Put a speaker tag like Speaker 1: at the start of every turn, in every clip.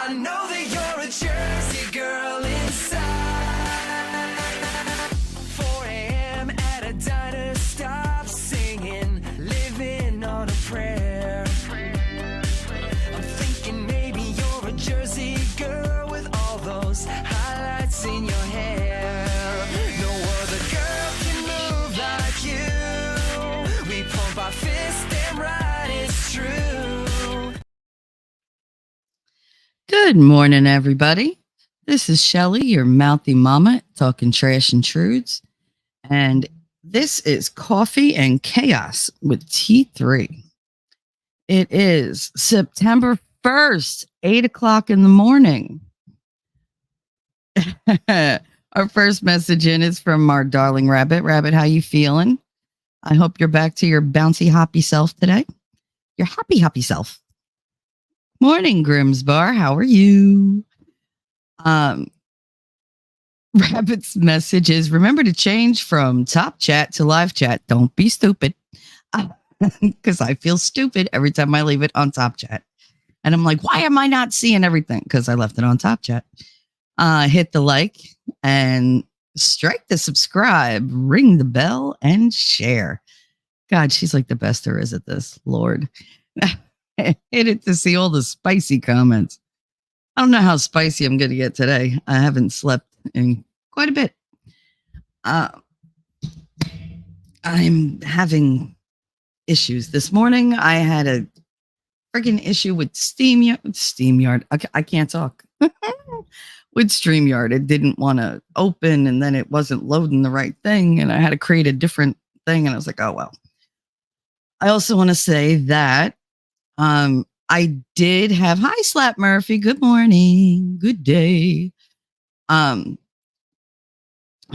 Speaker 1: I know that you're a Jersey girl inside. 4 a.m. at a diner, stop singing, living on a prayer. I'm thinking maybe you're a Jersey girl with all those highlights in your hair. No other girl can move like you. We pump our fists, damn right it's true.
Speaker 2: Good morning, everybody. This is Shelly, your mouthy mama, talking trash and truths. And this is Coffee and Chaos with T3. It is September 1st, 8 o'clock in the morning. Our first message in is from our darling Rabbit. Rabbit, how you feeling? I hope you're back to your bouncy hoppy self today. Your happy hoppy self. Morning, Grimsbar. How are you? Rabbit's message is remember to change from top chat to live chat. Don't be stupid. Because I feel stupid every time I leave it on top chat. And I'm like, why am I not seeing everything? Because I left it on top chat. Hit the like and strike the subscribe, ring the bell, and share. God, she's like the best there is at this, Lord. Hit it to see all the spicy comments. I don't know how spicy I'm going to get today. I haven't slept in quite a bit. I'm having issues. This morning, I had a freaking issue with SteamYard. I can't talk. With StreamYard, it didn't want to open, and then it wasn't loading the right thing, and I had to create a different thing, and I was like, oh, well. I also want to say that I did have, hi, Slap Murphy. Good morning. Good day. I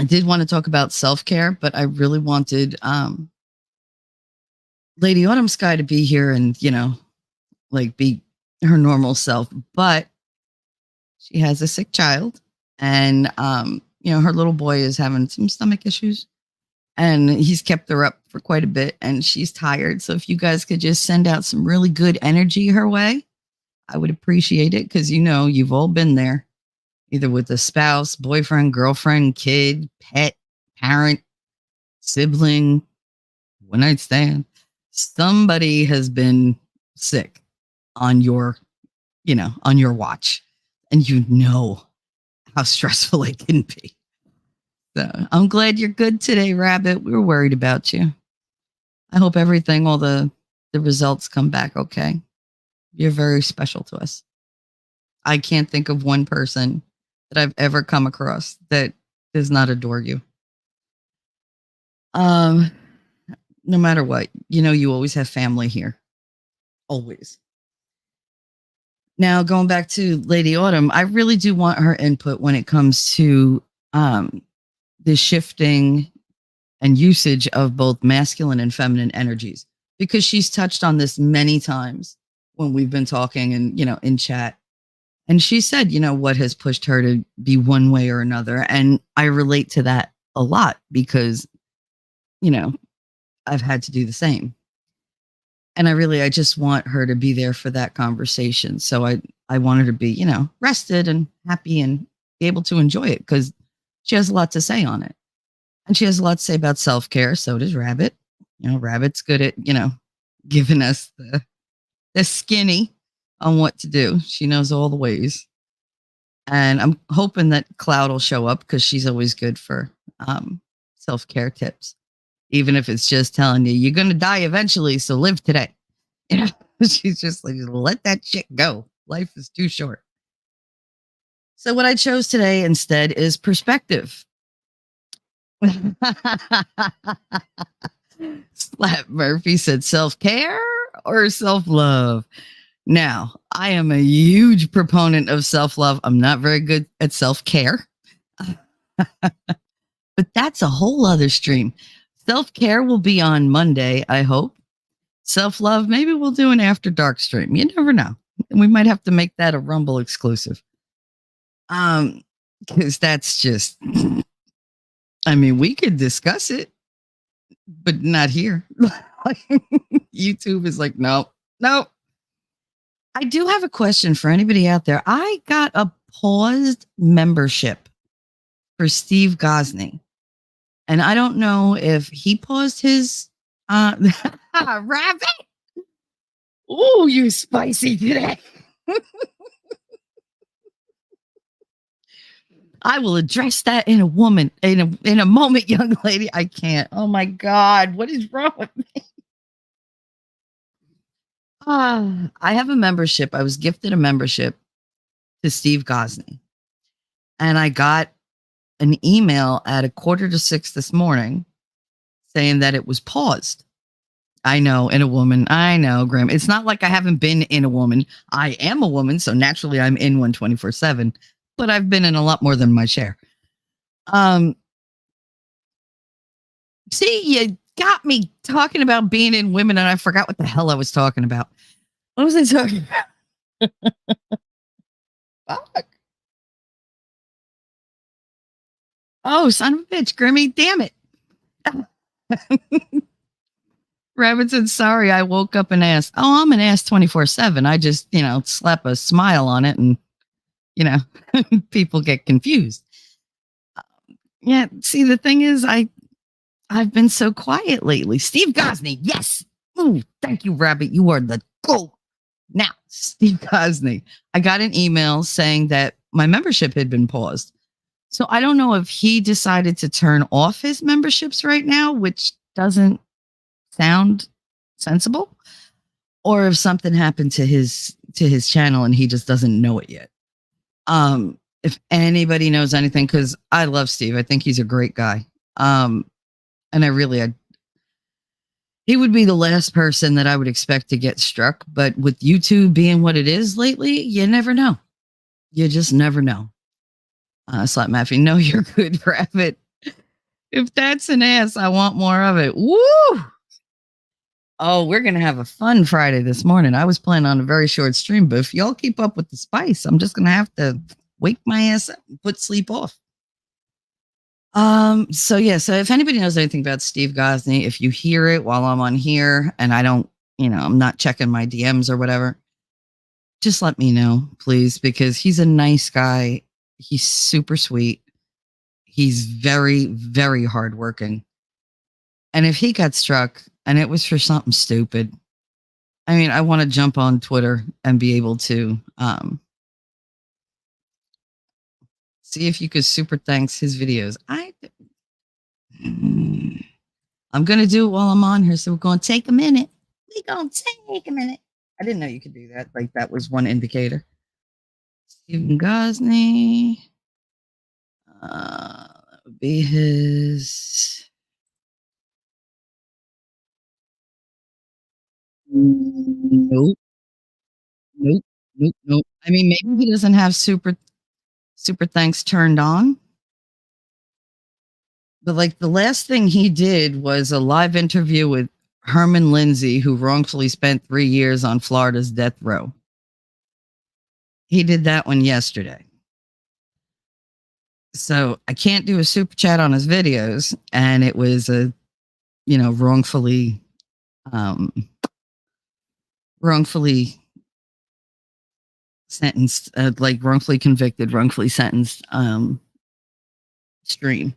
Speaker 2: did want to talk about self-care, but I really wanted Lady Autumn Sky to be here and, like be her normal self. But she has a sick child and, her little boy is having some stomach issues. And he's kept her up for quite a bit and she's tired. So if you guys could just send out some really good energy her way, I would appreciate it because you've all been there, either with a spouse, boyfriend, girlfriend, kid, pet, parent, sibling, one night stand. Somebody has been sick on your watch and how stressful it can be. So I'm glad you're good today, Rabbit. We were worried about you. I hope all the results come back okay. You're very special to us. I can't think of one person that I've ever come across that does not adore you. No matter what, you always have family here. Always. Now, going back to Lady Autumn, I really do want her input when it comes to the shifting and usage of both masculine and feminine energies, because she's touched on this many times when we've been talking and, in chat. And she said, what has pushed her to be one way or another. And I relate to that a lot because, I've had to do the same. And I just want her to be there for that conversation. So I want her to be, rested and happy and be able to enjoy it because she has a lot to say on it. And she has a lot to say about self-care. So does Rabbit. Rabbit's good at, giving us the skinny on what to do. She knows all the ways. And I'm hoping that Cloud will show up because she's always good for self-care tips. Even if it's just telling you, you're going to die eventually, so live today. She's just like, let that shit go. Life is too short. So what I chose today instead is perspective. Slap Murphy said self-care or self-love. Now, I am a huge proponent of self-love. I'm not very good at self-care. But that's a whole other stream. Self-care will be on Monday, I hope. Self-love, maybe we'll do an after dark stream. You never know. We might have to make that a Rumble exclusive. Because that's just, we could discuss it, but not here. YouTube is like, nope. I do have a question for anybody out there. I got a paused membership for Steve Gosney, and I don't know if he paused his uh rabbit. Oh, you spicy today. I will address that in a woman in a moment, young lady. I can't. Oh my God, what is wrong with me? I have a membership. I was gifted a membership to Steve Gosney, and I got an email at 5:45 this morning saying that it was paused. I know, in a woman. I know, Graham. It's not like I haven't been in a woman. I am a woman, so naturally I'm in one 24/7. But I've been in a lot more than my share. Um, See, you got me talking about being in women, and I forgot what the hell I was talking about. What was I talking about? Fuck. Oh, son of a bitch, Grimmy. Damn it. Robinson, sorry, I woke up and asked. Oh, I'm an ass 24/7. I just, slap a smile on it and, you know, people get confused. Yeah, see, the thing is, I've been so quiet lately. Steve Gosney, yes. Ooh, thank you, Rabbit. You are the GOAT. Now, Steve Gosney, I got an email saying that my membership had been paused. So I don't know if he decided to turn off his memberships right now, which doesn't sound sensible, or if something happened to his channel and he just doesn't know it yet. If anybody knows anything, because I love Steve, I think he's a great guy. And he would be the last person that I would expect to get struck. But with YouTube being what it is lately, you never know. You just never know. Slap Maffy, no, you're good, Rabbit. If that's an ass, I want more of it. Woo! Oh, we're gonna have a fun Friday this morning. I was planning on a very short stream, but if y'all keep up with the spice, I'm just gonna have to wake my ass up and put sleep off. So yeah, so if anybody knows anything about Steve Gosney, if you hear it while I'm on here and I don't, I'm not checking my DMs or whatever, just let me know, please, because he's a nice guy. He's super sweet. He's very, very hardworking. And if he got struck and it was for something stupid, I mean, I want to jump on Twitter and be able to see if you could super thanks his videos. I'm going to do it while I'm on here. So we're going to take a minute. We're going to take a minute. I didn't know you could do that. Like that was one indicator. Stephen Gosney. That would be his. Nope. Nope. Nope. Nope. I mean, maybe he doesn't have super thanks turned on. But like the last thing he did was a live interview with Herman Lindsay, who wrongfully spent 3 years on Florida's death row. He did that one yesterday. So I can't do a super chat on his videos. And it was wrongfully um, wrongfully sentenced, like wrongfully convicted, wrongfully sentenced stream.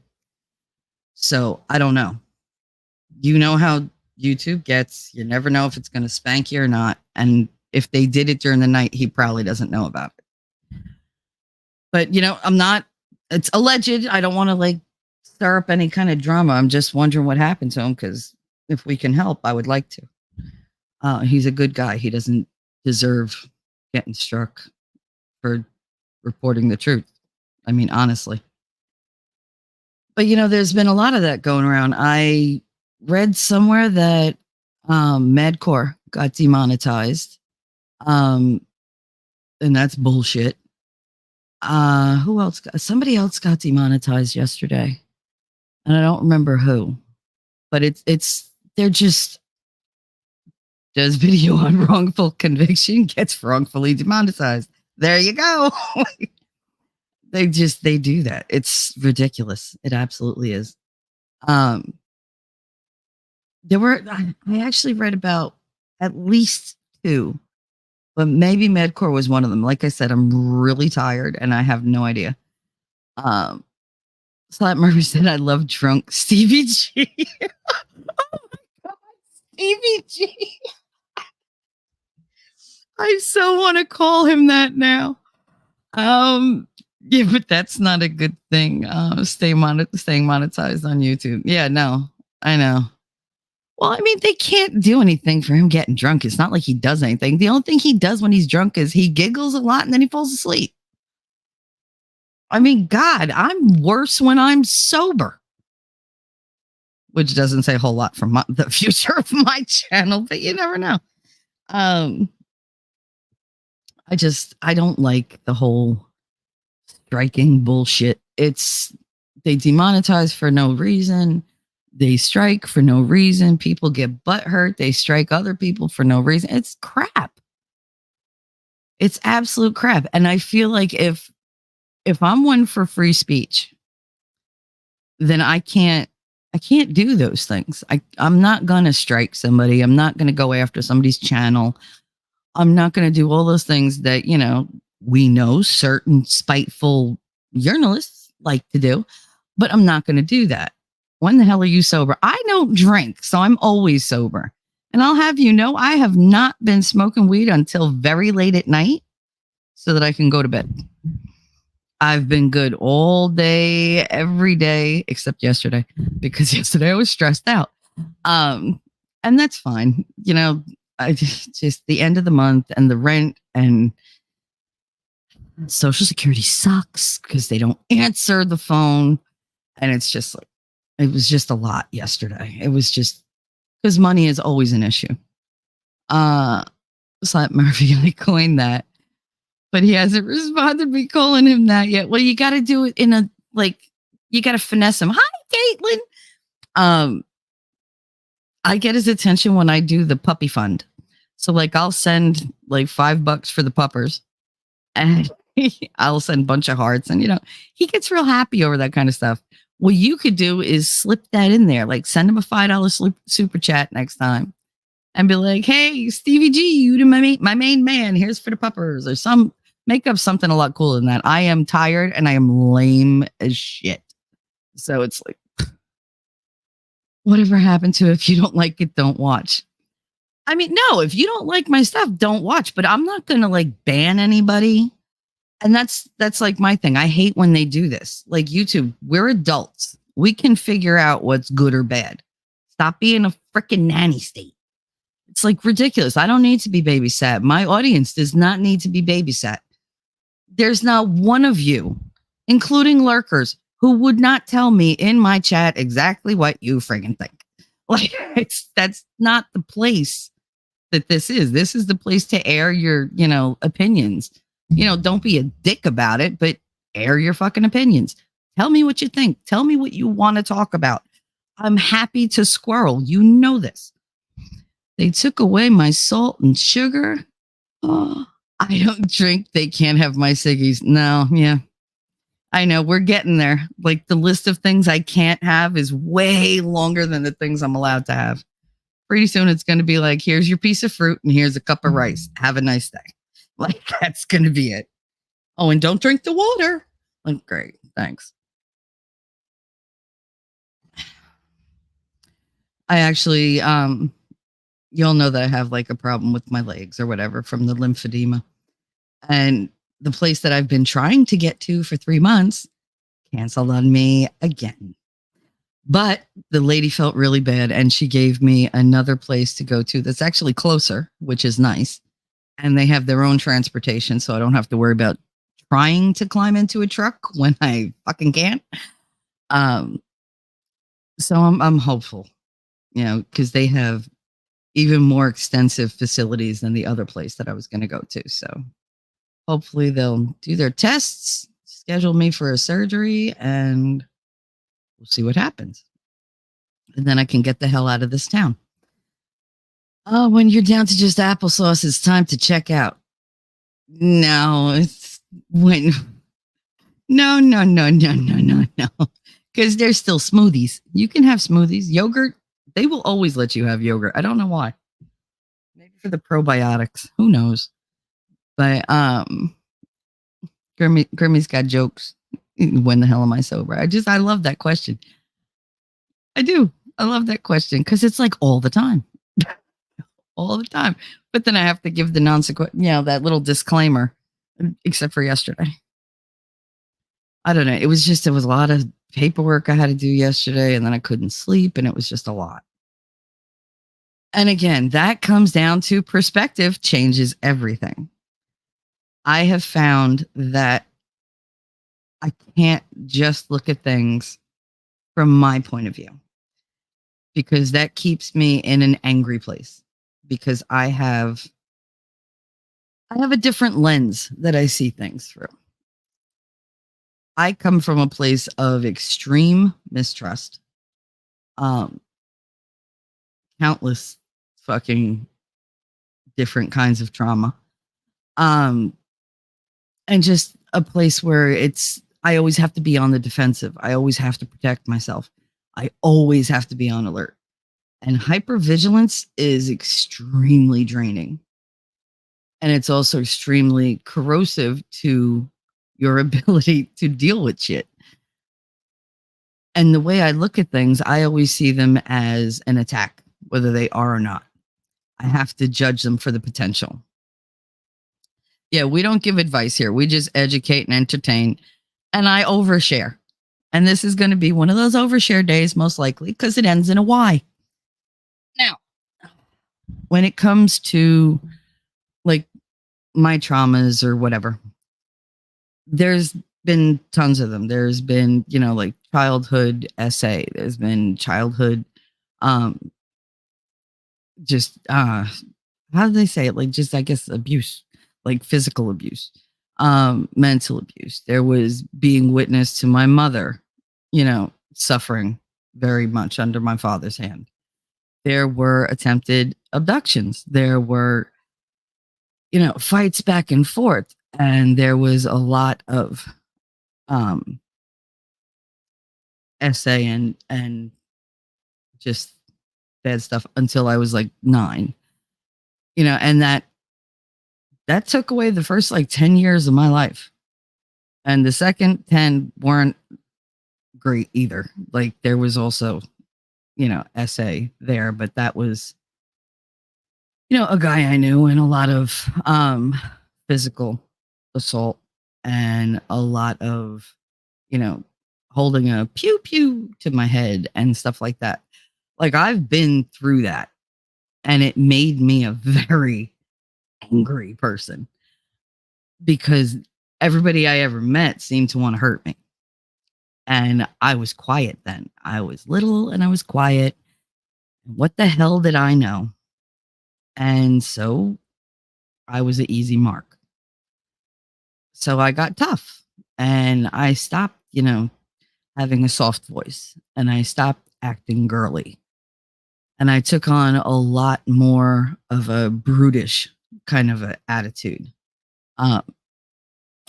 Speaker 2: So I don't know. You know how YouTube gets, you never know if it's going to spank you or not. And if they did it during the night, he probably doesn't know about it. But, it's alleged. I don't want to like stir up any kind of drama. I'm just wondering what happened to him because if we can help, I would like to. He's a good guy. He doesn't deserve getting struck for reporting the truth. I mean, honestly. But, there's been a lot of that going around. I read somewhere that Madcore got demonetized. And that's bullshit. Who else? Somebody else got demonetized yesterday. And I don't remember who. But they're just does video on wrongful conviction gets wrongfully demonetized. There you go. They do that. It's ridiculous. It absolutely is. I actually read about at least two but maybe Medcore was one of them. Like I said, I'm really tired and I have no idea. Um, Slap Murphy said, I love drunk Stevie G. Oh my God, Stevie G. I so want to call him that now. Yeah, but that's not a good thing. Staying monetized on YouTube. Yeah, no, I know. Well, I mean, they can't do anything for him getting drunk. It's not like he does anything. The only thing he does when he's drunk is he giggles a lot and then he falls asleep. I mean, God, I'm worse when I'm sober, which doesn't say a whole lot for the future of my channel, but you never know. Um, I don't like the whole striking bullshit. They demonetize for no reason. They strike for no reason. People get butt hurt. They strike other people for no reason. It's crap. It's absolute crap. And I feel like if I'm one for free speech, then I can't do those things. I'm not gonna strike somebody. I'm not gonna go after somebody's channel. I'm not gonna do all those things that, we know certain spiteful journalists like to do, but I'm not gonna do that. When the hell are you sober? I don't drink, so I'm always sober. And I'll have you know, I have not been smoking weed until very late at night so that I can go to bed. I've been good all day, every day, except yesterday, because yesterday I was stressed out. And that's fine. I just the end of the month and the rent and Social Security sucks because they don't answer the phone. And it's just like, it was just a lot yesterday. It was just because money is always an issue. Slap Murphy, I coined that, but he hasn't responded me calling him that yet. Well, you got to do it in a, you got to finesse him. Hi, Caitlin. I get his attention when I do the puppy fund. So I'll send $5 for the puppers and I'll send a bunch of hearts and, he gets real happy over that kind of stuff. What you could do is slip that in there, send him a $5 super chat next time and be like, hey, Stevie G, you my main man. Here's for the puppers, or make up something a lot cooler than that. I am tired and I am lame as shit. So it's like, whatever happened to if you don't like it, don't watch. I mean, no, if you don't like my stuff, don't watch, but I'm not going to ban anybody. And that's my thing. I hate when they do this. YouTube, we're adults. We can figure out what's good or bad. Stop being a freaking nanny state. It's ridiculous. I don't need to be babysat. My audience does not need to be babysat. There's not one of you, including lurkers, who would not tell me in my chat exactly what you friggin' think. That's not the place that this is. This is the place to air your, opinions. Don't be a dick about it, but air your fucking opinions. Tell me what you think. Tell me what you want to talk about. I'm happy to squirrel. You know this. They took away my salt and sugar. Oh, I don't drink. They can't have my ciggies. No, yeah. I know we're getting there. The list of things I can't have is way longer than the things I'm allowed to have. Pretty soon it's going to be here's your piece of fruit and here's a cup of rice. Have a nice day. That's going to be it. Oh, and don't drink the water. Great. Thanks. I actually, you'll know that I have a problem with my legs or whatever from the lymphedema. And the place that I've been trying to get to for 3 months canceled on me again. But the lady felt really bad and she gave me another place to go to that's actually closer, which is nice. And they have their own transportation, so I don't have to worry about trying to climb into a truck when I fucking can't. So I'm hopeful, because they have even more extensive facilities than the other place that I was going to go to. So hopefully they'll do their tests, schedule me for a surgery, and we'll see what happens. And then I can get the hell out of this town. Oh, when you're down to just applesauce, it's time to check out. No, it's when. No. Because there's still smoothies. You can have smoothies. Yogurt, they will always let you have yogurt. I don't know why. Maybe for the probiotics. Who knows? But Grimmy's got jokes. When the hell am I sober? I love that question. I do. I love that question because it's like all the time, all the time. But then I have to give the that little disclaimer, except for yesterday. I don't know. It was a lot of paperwork I had to do yesterday, and then I couldn't sleep, and it was just a lot. And again, that comes down to perspective changes everything. I have found that I can't just look at things from my point of view because that keeps me in an angry place because I have a different lens that I see things through. I come from a place of extreme mistrust, um, countless fucking different kinds of trauma, um, and just a place where I always have to be on the defensive. I always have to protect myself. I always have to be on alert. And hypervigilance is extremely draining. And it's also extremely corrosive to your ability to deal with shit. And the way I look at things, I always see them as an attack, whether they are or not. I have to judge them for the potential. Yeah, we don't give advice here. We just educate and entertain. And I overshare. And this is going to be one of those overshare days, most likely, because it ends in a Y. Now, when it comes to like my traumas or whatever, there's been tons of them. There's been, like childhood essay. There's been childhood, um, just how do they say it? Like just I guess abuse, like physical abuse, mental abuse. There was being witness to my mother, suffering very much under my father's hand. There were attempted abductions. There were, fights back and forth. And there was a lot of um essay and just bad stuff until I was like 9. And that took away the first like 10 years of my life. And the second 10 weren't great either. Like there was also, essay there, but that was, a guy I knew and a lot of physical assault and a lot of, you know, holding a pew pew to my head and stuff like that. Like I've been through that and it made me a very angry person because everybody I ever met seemed to want to hurt me. And I was quiet then. I was little and I was quiet. What the hell did I know? And so I was an easy mark. So I got tough and I stopped, having a soft voice and I stopped acting girly. And I took on a lot more of a brutish kind of a attitude. Um,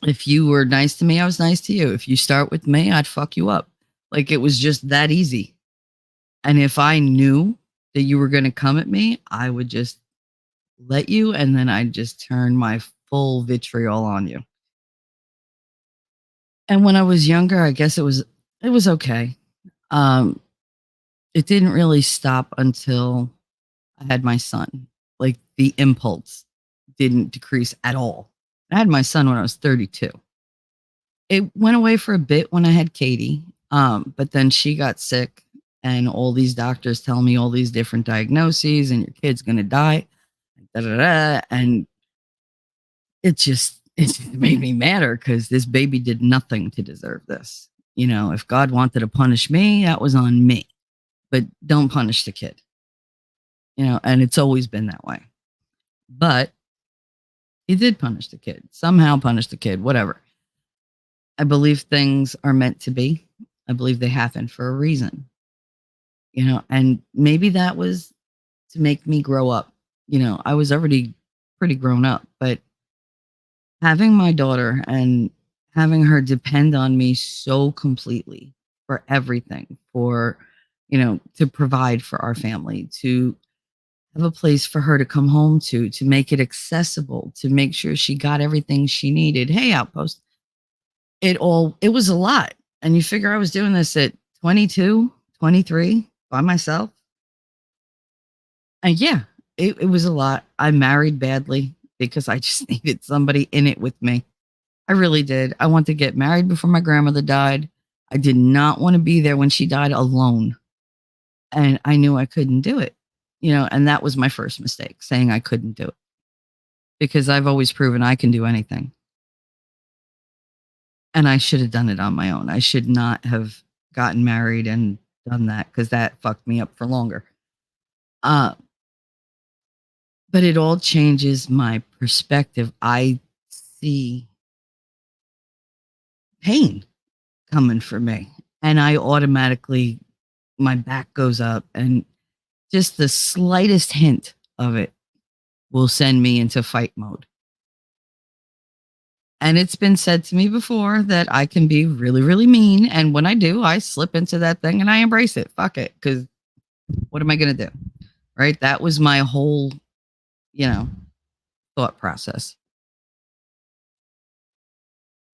Speaker 2: if you were nice to me, I was nice to you. If you start with me, I'd fuck you up. Like it was just that easy. And if I knew that you were going to come at me, I would just let you and then I'd just turn my full vitriol on you. And when I was younger, I guess it was okay. Um it didn't really stop until I had my son. Like the impulse didn't decrease at all. I had my son when I was 32. It went away for a bit when I had Katie. But then she got sick and all these doctors tell me all these different diagnoses and your kid's gonna die. Da, da, da, and it made me madder because this baby did nothing to deserve this. If God wanted to punish me, that was on me. But don't punish the kid. And it's always been that way. But he did punish the kid, somehow punish the kid, whatever. I believe things are meant to be. I believe they happen for a reason, and maybe that was to make me grow up. I was already pretty grown up, but having my daughter and having her depend on me so completely for everything, to provide for our family, to have a place for her to come home to make it accessible, to make sure she got everything she needed. Hey, Outpost. It was a lot. And you figure I was doing this at 22, 23 by myself. And yeah, it was a lot. I married badly because I just needed somebody in it with me. I really did. I wanted to get married before my grandmother died. I did not want to be there when she died alone. And I knew I couldn't do it, and that was my first mistake, saying I couldn't do it because I've always proven I can do anything. And I should have done it on my own. I should not have gotten married and done that because that fucked me up for longer. Uh, but it all changes my perspective. I see pain coming for me, and I automatically, my back goes up, and just the slightest hint of it will send me into fight mode. And it's been said to me before that I can be really, really mean. And when I do, I slip into that thing and I embrace it. Fuck it. Because what am I going to do? Right. That was my whole, thought process.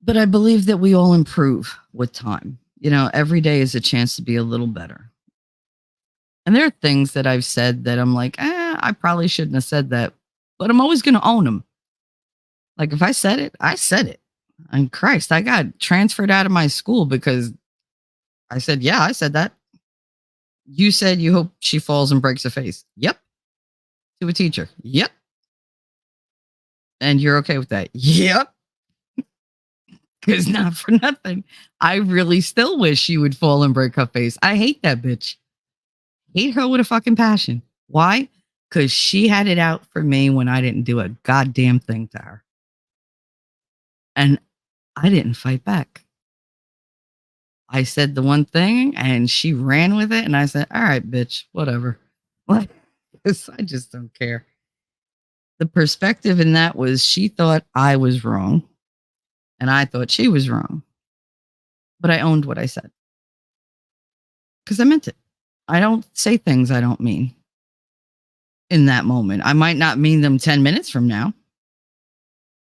Speaker 2: But I believe that we all improve with time. Every day is a chance to be a little better. And there are things that I've said that I'm like, I probably shouldn't have said that, but I'm always going to own them. Like if I said it, I said it. And Christ, I got transferred out of my school because I said, yeah, I said that. You said you hope she falls and breaks her face. Yep. To a teacher. Yep. And you're okay with that. Yep. Because not for nothing. I really still wish she would fall and break her face. I hate that bitch. Hate her with a fucking passion. Why? Because she had it out for me when I didn't do a goddamn thing to her. And I didn't fight back. I said the one thing and she ran with it. And I said, all right, bitch, whatever. I just don't care. The perspective in that was she thought I was wrong and I thought she was wrong. But I owned what I said because I meant it. I don't say things I don't mean in that moment. I might not mean them 10 minutes from now,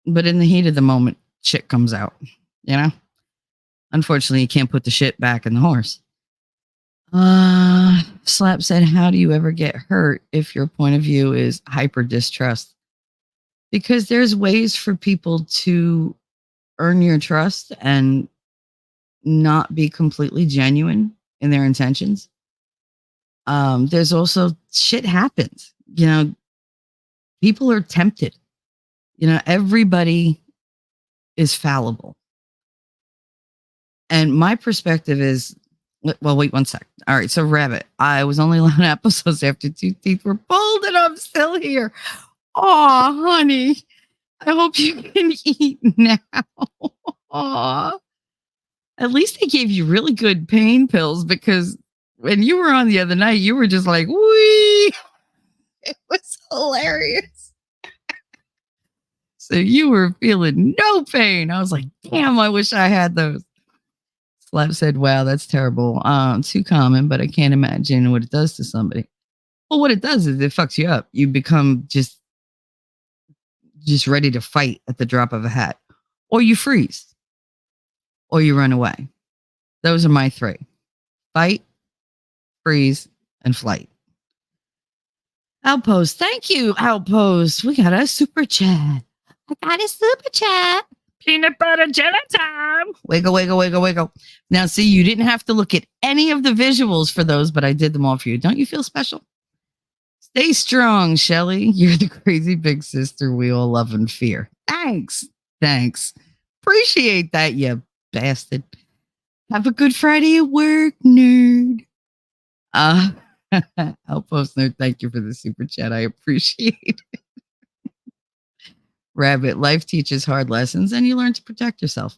Speaker 2: but in the heat of the moment, shit comes out, Unfortunately, you can't put the shit back in the horse. Slap said, how do you ever get hurt if your point of view is hyper distrust? Because there's ways for people to earn your trust and not be completely genuine in their intentions. There's also shit happens, people are tempted, everybody is fallible. And my perspective is, well, wait 1 sec. All right. So Rabbit, I was only 11 episodes after 2 teeth were pulled and I'm still here. Oh, honey, I hope you can eat now. Aw. At least they gave you really good pain pills because when you were on the other night, you were just like, wee. It was hilarious. So you were feeling no pain. I was like, damn, I wish I had those. Slap said, wow, that's terrible. Too common, but I can't imagine what it does to somebody. Well, what it does is it fucks you up. You become just ready to fight at the drop of a hat. Or you freeze. Or you run away. Those are my 3. Fight, freeze, and flight. Outpost. Thank you, Outpost. We got a super chat. I got a super chat. Peanut butter jelly time. Wiggle, wiggle, wiggle, wiggle. Now, see, you didn't have to look at any of the visuals for those, but I did them all for you. Don't you feel special? Stay strong, Shelly. You're the crazy big sister we all love and fear. Thanks. Appreciate that, you bastard. Have a good Friday at work, nerd. Outpost nerd, thank you for the super chat. I appreciate it. Rabbit, life teaches hard lessons and you learn to protect yourself.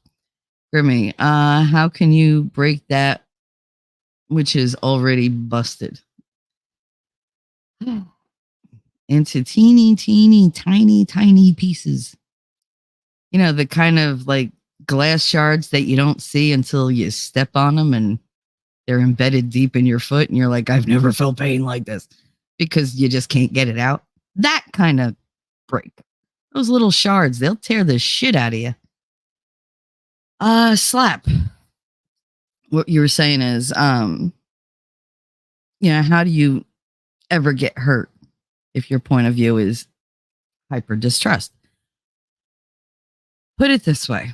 Speaker 2: Grimmy, how can you break that which is already busted into teeny, teeny, tiny, tiny pieces? The kind of like glass shards that you don't see until you step on them and they're embedded deep in your foot and you're like, I've never felt pain like this. because you just can't get it out. That kind of break. Those little shards, they'll tear the shit out of you. Slap. What you were saying is, how do you ever get hurt if your point of view is hyper distrust? Put it this way.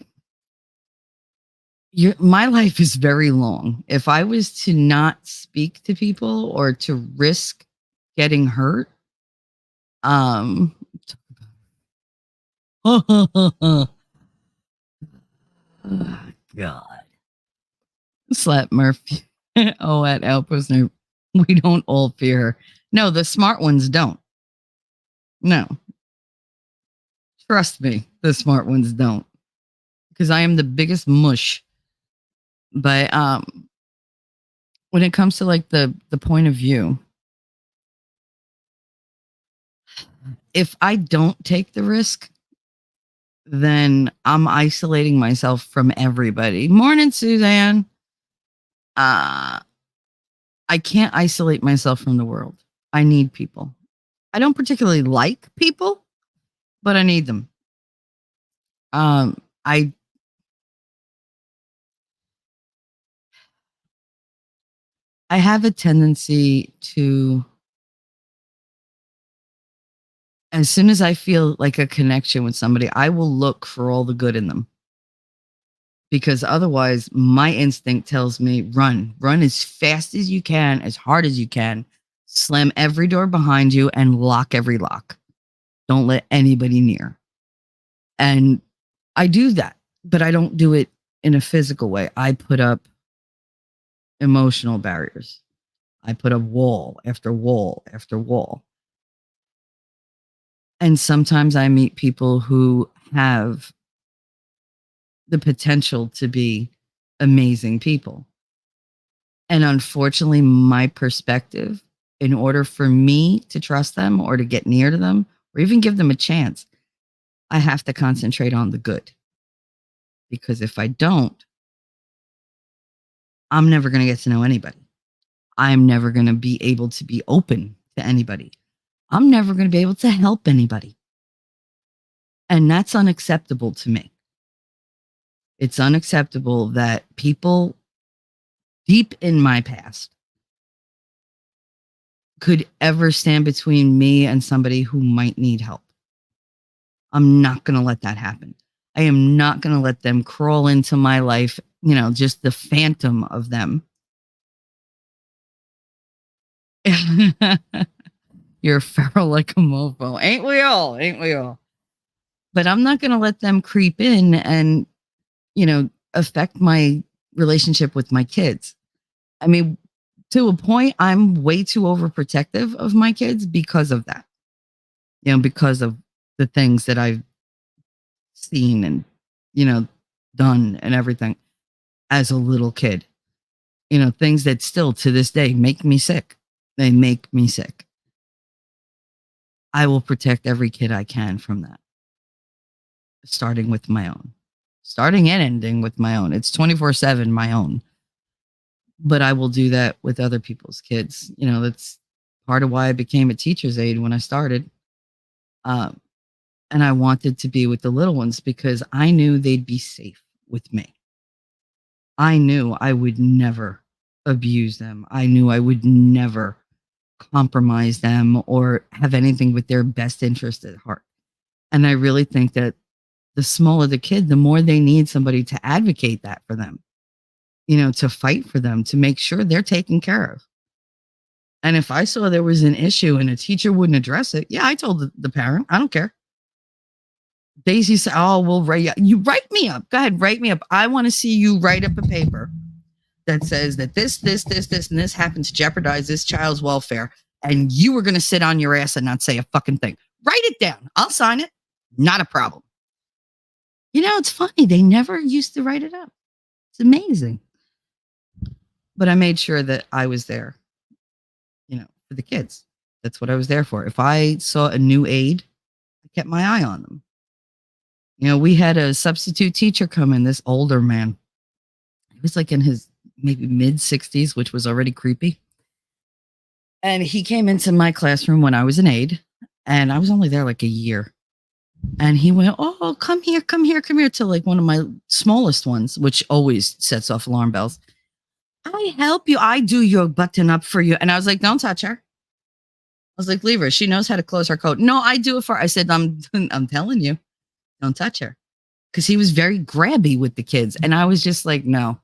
Speaker 2: My life is very long. If I was to not speak to people or to risk getting hurt, um, oh, God, slap Murphy. Oh, at Alposner, we don't all fear her. No, the smart ones don't. No, trust me, the smart ones don't, because I am the biggest mush. But when it comes to like the point of view, if I don't take the risk, then I'm isolating myself from everybody. Morning, Suzanne. I can't isolate myself from the world. I need people. I don't particularly like people, but I need them. I have a tendency to, as soon as I feel like a connection with somebody, I will look for all the good in them. Because otherwise, my instinct tells me run as fast as you can, as hard as you can, slam every door behind you, and lock every lock. Don't let anybody near. And I do that, but I don't do it in a physical way. I put up emotional barriers. I put up wall after wall after wall. And sometimes I meet people who have the potential to be amazing people. And unfortunately, my perspective, in order for me to trust them or to get near to them or even give them a chance, I have to concentrate on the good. Because if I don't, I'm never going to get to know anybody. I'm never going to be able to be open to anybody. I'm never going to be able to help anybody. And that's unacceptable to me. It's unacceptable that people deep in my past could ever stand between me and somebody who might need help. I'm not going to let that happen. I am not going to let them crawl into my life, just the phantom of them. You're feral like a mofo. Ain't we all? Ain't we all? But I'm not going to let them creep in and, affect my relationship with my kids. I mean, to a point, I'm way too overprotective of my kids because of that. Because of the things that I've seen and, done and everything as a little kid. Things that still to this day make me sick. They make me sick. I will protect every kid I can from that. Starting with my own. Starting and ending with my own. It's 24/7 my own. But I will do that with other people's kids. That's part of why I became a teacher's aide when I started. And I wanted to be with the little ones because I knew they'd be safe with me. I knew I would never abuse them. I knew I would never compromise them or have anything with their best interest at heart. And I really think that the smaller the kid, the more they need somebody to advocate that for them, to fight for them, to make sure they're taken care of. And if I saw there was an issue and a teacher wouldn't address it, yeah, I told the parent, I don't care. Daisy said, oh, we'll you write me up. Go ahead, write me up. I want to see you write up a paper that says that this, and this happened to jeopardize this child's welfare. And you were going to sit on your ass and not say a fucking thing. Write it down. I'll sign it. Not a problem. It's funny. They never used to write it up. It's amazing. But I made sure that I was there, for the kids. That's what I was there for. If I saw a new aide, I kept my eye on them. We had a substitute teacher come in, this older man. He was like in his maybe mid 60s, which was already creepy. And he came into my classroom when I was an aide, and I was only there like a year. And he went, "Oh, come here, come here, come here," to like one of my smallest ones, which always sets off alarm bells. "I help you. I do your button up for you." And I was like, "Don't touch her." I was like, "Leave her. She knows how to close her coat." "No, I do it for her." I said, I'm telling you, don't touch her." Because he was very grabby with the kids. And I was just like, no.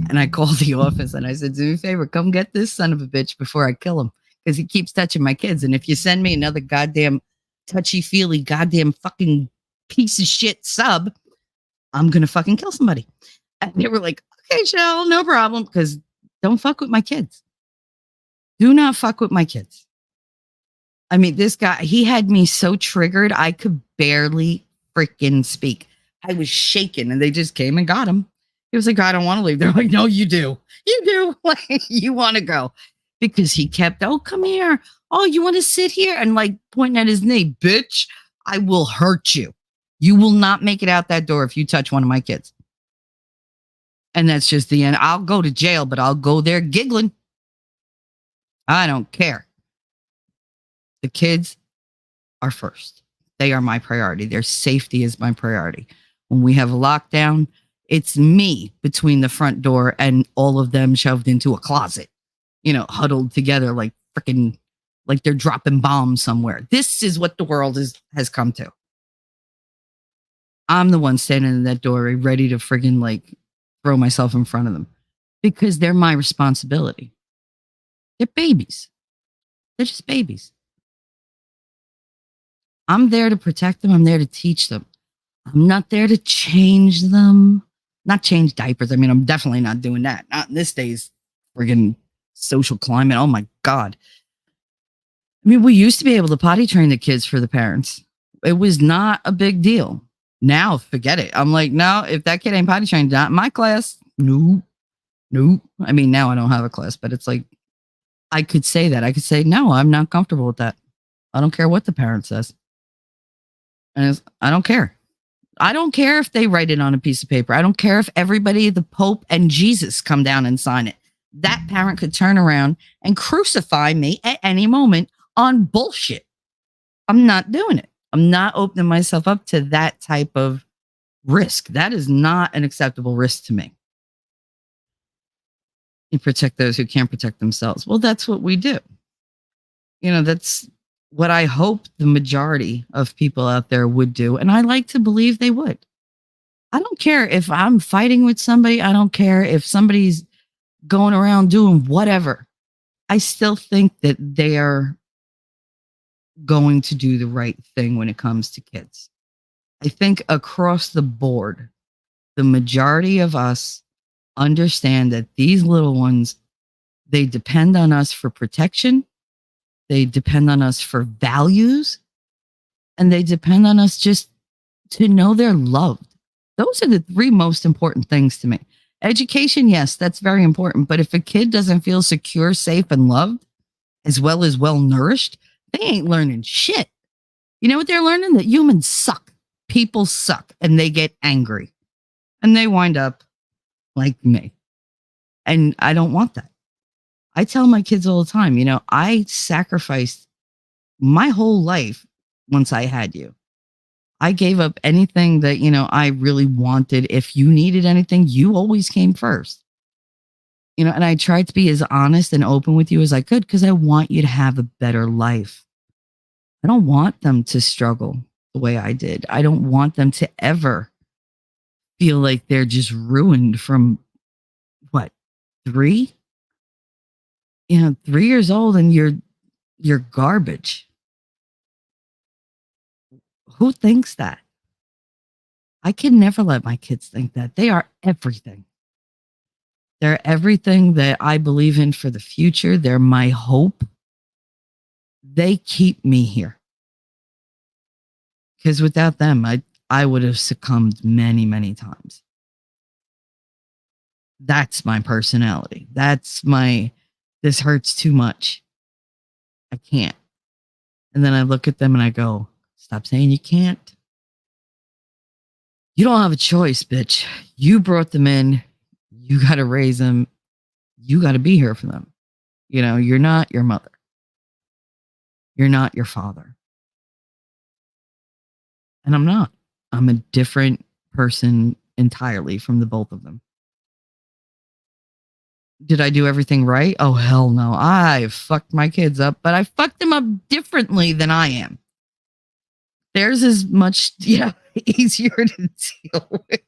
Speaker 2: And I called the office and I said, "Do me a favor, come get this son of a bitch before I kill him. Because he keeps touching my kids. And if you send me another goddamn touchy feely, goddamn fucking piece of shit sub, I'm going to fucking kill somebody." And they were like, "Okay, Shell, no problem." Because don't fuck with my kids. Do not fuck with my kids. I mean, this guy, he had me so triggered, I could barely freaking speak. I was shaking and they just came and got him. He was like, "I don't want to leave." They're like, "No, you do. You do." Like, you want to go. Because he kept, "Oh, come here. Oh, you want to sit here?" And like pointing at his knee. "Bitch, I will hurt you. You will not make it out that door if you touch one of my kids." And that's just the end. I'll go to jail, but I'll go there giggling. I don't care. The kids are first. They are my priority. Their safety is my priority. When we have a lockdown, it's me between the front door and all of them shoved into a closet, huddled together like freaking, like they're dropping bombs somewhere. This is what the world has come to. I'm the one standing in that doorway ready to friggin' like throw myself in front of them because they're my responsibility. They're babies. They're just babies. I'm there to protect them. I'm there to teach them. I'm not there to change them, not change diapers. I mean, I'm definitely not doing that. Not in this day's friggin' social climate. Oh my God. I mean, we used to be able to potty train the kids for the parents. It was not a big deal. Now, forget it. I'm like, no, if that kid ain't potty trained, not in my class. Nope. Nope. I mean, now I don't have a class, but it's like, I could say that. I could say, no, I'm not comfortable with that. I don't care what the parent says. And I don't care. I don't care if they write it on a piece of paper. I don't care if everybody, the Pope and Jesus, come down and sign it. That parent could turn around and crucify me at any moment on bullshit. I'm not doing it. I'm not opening myself up to that type of risk. That is not an acceptable risk to me. You protect those who can't protect themselves. Well, that's what we do. That's what I hope the majority of people out there would do. And I like to believe they would. I don't care if I'm fighting with somebody. I don't care if somebody's going around doing whatever. I still think that they are going to do the right thing when it comes to kids. I think across the board, the majority of us understand that these little ones, they depend on us for protection. They depend on us for values, and they depend on us just to know they're loved. Those are the three most important things to me. Education, yes, that's very important. But if a kid doesn't feel secure, safe, and loved, as well as well nourished, they ain't learning shit. You know what they're learning? That humans suck. People suck, and they get angry. And they wind up like me. And I don't want that. I tell my kids all the time, I sacrificed my whole life once I had you. I gave up anything that, I really wanted. If you needed anything, you always came first. And I tried to be as honest and open with you as I could because I want you to have a better life. I don't want them to struggle the way I did. I don't want them to ever feel like they're just ruined from what, 3? 3 years old and you're garbage. Who thinks that? I can never let my kids think that. They are everything. They're everything that I believe in for the future. They're my hope. They keep me here. Because without them, I would have succumbed many, many times. That's my personality. This hurts too much. I can't. And then I look at them and I go, stop saying you can't. You don't have a choice, bitch. You brought them in. You got to raise them. You got to be here for them. You're not your mother. You're not your father. And I'm not. I'm a different person entirely from the both of them. Did I do everything right? Oh, hell no. I fucked my kids up, but I fucked them up differently than I am. Theirs is much, easier to deal with.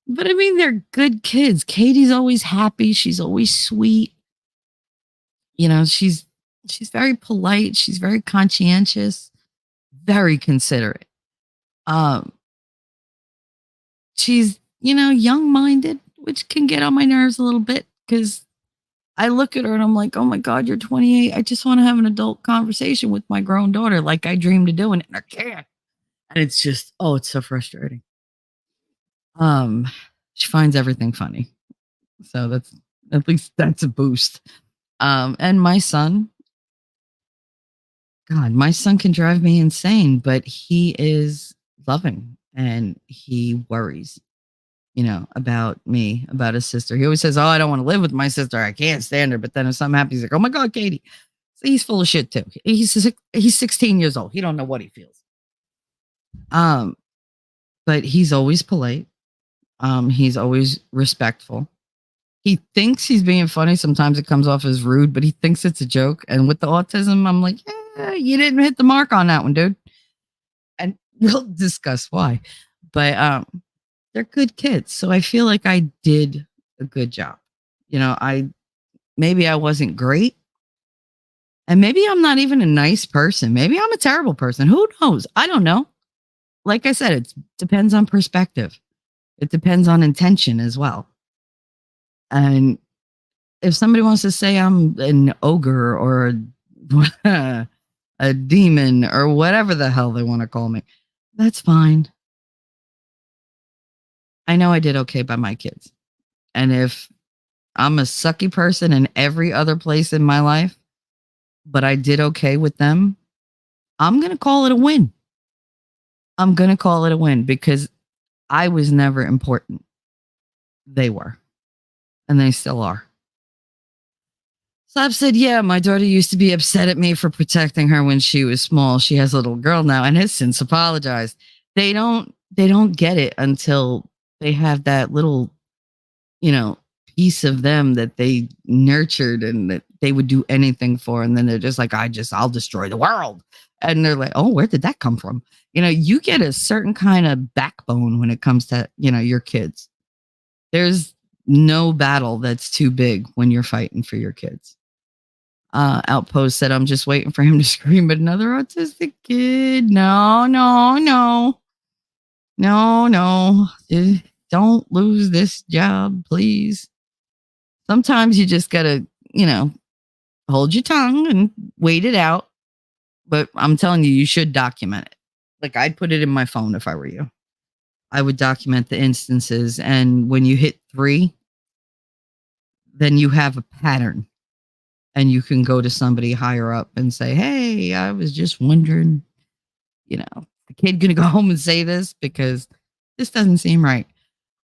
Speaker 2: But I mean, they're good kids. Katie's always happy. She's always sweet. She's very polite. She's very conscientious, very considerate. Um, she's, young minded, which can get on my nerves a little bit because I look at her and I'm like, oh my God, you're 28. I just want to have an adult conversation with my grown daughter like I dreamed of doing it. And I can't. And it's just, oh, it's so frustrating. Um, she finds everything funny. So that's at least that's a boost. And my son, God, my son can drive me insane, but he is loving and he worries, about me, about his sister. He always says, oh, I don't want to live with my sister. I can't stand her. But then if something happens, he's like, oh my God, Katie. So he's full of shit too. He's 16 years old. He don't know what he feels. Um, but he's always polite. He's always respectful. He thinks he's being funny. Sometimes it comes off as rude, but he thinks it's a joke. And with the autism, I'm like, you didn't hit the mark on that one, dude. And we'll discuss why. But they're good kids. So I feel like I did a good job. Maybe I wasn't great. And maybe I'm not even a nice person. Maybe I'm a terrible person. Who knows? I don't know. Like I said, it depends on perspective. It depends on intention as well. And if somebody wants to say I'm an ogre or a demon or whatever the hell they want to call me, that's fine. I know I did okay by my kids. And if I'm a sucky person in every other place in my life, but I did okay with them, I'm going to call it a win. I'm going to call it a win because I was never important. They were, and they still are. So I've said, yeah, my daughter used to be upset at me for protecting her when she was small. She has a little girl now and has since apologized. They don't get it until they have that little, piece of them that they nurtured and that they would do anything for. And then they're just like, I'll destroy the world. And they're like, oh, where did that come from? You get a certain kind of backbone when it comes to, your kids. There's no battle that's too big when you're fighting for your kids. Outpost said, I'm just waiting for him to scream at another autistic kid. No. Don't lose this job, please. Sometimes you just got to, hold your tongue and wait it out. But I'm telling you, you should document it. Like I'd put it in my phone if I were you. I would document the instances. And when you hit 3, then you have a pattern. And you can go to somebody higher up and say, hey, I was just wondering, the kid going to go home and say this because this doesn't seem right.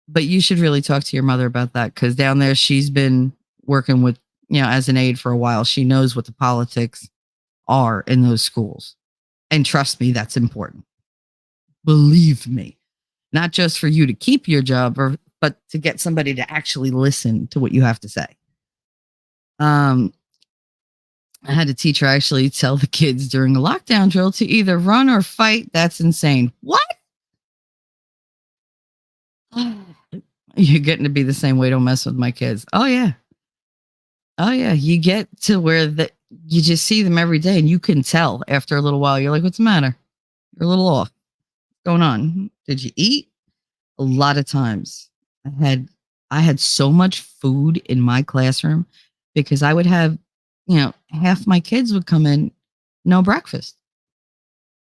Speaker 2: But you should really talk to your mother about that because down there she's been working with, as an aide for a while. She knows what the politics are in those schools. And trust me, that's important. Believe me, not just for you to keep your job, but to get somebody to actually listen to what you have to say. I had a teacher actually tell the kids during a lockdown drill to either run or fight. That's insane. What? You're getting to be the same way. Don't mess with my kids. Oh, yeah. You get to where you just see them every day and you can tell after a little while. You're like, what's the matter? You're a little off. What's going on? Did you eat? A lot of times I had so much food in my classroom because I would have, half my kids would come in, no breakfast.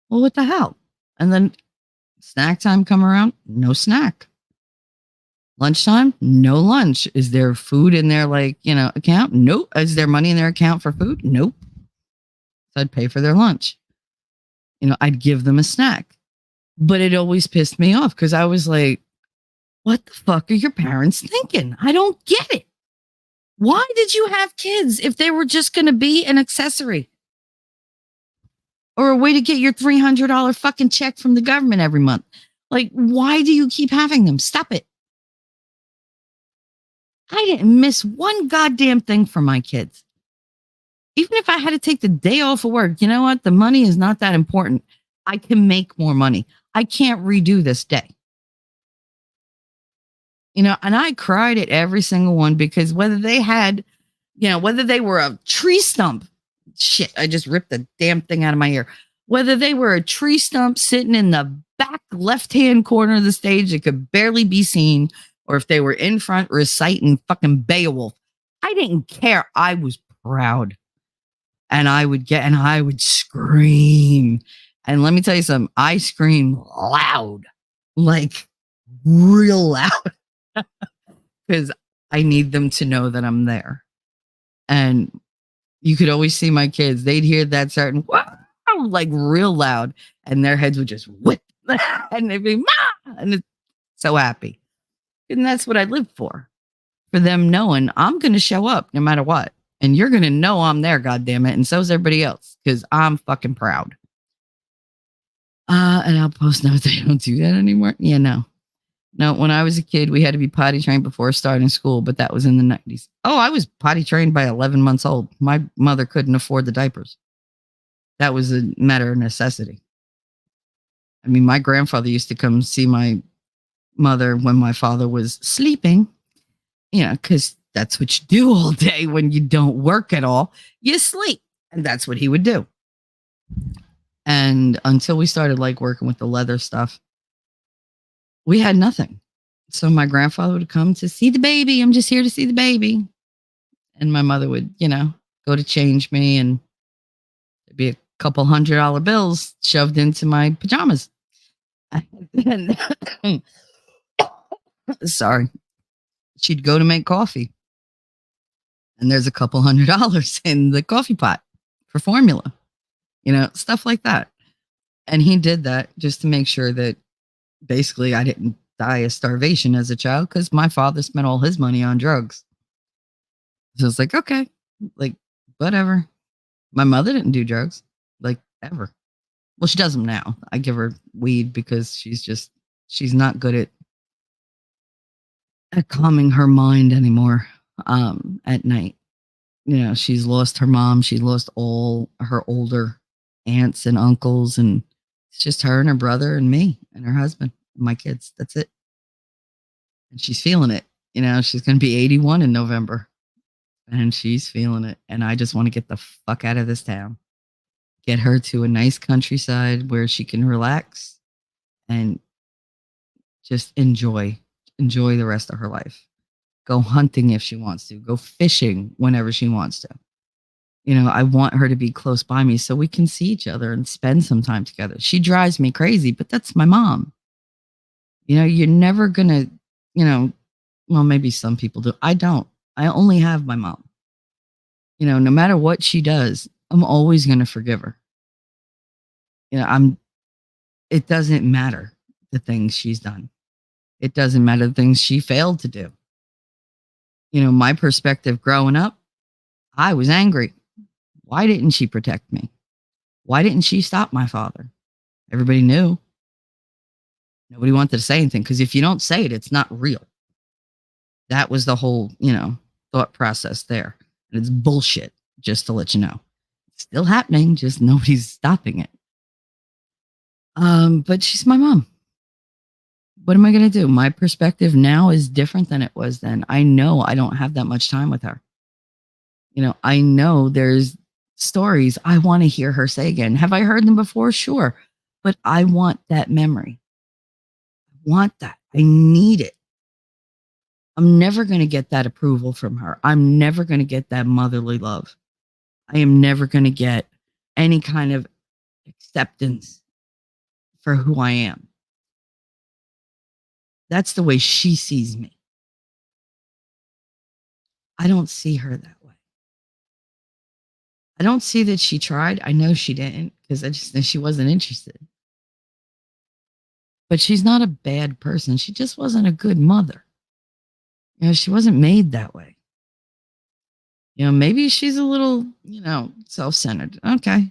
Speaker 2: Well, what the hell? And then snack time come around, no snack. Lunchtime, no lunch. Is there food in their account? Nope. Is there money in their account for food? Nope. So I'd pay for their lunch. I'd give them a snack. But it always pissed me off because I was like, what the fuck are your parents thinking? I don't get it. Why did you have kids if they were just going to be an accessory or a way to get your $300 fucking check from the government every month? Like, why do you keep having them? Stop it. I didn't miss one goddamn thing for my kids. Even if I had to take the day off of work, you know what? The money is not that important. I can make more money. I can't redo this day. And I cried at every single one because whether they had, whether they were a tree stump, shit, I just ripped the damn thing out of my ear. Whether they were a tree stump sitting in the back left hand corner of the stage that could barely be seen, or if they were in front reciting fucking Beowulf, I didn't care. I was proud. And I would scream. And let me tell you something, I scream loud, like real loud, because I need them to know that I'm there. And you could always see my kids, they'd hear that certain wow, like real loud, and their heads would just whip and they'd be, Ma! And it's so happy. And that's what I live for them knowing I'm going to show up no matter what. And you're going to know I'm there, goddammit. And so is everybody else because I'm fucking proud. And I'll post notes. They don't do that anymore. Yeah, no. No, when I was a kid, we had to be potty trained before starting school, but that was in the 90s. Oh, I was potty trained by 11 months old. My mother couldn't afford the diapers. That was a matter of necessity. I mean, my grandfather used to come see my mother when my father was sleeping, because that's what you do all day when you don't work at all. You sleep. And that's what he would do. And until we started like working with the leather stuff, we had nothing. So my grandfather would come to see the baby. I'm just here to see the baby. And my mother would, go to change me, and there'd be a couple $100 bills shoved into my pajamas. And sorry. She'd go to make coffee, and there's a couple $100 in the coffee pot for formula, stuff like that. And he did that just to make sure that basically I didn't die of starvation as a child because my father spent all his money on drugs. So it's like, okay, like whatever. My mother didn't do drugs, like ever. Well, she does them now. I give her weed because she's not good at calming her mind anymore at night. She's lost her mom. She lost all her older aunts and uncles, and it's just her and her brother and me and her husband and my kids. That's it. And she's feeling it. She's going to be 81 in November, and she's feeling it. And I just want to get the fuck out of this town, get her to a nice countryside where she can relax and just enjoy the rest of her life. Go hunting if she wants to, go fishing whenever she wants to. I want her to be close by me so we can see each other and spend some time together. She drives me crazy, but that's my mom. You're never going to, well, maybe some people do. I don't. I only have my mom. No matter what she does, I'm always going to forgive her. It doesn't matter the things she's done. It doesn't matter the things she failed to do. My perspective growing up, I was angry. Why didn't she protect me? Why didn't she stop my father? Everybody knew. Nobody wanted to say anything because if you don't say it, it's not real. That was the whole, thought process there. And it's bullshit, just to let you know. It's still happening, just nobody's stopping it. But she's my mom. What am I going to do? My perspective now is different than it was then. I know I don't have that much time with her. I know there's stories I want to hear her say again. Have I heard them before? Sure. But I want that memory. I want that. I need it. I'm never going to get that approval from her. I'm never going to get that motherly love. I am never going to get any kind of acceptance for who I am. That's the way she sees me. I don't see her that way. I don't see that she tried. I know she didn't because I just know she wasn't interested. But she's not a bad person. She just wasn't a good mother. She wasn't made that way. Maybe she's a little, self centered. Okay.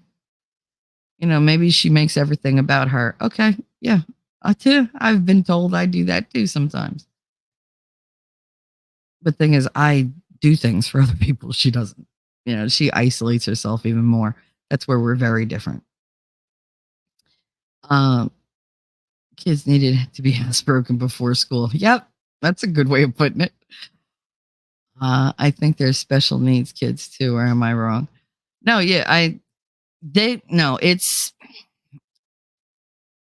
Speaker 2: Maybe she makes everything about her. Okay. Yeah. Too. I've been told I do that too sometimes. But thing is, I do things for other people. She doesn't. She isolates herself even more. That's where we're very different. Um, Kids needed to be housebroken before school. Yep. That's a good way of putting it. I think there's special needs kids too, or am I wrong? No, yeah, no, it's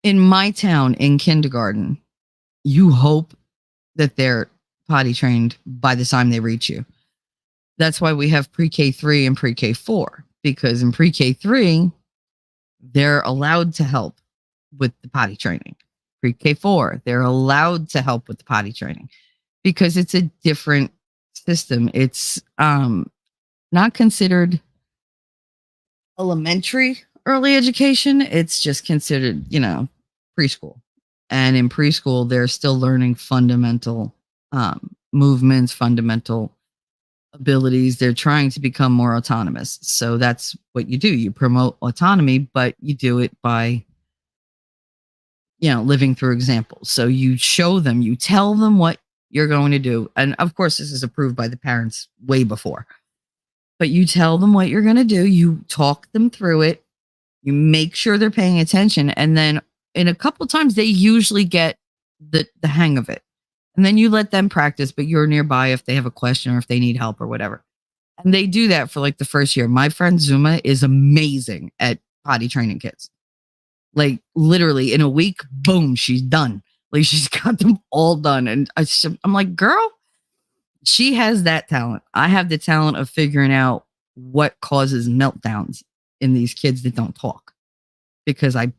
Speaker 2: in my town in kindergarten. You hope that they're potty trained by the time they reach you. That's why we have pre-K 3 and pre-K 4, because in pre-K 3, they're allowed to help with the potty training. Pre-K 4, they're allowed to help with the potty training because it's a different system. It's not considered elementary early education. It's just considered, preschool. And in preschool, they're still learning fundamental movements, fundamental abilities. They're trying to become more autonomous. So that's what you do. You promote autonomy, but you do it by, living through examples. So you show them, you tell them what you're going to do. And of course, this is approved by the parents way before. But you tell them what you're going to do, you talk them through it, you make sure they're paying attention. And then in a couple times, they usually get the hang of it. And then you let them practice, but you're nearby if they have a question or if they need help or whatever. And they do that for like the first year. My friend Zuma is amazing at potty training kids. Like literally in a week, boom, she's done. Like she's got them all done. And I'm like, girl, she has that talent. I have the talent of figuring out what causes meltdowns in these kids that don't talk, because I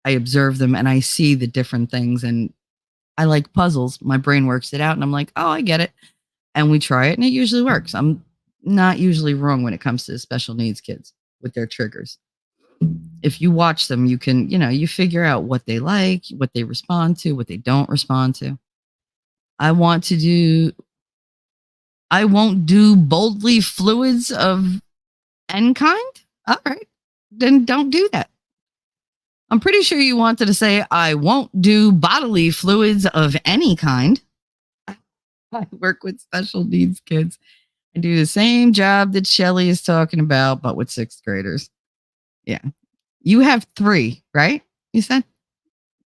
Speaker 2: observe them and I see the different things, and I like puzzles. My brain works it out and I'm like, oh, I get it. And we try it and it usually works. I'm not usually wrong when it comes to special needs kids with their triggers. If you watch them, you can, you figure out what they like, what they respond to, what they don't respond to. I want to do I won't do boldly fluids of any kind. All right. Then don't do that. I'm pretty sure you wanted to say, I won't do bodily fluids of any kind. I work with special needs kids. I do the same job that Shelly is talking about, but with sixth graders. Yeah. You have 3, right? You said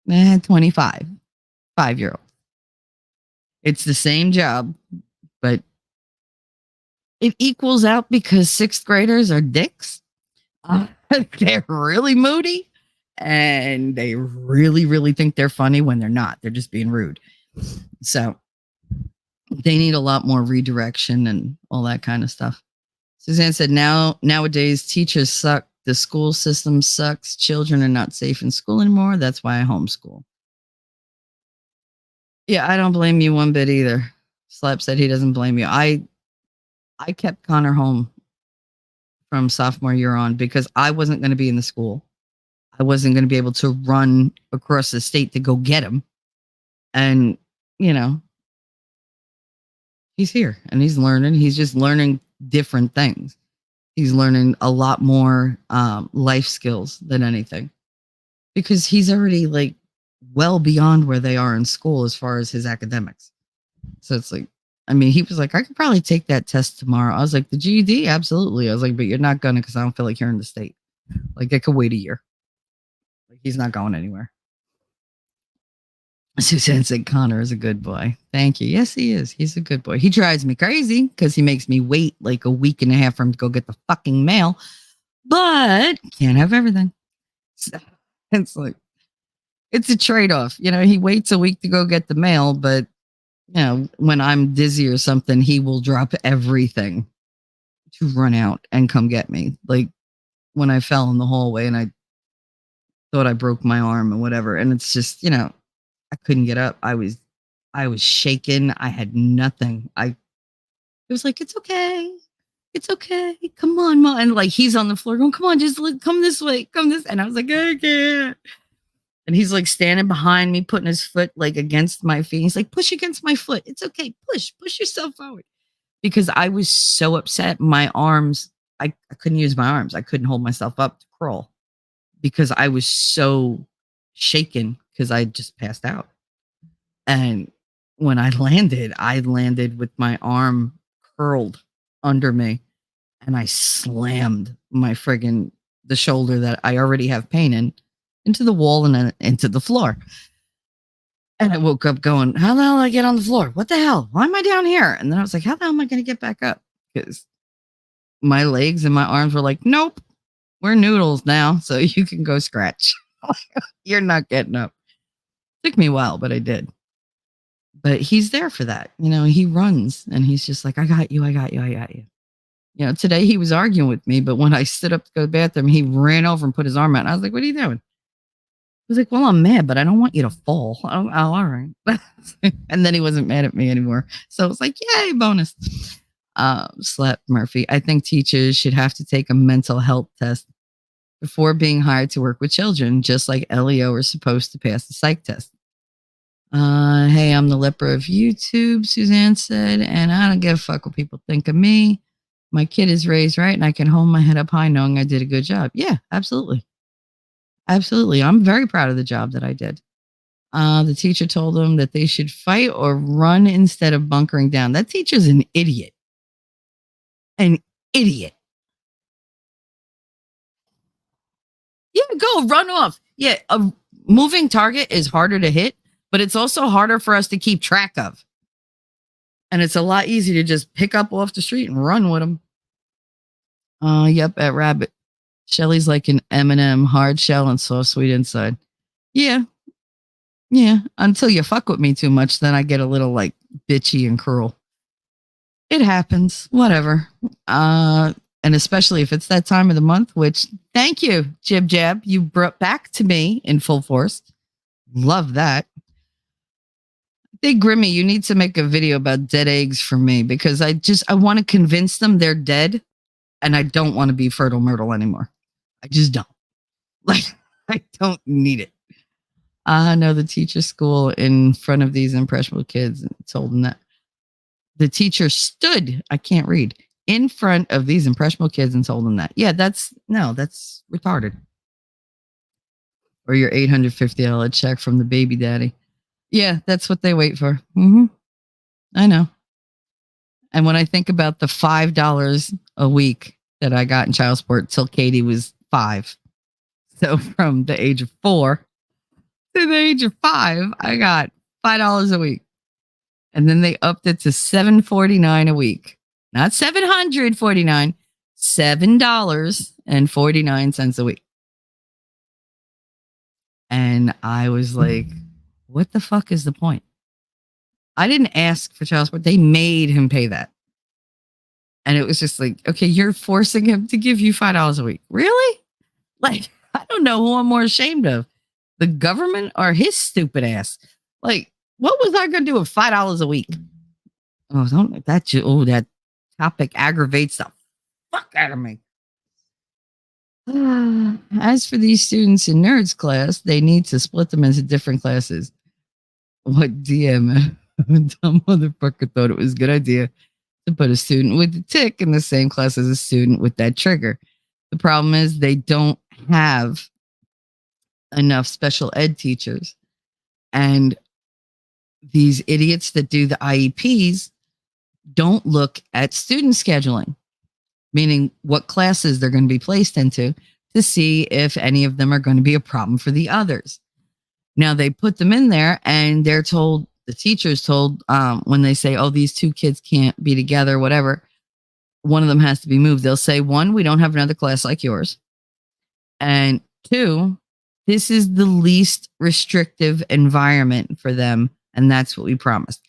Speaker 2: 25, 5-year-old. It's the same job, but it equals out because sixth graders are dicks. They're really moody and they really, really think they're funny when they're not. They're just being rude. So they need a lot more redirection and all that kind of stuff. Suzanne said, nowadays teachers suck. The school system sucks. Children are not safe in school anymore. That's why I homeschool. Yeah, I don't blame you one bit either. Slap said he doesn't blame you. I kept Connor home from sophomore year on because I wasn't going to be in the school. I wasn't going to be able to run across the state to go get him. And, he's here and he's learning. He's just learning different things. He's learning a lot more life skills than anything because he's already like well beyond where they are in school as far as his academics. So it's like, he was like, I could probably take that test tomorrow. I was like, the GED? Absolutely. I was like, but you're not going to because I don't feel like hearing the state. Like, I could wait a year. Like, he's not going anywhere. Suzanne said Connor is a good boy. Thank you. Yes, he is. He's a good boy. He drives me crazy because he makes me wait like a week and a half for him to go get the fucking mail. But can't have everything. So it's like, it's a trade-off. He waits a week to go get the mail, but when I'm dizzy or something, he will drop everything to run out and come get me. Like when I fell in the hallway and I thought I broke my arm and whatever. And it's just, I couldn't get up. I was shaken. I had nothing. It was like, it's okay. It's okay. Come on, Mom. And like, he's on the floor going, come on, just come this way. Come this. And I was like, I can't. And he's like standing behind me, putting his foot like against my feet. He's like, push against my foot. It's okay. Push yourself forward. because I was so upset. My arms, I couldn't use my arms. I couldn't hold myself up to crawl because I was so shaken because I just passed out. And when I landed with my arm curled under me and I slammed my friggin' the shoulder that I already have pain in into the wall and then into the floor. And I woke up going, how the hell did I get on the floor? What the hell? Why am I down here? And then I was like, how the hell am I going to get back up? Because my legs and my arms were like, nope, we're noodles now. So you can go scratch. You're not getting up. Took me a while, but I did. But he's there for that. He runs and he's just like, I got you. I got you. I got you. Today he was arguing with me, but when I stood up to go to the bathroom, he ran over and put his arm out. And I was like, what are you doing? He was like, well, I'm mad, but I don't want you to fall. Oh, all right. And then he wasn't mad at me anymore. So I was like, yay, bonus. Slap Murphy. I think teachers should have to take a mental health test before being hired to work with children, just like LEO are supposed to pass the psych test. Hey, I'm the leper of YouTube, Suzanne said, and I don't give a fuck what people think of me. My kid is raised right, and I can hold my head up high knowing I did a good job. Yeah, absolutely. Absolutely. I'm very proud of the job that I did. The teacher told them that they should fight or run instead of bunkering down. That teacher's an idiot. An idiot. Yeah, go run off. Yeah, a moving target is harder to hit, but it's also harder for us to keep track of. And it's a lot easier to just pick up off the street and run with them. Yep, at Rabbit. Shelly's like an M&M, hard shell and soft sweet inside. Yeah. Yeah. Until you fuck with me too much, then I get a little like bitchy and cruel. It happens. Whatever. And especially if it's that time of the month, which thank you, Jib Jab. You brought back to me in full force. Love that. Big Grimmy, you need to make a video about dead eggs for me because I want to convince them they're dead and I don't want to be fertile myrtle anymore. I just don't. Like, I don't need it. I know the teacher school in front of these impressionable kids and told them that. The teacher stood, I can't read, in front of these impressionable kids and told them that. Yeah, that's retarded. Or your $850 check from the baby daddy. Yeah, that's what they wait for. I know. And when I think about the $5 a week that I got in child support till Katie was 5. So from the age of 4 to the age of 5, I got $5 a week. And then they upped it to $7.49 a week. Not $749, $7.49 a week. And I was like, what the fuck is the point? I didn't ask for child support. They made him pay that. And it was just like, okay, you're forcing him to give you $5 a week. Really? Like, I don't know who I'm more ashamed of, the government or his stupid ass. Like, what was I going to do with $5 a week? Oh, that topic aggravates the fuck out of me. As for these students in nerds class, they need to split them into different classes. What DM? Dumb motherfucker thought it was a good idea to put a student with the tick in the same class as a student with that trigger. The problem is they don't have enough special ed teachers. And these idiots that do the IEPs don't look at student scheduling, meaning what classes they're going to be placed into to see if any of them are going to be a problem for the others. Now they put them in there and they're told, the teacher's told when they say, oh, these two kids can't be together, whatever, one of them has to be moved. They'll say, 1, we don't have another class like yours. And 2, this is the least restrictive environment for them. And that's what we promised.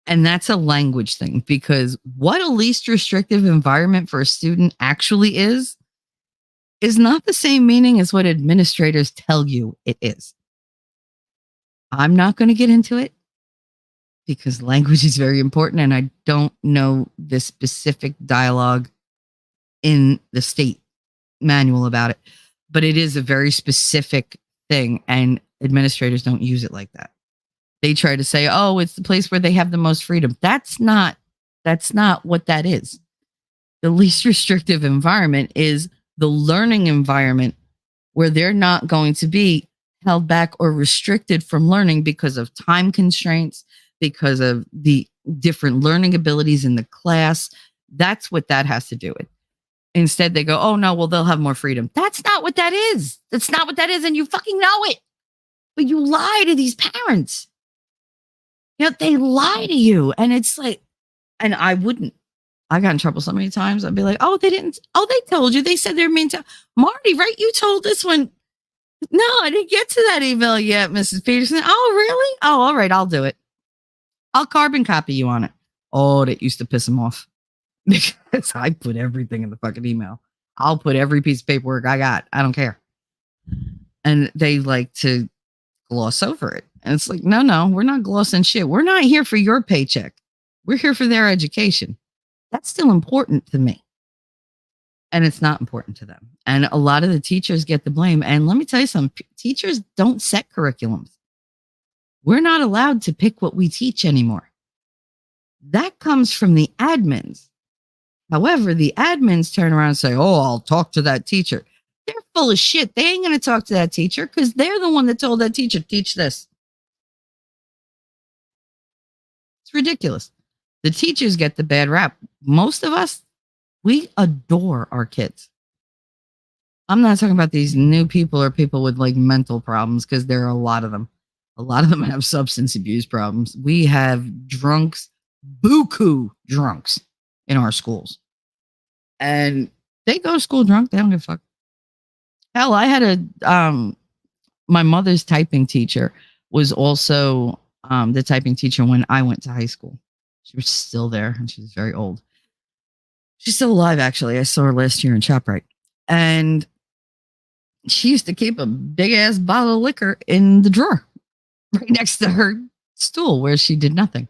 Speaker 2: And that's a language thing, because what a least restrictive environment for a student actually is not the same meaning as what administrators tell you it is. I'm not going to get into it because language is very important and I don't know the specific dialogue in the state manual about it, but it is a very specific thing and administrators don't use it like that. They try to say, oh, it's the place where they have the most freedom. That's not That's not what that is. The least restrictive environment is the learning environment where they're not going to be held back or restricted from learning because of time constraints, because of the different learning abilities in the class. That's what that has to do with. Instead, they go, oh, no, well, they'll have more freedom. That's not what that is. That's not what that is. And you fucking know it. But you lie to these parents. They lie to you. And it's like, and I wouldn't. I got in trouble so many times. I'd be like, oh, they didn't. Oh, they told you. They said they're mean to Marty, right? You told this one. No, I didn't get to that email yet, Mrs. Peterson. Oh, really? Oh, all right. I'll do it. I'll carbon copy you on it. Oh, that used to piss him off because I put everything in the fucking email. I'll put every piece of paperwork I got. I don't care. And they like to gloss over it. And it's like, no, we're not glossing shit. We're not here for your paycheck. We're here for their education. That's still important to me. And it's not important to them. And a lot of the teachers get the blame. And let me tell you something, teachers don't set curriculums. We're not allowed to pick what we teach anymore. That comes from the admins. However, the admins turn around and say, oh, I'll talk to that teacher. They're full of shit. They ain't going to talk to that teacher because they're the one that told that teacher, teach this. It's ridiculous. The teachers get the bad rap. Most of us, we adore our kids. I'm not talking about these new people or people with like mental problems because there are a lot of them. A lot of them have substance abuse problems. We have drunks, buku drunks in our schools. And they go to school drunk. They don't give a fuck. Hell, I had my mother's typing teacher was also the typing teacher when I went to high school. She was still there and she was very old. She's still alive, actually. I saw her last year in ShopRite. And she used to keep a big ass bottle of liquor in the drawer right next to her stool where she did nothing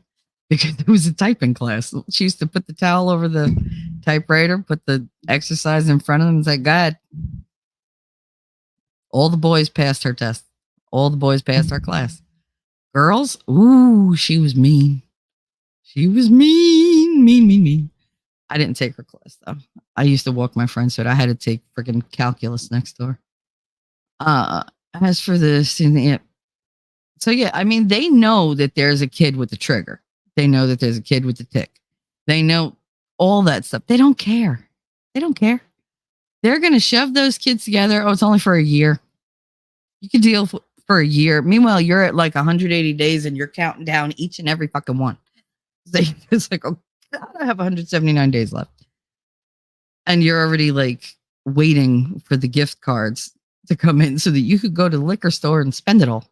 Speaker 2: because it was a typing class. She used to put the towel over the typewriter, put the exercise in front of them and say, God. All the boys passed her test. All the boys passed our class. Girls, ooh, she was mean. She was mean. I didn't take her class, though. I used to walk my friends, so I had to take freaking calculus next door. As for the student, so yeah, I mean, they know that there's a kid with the trigger. They know that there's a kid with the tick. They know all that stuff. They don't care. They don't care. They're going to shove those kids together. Oh, it's only for a year. You can deal for a year. Meanwhile, you're at like 180 days and you're counting down each and every fucking one. It's like, oh, God, I have 179 days left. And you're already like waiting for the gift cards to come in so that you could go to the liquor store and spend it all.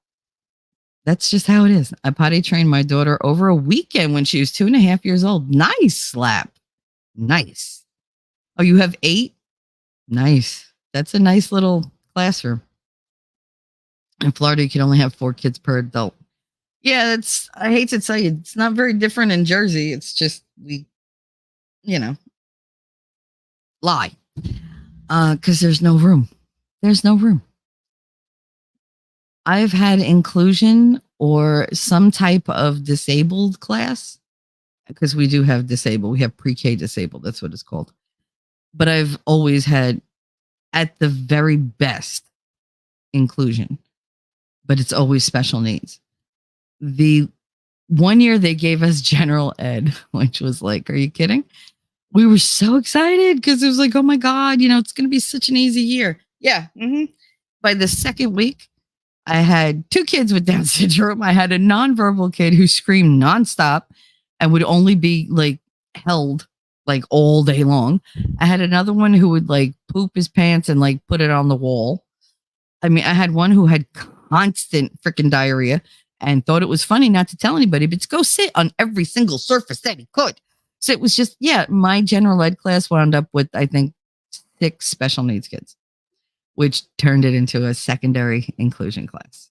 Speaker 2: That's just how it is. I potty trained my daughter over a weekend when she was 2.5 years old. Nice slap. Nice. Oh, you have 8? Nice. That's a nice little classroom. In Florida, you can only have 4 kids per adult. Yeah, I hate to tell you, it's not very different in Jersey. It's just we, lie. Because there's no room. There's no room. I've had inclusion or some type of disabled class because we do have disabled. We have pre-K disabled. That's what it's called. But I've always had, at the very best, inclusion. But it's always special needs. The one year they gave us general ed, which was like, are you kidding? We were so excited because it was like, oh my God, it's going to be such an easy year. Yeah. Mm-hmm. By the second week, I had 2 kids with Down syndrome. I had a nonverbal kid who screamed nonstop and would only be like held like all day long. I had another one who would like poop his pants and like put it on the wall. I mean, I had one who had constant freaking diarrhea and thought it was funny not to tell anybody, but to go sit on every single surface that he could. So it was just, my general ed class wound up with, I think, 6 special needs kids, which turned it into a secondary inclusion class.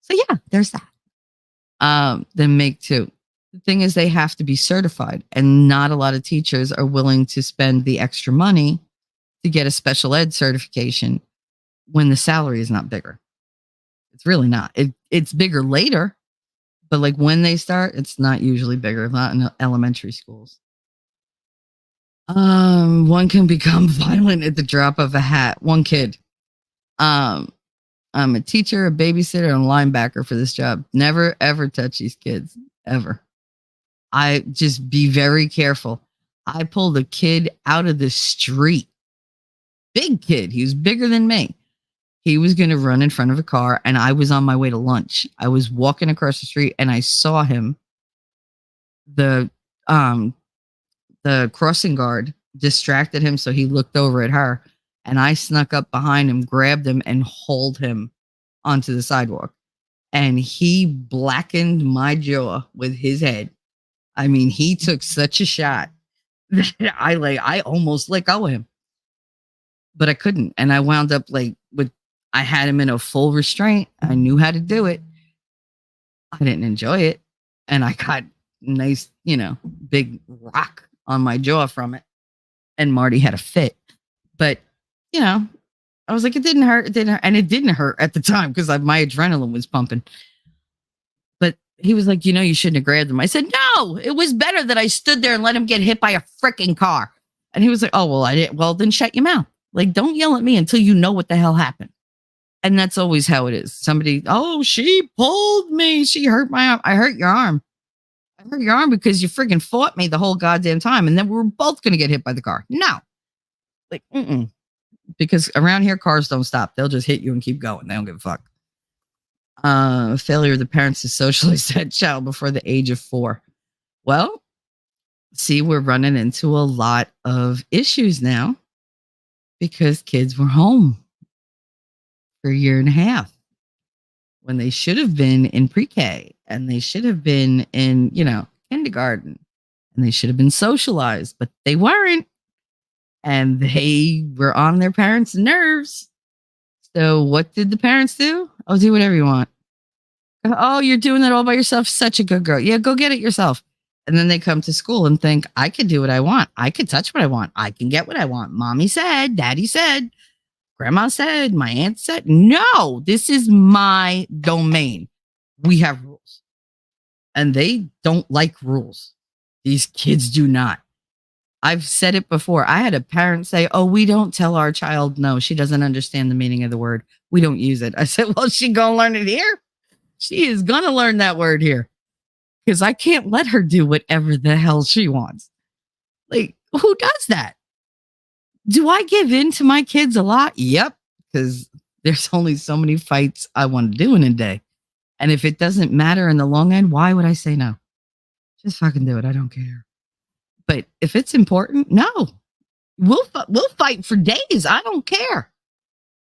Speaker 2: So there's that. Then make 2. The thing is, they have to be certified, and not a lot of teachers are willing to spend the extra money to get a special ed certification when the salary is not bigger. It's really not. It's bigger later, But like when they start, it's not usually bigger, not in elementary schools. One can become violent at the drop of a hat. One kid. Um, I'm a teacher, a babysitter, and a linebacker for this job. Never ever touch these kids. Ever. I just be very careful. I pulled a kid out of the street. Big kid. He was bigger than me. He was going to run in front of a car, and I was on my way to lunch. I was walking across the street, and I saw him. The um the crossing guard distracted him, so he looked over at her, and I snuck up behind him, grabbed him, and hauled him onto the sidewalk. And he blackened my jaw with his head. I mean, he took such a shot that I almost let go of him, but I couldn't. And I wound up I had him in a full restraint. I knew how to do it. I didn't enjoy it. And I got nice, big rock on my jaw from it. And Marty had a fit. But, I was like, it didn't hurt. It didn't hurt. And it didn't hurt at the time because my adrenaline was pumping. But he was like, you shouldn't have grabbed him. I said, no, it was better that I stood there and let him get hit by a freaking car. And he was like, oh, well, I didn't. Well, then shut your mouth. Like, don't yell at me until you know what the hell happened. And that's always how it is. Somebody, oh, she pulled me. She hurt my arm. I hurt your arm. I hurt your arm because you freaking fought me the whole goddamn time. And then we were both going to get hit by the car. No. Like, because around here, cars don't stop. They'll just hit you and keep going. They don't give a fuck. Failure of the parents to socialize that child before the age of 4. Well, see, we're running into a lot of issues now because kids were home for a year and a half when they should have been in pre-K and they should have been in, kindergarten and they should have been socialized, but they weren't. And they were on their parents' nerves. So what did the parents do? Oh, do whatever you want. Oh, you're doing that all by yourself. Such a good girl. Yeah, go get it yourself. And then they come to school and think, I could do what I want. I could touch what I want. I can get what I want. Mommy said, daddy said, grandma said, my aunt said. No, this is my domain. We have rules. And they don't like rules. These kids do not. I've said it before. I had a parent say, oh, we don't tell our child no. She doesn't understand the meaning of the word. We don't use it. I said, well, she going to learn it here. She is going to learn that word here because I can't let her do whatever the hell she wants. Like, who does that? Do I give in to my kids a lot? Yep. Because there's only so many fights I want to do in a day. And if it doesn't matter in the long end, why would I say no? Just fucking do it. I don't care. But if it's important, no. We'll fight for days. I don't care.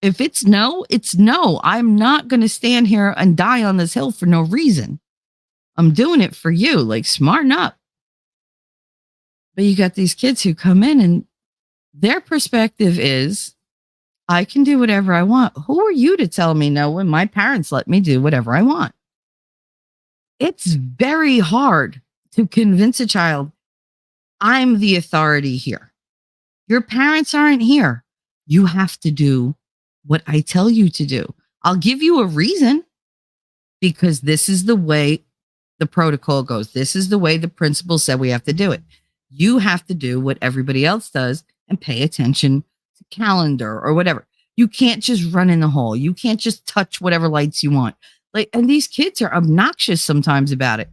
Speaker 2: If it's no, it's no. I'm not going to stand here and die on this hill for no reason. I'm doing it for you. Like, smarten up. But you got these kids who come in and their perspective is, I can do whatever I want. Who are you to tell me no when my parents let me do whatever I want? It's very hard to convince a child, I'm the authority here. Your parents aren't here. You have to do what I tell you to do. I'll give you a reason because this is the way the protocol goes. This is the way the principal said we have to do it. You have to do what everybody else does and pay attention to calendar or whatever. You can't just run in the hall. You can't just touch whatever lights you want. And these kids are obnoxious sometimes about it.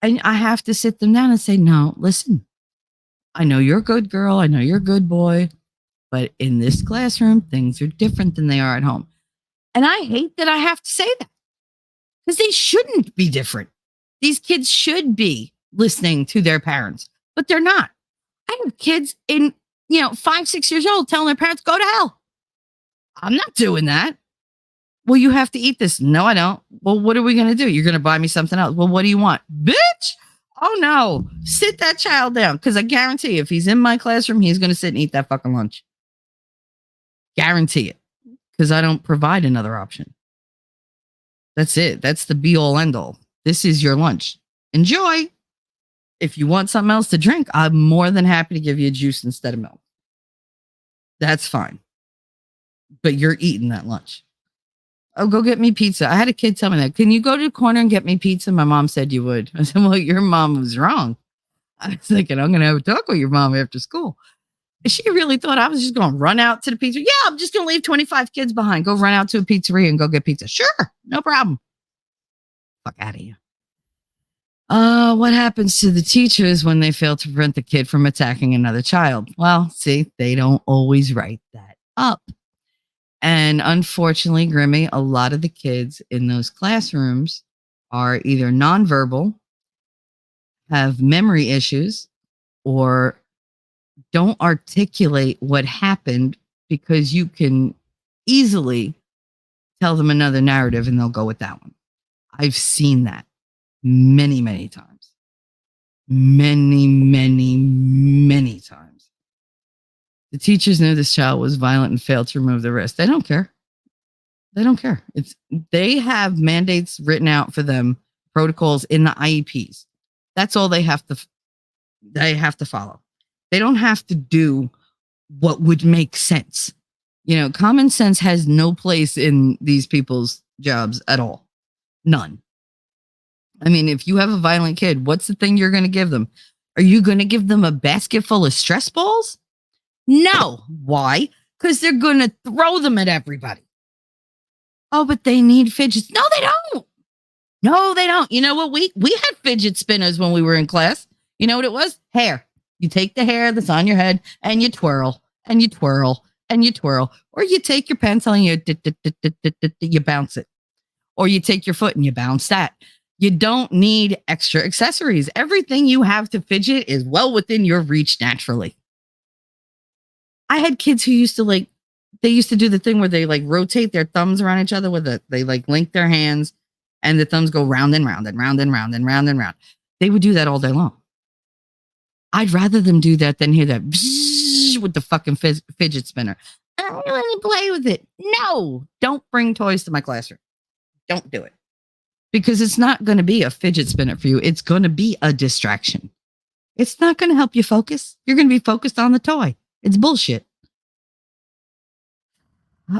Speaker 2: And I have to sit them down and say, no, listen, I know you're a good girl. I know you're a good boy. But in this classroom, things are different than they are at home. And I hate that I have to say that because they shouldn't be different. These kids should be listening to their parents, but they're not. I have kids in, 5, 6 years old telling their parents, go to hell. I'm not doing that. Well, you have to eat this. No, I don't. Well, what are we going to do? You're going to buy me something else. Well, what do you want? Bitch. Oh, no. Sit that child down because I guarantee if he's in my classroom, he's going to sit and eat that fucking lunch. Guarantee it because I don't provide another option. That's it. That's the be all end all. This is your lunch. Enjoy. If you want something else to drink, I'm more than happy to give you a juice instead of milk. That's fine. But you're eating that lunch. Oh, go get me pizza. I had a kid tell me that. Can you go to the corner and get me pizza? My mom said you would. I said, well, your mom was wrong. I was thinking, I'm going to have a talk with your mom after school. She really thought I was just going to run out to the pizza. Yeah, I'm just going to leave 25 kids behind. Go run out to a pizzeria and go get pizza. Sure, no problem. Fuck out of here. What happens to the teachers when they fail to prevent the kid from attacking another child? Well, see, they don't always write that up. And unfortunately, Grimmy, a lot of the kids in those classrooms are either nonverbal, have memory issues, or don't articulate what happened because you can easily tell them another narrative and they'll go with that one. I've seen that many, many times. Many, many, many times. The teachers knew this child was violent and failed to remove the wrist. They don't care. They don't care. They have mandates written out for them, protocols in the IEPs. That's all they have to follow. They don't have to do what would make sense. Common sense has no place in these people's jobs at all. None. I mean, if you have a violent kid, what's the thing you're going to give them? Are you going to give them a basket full of stress balls? No. Why? Because they're going to throw them at everybody. Oh, but they need fidgets. No, they don't. No, they don't. You know what? We had fidget spinners when we were in class. You know what it was? Hair. You take the hair that's on your head and you twirl and you twirl and you twirl. Or you take your pencil and you bounce it. Or you take your foot and you bounce that. You don't need extra accessories. Everything you have to fidget is well within your reach naturally. I had kids who used to they used to do the thing where they rotate their thumbs around each other they link their hands and the thumbs go round and round and round and round and round and round. They would do that all day long. I'd rather them do that than hear that with the fucking fidget spinner. I don't want to play with it. No, don't bring toys to my classroom. Don't do it. Because it's not going to be a fidget spinner for you. It's going to be a distraction. It's not going to help you focus. You're going to be focused on the toy. It's bullshit.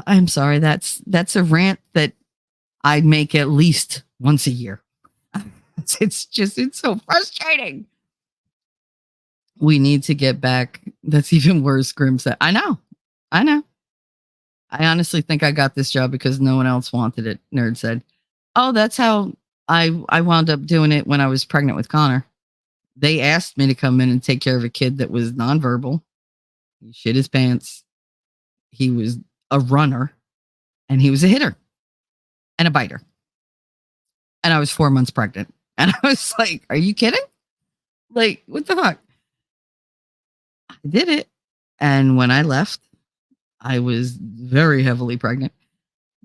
Speaker 2: I'm sorry. That's a rant that I make at least once a year. It's so frustrating. We need to get back. That's even worse, Grim said. I know. I honestly think I got this job because no one else wanted it, Nerd said. Oh, that's how I wound up doing it when I was pregnant with Connor. They asked me to come in and take care of a kid that was nonverbal. He shit his pants. He was a runner and he was a hitter and a biter. And I was 4 months pregnant. And I was like, are you kidding? What the fuck? I did it. And when I left, I was very heavily pregnant.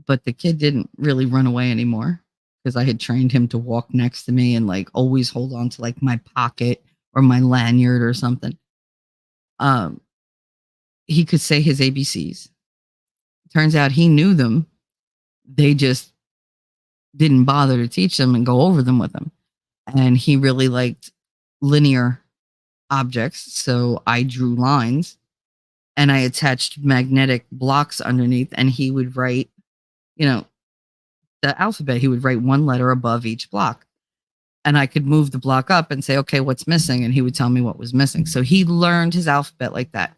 Speaker 2: But the kid didn't really run away anymore because I had trained him to walk next to me and always hold on to my pocket or my lanyard or something. He could say his ABCs. Turns out he knew them. They just didn't bother to teach them and go over them with him. And he really liked linear objects. So I drew lines and I attached magnetic blocks underneath, and he would write, the alphabet. He would write one letter above each block. And I could move the block up and say, okay, what's missing? And he would tell me what was missing. So he learned his alphabet like that.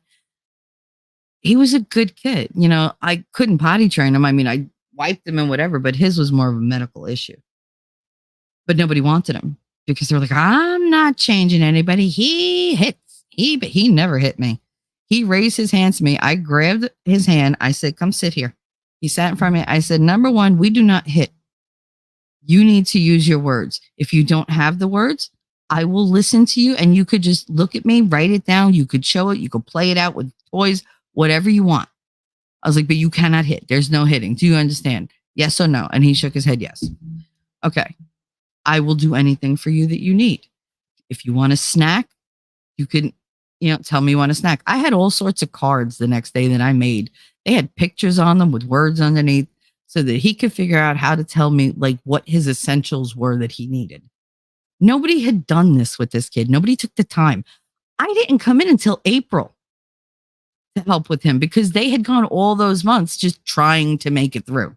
Speaker 2: He was a good kid. I couldn't potty train him. I mean, I wiped him and whatever, but his was more of a medical issue. But nobody wanted him because they're like, I'm not changing anybody. He hits. But he never hit me. He raised his hand to me. I grabbed his hand. I said, come sit here. He sat in front of me. I said, number one, we do not hit. You need to use your words. If you don't have the words, I will listen to you and you could just look at me, write it down. You could show it. You could play it out with toys, whatever you want. I was like, but you cannot hit. There's no hitting. Do you understand? Yes or no? And he shook his head, yes. Okay. I will do anything for you that you need. If you want a snack, you can, tell me you want a snack. I had all sorts of cards the next day that I made. They had pictures on them with words underneath so that he could figure out how to tell me what his essentials were that he needed. Nobody had done this with this kid. Nobody took the time. I didn't come in until April to help with him because they had gone all those months just trying to make it through.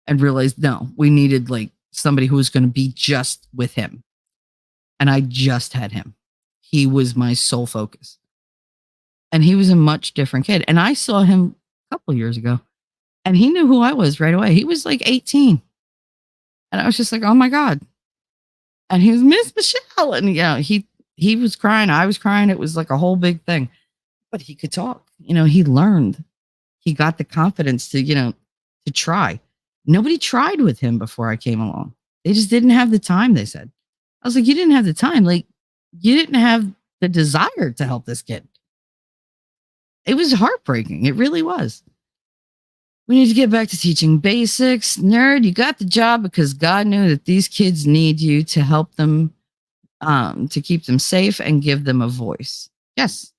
Speaker 2: and realized, no, we needed like somebody who was going to be just with him. And I just had him. He was my sole focus. And he was a much different kid. And I saw him a couple years ago and he knew who I was right away. He was like 18. And I was just like, oh my God. And he was Miss Michelle. And he was crying. I was crying. It was like a whole big thing. But he could talk. He learned. He got the confidence to try. Nobody tried with him before I came along. They just didn't have the time, they said. I was like, you didn't have the time. Like, you didn't have the desire to help this kid. It was heartbreaking. It really was. We need to get back to teaching basics. Nerd, you got the job because God knew that these kids need you to help them, to keep them safe and give them a voice. Yes.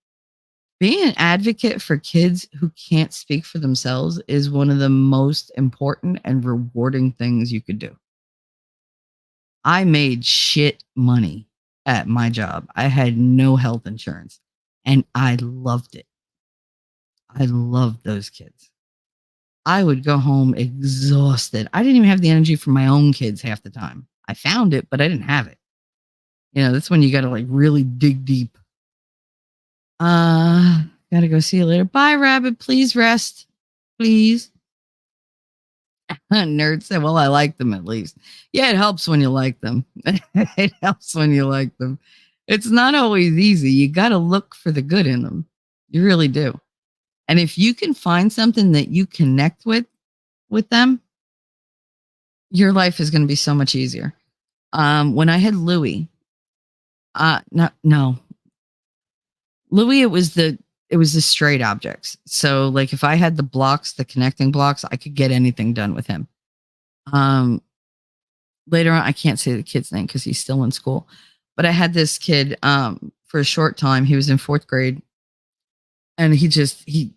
Speaker 2: Being an advocate for kids who can't speak for themselves is one of the most important and rewarding things you could do. I made shit money at my job. I had no health insurance and I loved it. I loved those kids. I would go home exhausted. I didn't even have the energy for my own kids half the time. I found it, but I didn't have it. That's when you got to like really dig deep. Gotta go. See you later. Bye, Rabbit. Please rest. Please. Nerd said, well, I like them at least. Yeah, it helps when you like them. It helps when you like them. It's not always easy. You got to look for the good in them. You really do. And if you can find something that you connect with them, your life is going to be so much easier. When I had Louis, no. Louis, it was the straight objects. So like if I had the blocks, the connecting blocks, I could get anything done with him. Later on, I can't say the kid's name because he's still in school, but I had this kid for a short time. He was in 4th grade and he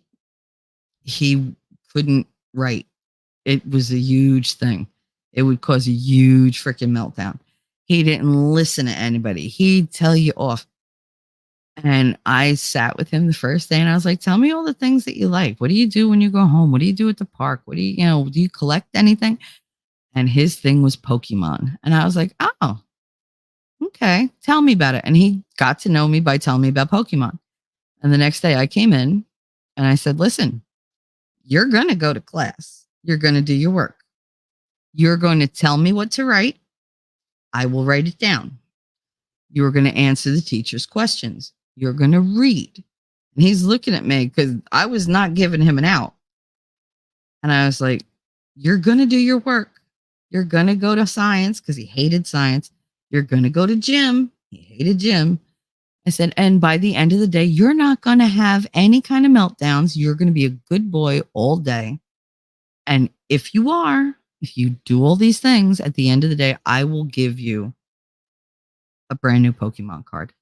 Speaker 2: couldn't write. It was a huge thing. It would cause a huge freaking meltdown. He didn't listen to anybody. He'd tell you off. And I sat with him the first day and I was like, tell me all the things that you like. What do you do when you go home? What do you do at the park? What do do you collect anything? And his thing was Pokemon. And I was like, oh, okay. Tell me about it. And he got to know me by telling me about Pokemon. And the next day I came in and I said, listen, you're going to go to class. You're going to do your work. You're going to tell me what to write. I will write it down. You're going to answer the teacher's questions. You're going to read. And he's looking at me because I was not giving him an out. And I was like, you're going to do your work. You're going to go to science because he hated science. You're going to go to gym. He hated gym. I said, and by the end of the day, you're not going to have any kind of meltdowns. You're going to be a good boy all day. And if you do all these things, at the end of the day, I will give you a brand new Pokemon card.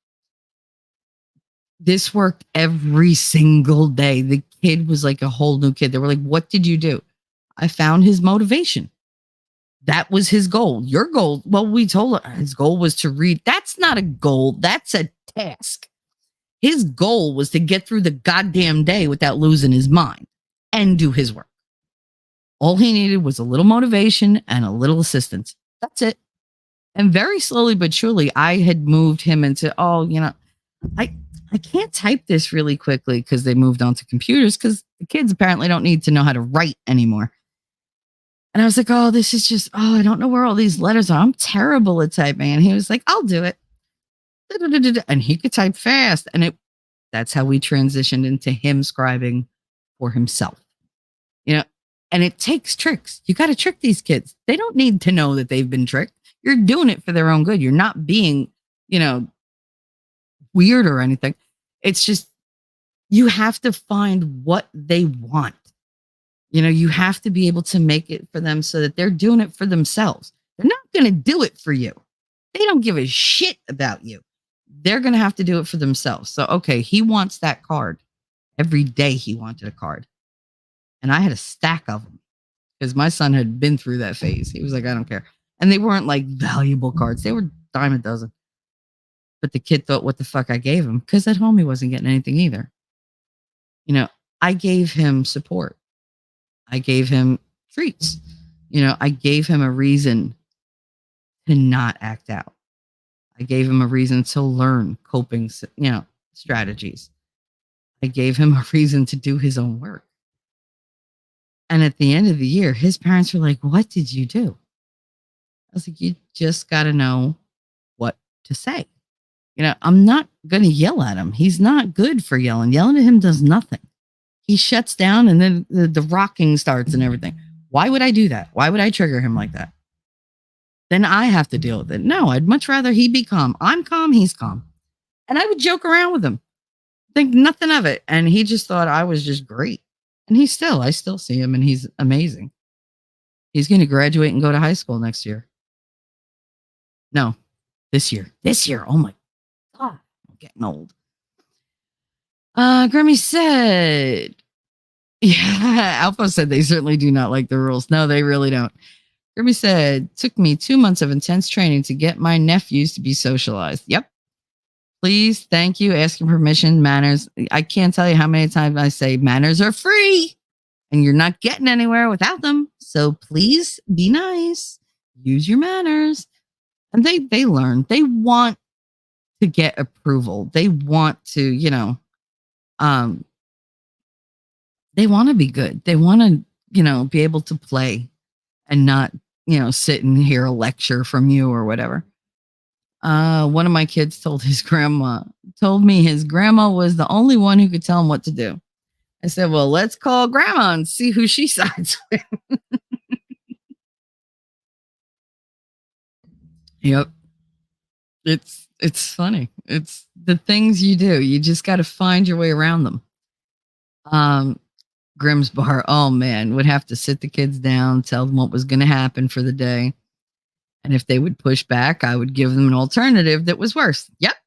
Speaker 2: This worked every single day. The kid was like a whole new kid. They were like, what did you do? I found his motivation. That was his goal. Your goal, well, we told her his goal was to read. That's not a goal. That's a task. His goal was to get through the goddamn day without losing his mind and do his work. All he needed was a little motivation and a little assistance. That's it. And very slowly but surely, I had moved him into, I can't type this really quickly because they moved on to computers because the kids apparently don't need to know how to write anymore. And I was like, this is just, I don't know where all these letters are. I'm terrible at typing. And he was like, I'll do it. And he could type fast. And that's how we transitioned into him scribing for himself. And it takes tricks. You got to trick these kids. They don't need to know that they've been tricked. You're doing it for their own good. You're not being, weird or anything. It's just, you have to find what they want. You have to be able to make it for them so that they're doing it for themselves. They're not going to do it for you. They don't give a shit about you. They're going to have to do it for themselves. So, okay, he wants that card. Every day he wanted a card. And I had a stack of them because my son had been through that phase. He was like, I don't care. And they weren't like valuable cards. They were dime a dozen. But the kid thought, what the fuck I gave him? Because at home he wasn't getting anything either. I gave him support. I gave him treats. I gave him a reason to not act out. I gave him a reason to learn coping, strategies. I gave him a reason to do his own work. And at the end of the year, his parents were like, "What did you do?" I was like, "You just got to know what to say." I'm not going to yell at him. He's not good for yelling. Yelling at him does nothing. He shuts down and then the rocking starts and everything. Why would I do that? Why would I trigger him like that? Then I have to deal with it. No, I'd much rather he be calm. I'm calm, he's calm. And I would joke around with him, think nothing of it. And he just thought I was just great. And I still see him and he's amazing. He's going to graduate and go to high school next year. No, this year. This year. Oh my God. I'm getting old. Grimmy said, yeah, Alpha said they certainly do not like the rules. No, they really don't. Grimmy said, took me 2 months of intense training to get my nephews to be socialized. Yep. Please, thank you. Asking permission, manners. I can't tell you how many times I say manners are free and you're not getting anywhere without them. So please be nice. Use your manners. And they learn. They want to get approval. They want to, they want to be good. They want to, be able to play and not, sit and hear a lecture from you or whatever. One of my kids told me his grandma was the only one who could tell him what to do. I said, well, let's call grandma and see who she sides with. Yep. It's funny. It's the things you do. You just got to find your way around them. Grimm's bar. Oh man, would have to sit the kids down, tell them what was going to happen for the day. And if they would push back, I would give them an alternative that was worse. Yep.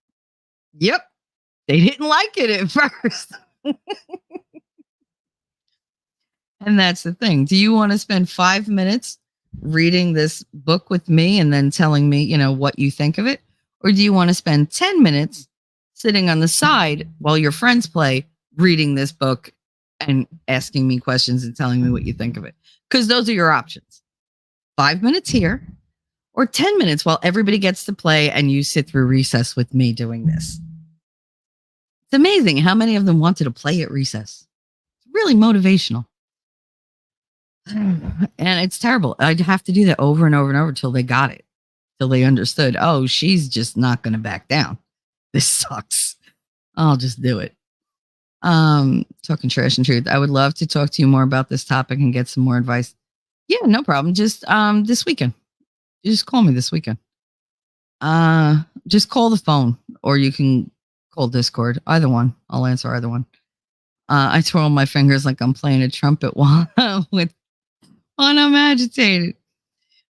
Speaker 2: They didn't like it at first. And that's the thing. Do you want to spend 5 minutes reading this book with me and then telling me, what you think of it? Or do you want to spend 10 minutes sitting on the side while your friends play, reading this book and asking me questions and telling me what you think of it? Because those are your options. 5 minutes here or 10 minutes while everybody gets to play and you sit through recess with me doing this. It's amazing how many of them wanted to play at recess. It's really motivational. And it's terrible. I'd have to do that over and over and over till they got it, till they understood, oh, she's just not going to back down. This sucks. I'll just do it. Talking trash and truth. I would love to talk to you more about this topic and get some more advice. Yeah, no problem. Just this weekend. You just call me this weekend. Just call the phone or you can call Discord. Either one. I'll answer either one. I twirl my fingers like I'm playing a trumpet while I'm agitated.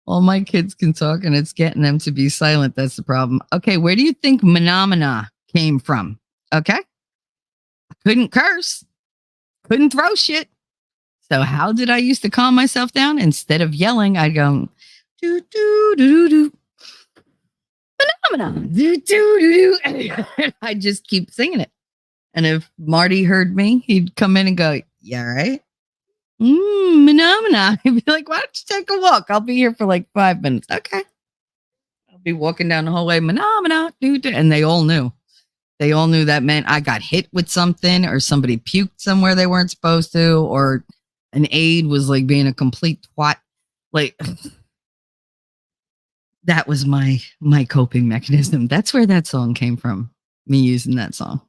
Speaker 2: All my kids can talk and it's getting them to be silent. That's the problem. Okay, where do you think phenomena came from? Okay. I couldn't curse. Couldn't throw shit. So how did I used to calm myself down? Instead of yelling, I'd go, do, do, do, do. Phenomena. Do, do, do, do. I just keep singing it. And if Marty heard me, he'd come in and go, yeah, right? Phenomena. He'd be like, why don't you take a walk? I'll be here for like 5 minutes. Okay. I'll be walking down the hallway, phenomena. And they all knew. They all knew that meant I got hit with something or somebody puked somewhere they weren't supposed to, or an aide was like being a complete twat. Like that was my coping mechanism. That's where that song came from. Me using that song.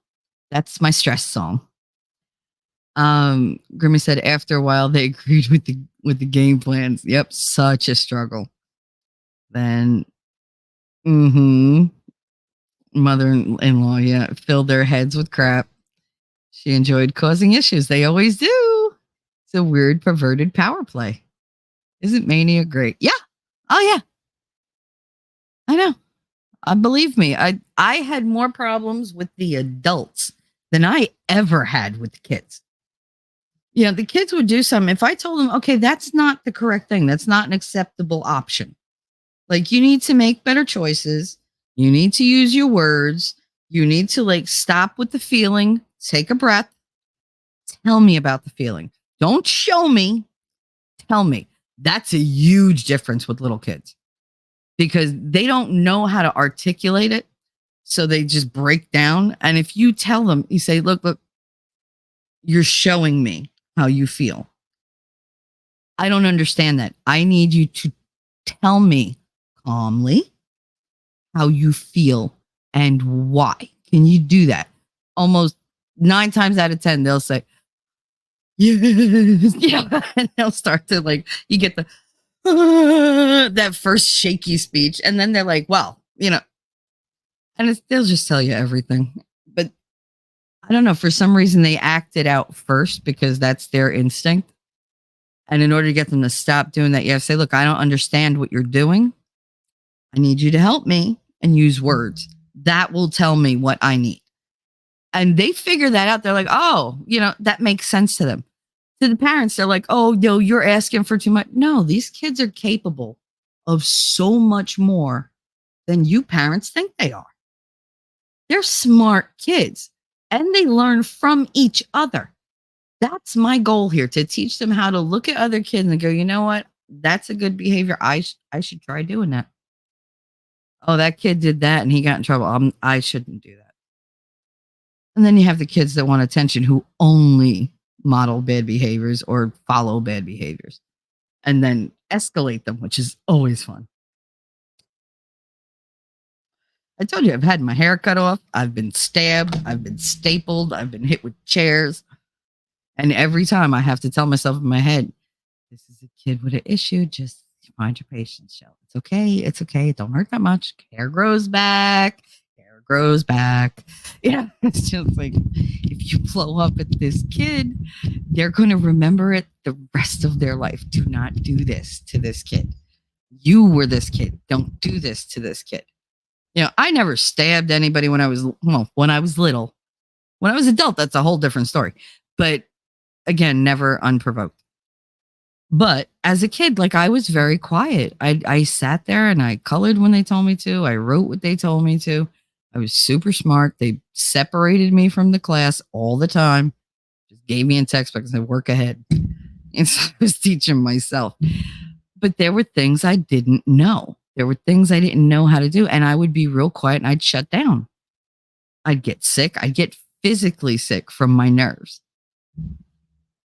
Speaker 2: That's my stress song. Grimmy said after a while they agreed with the game plans. Yep, such a struggle. Then mother-in-law, yeah, filled their heads with crap. She enjoyed causing issues. They always do. It's a weird perverted power play. Isn't mania great? Yeah. Oh yeah. I know. Believe me, I had more problems with the adults than I ever had with the kids. The kids would do something. If I told them, okay, that's not the correct thing. That's not an acceptable option. Like you need to make better choices. You need to use your words. You need to like stop with the feeling, take a breath. Tell me about the feeling. Don't show me. Tell me. That's a huge difference with little kids because they don't know how to articulate it. So they just break down. And if you tell them, you say, look, you're showing me how you feel. I don't understand that. I need you to tell me calmly how you feel and why. Can you do that? Almost 9 times out of 10, they'll say, yes, yeah. And they'll start to like, you get the, that first shaky speech. And then they're like, well, and they'll just tell you everything. But I don't know. For some reason, they act it out first because that's their instinct. And in order to get them to stop doing that, you have to say, look, I don't understand what you're doing. I need you to help me and use words. That will tell me what I need. And they figure that out. They're like, oh, that makes sense to them. To the parents, they're like, oh, no, you're asking for too much. No, these kids are capable of so much more than you parents think they are. They're smart kids and they learn from each other. That's my goal here, to teach them how to look at other kids and go, you know what? That's a good behavior. I should try doing that. Oh, that kid did that and he got in trouble. I shouldn't do that. And then you have the kids that want attention who only model bad behaviors or follow bad behaviors and then escalate them, which is always fun. I told you I've had my hair cut off. I've been stabbed. I've been stapled. I've been hit with chairs. And every time I have to tell myself in my head, this is a kid with an issue. Just find your patience, Shell. It's okay. It's okay. It don't hurt that much. Hair grows back. Hair grows back. Yeah. It's just like, if you blow up at this kid, they're going to remember it the rest of their life. Do not do this to this kid. You were this kid. Don't do this to this kid. I never stabbed anybody when I was little. When I was adult, that's a whole different story. But again, never unprovoked. But as a kid, like, I was very quiet. I sat there and I colored when they told me to. I wrote what they told me to. I was super smart. They separated me from the class all the time. Just gave me a textbook and said, work ahead. And so I was teaching myself. But there were things I didn't know. There were things I didn't know how to do. And I would be real quiet and I'd shut down. I'd get sick. I'd get physically sick from my nerves.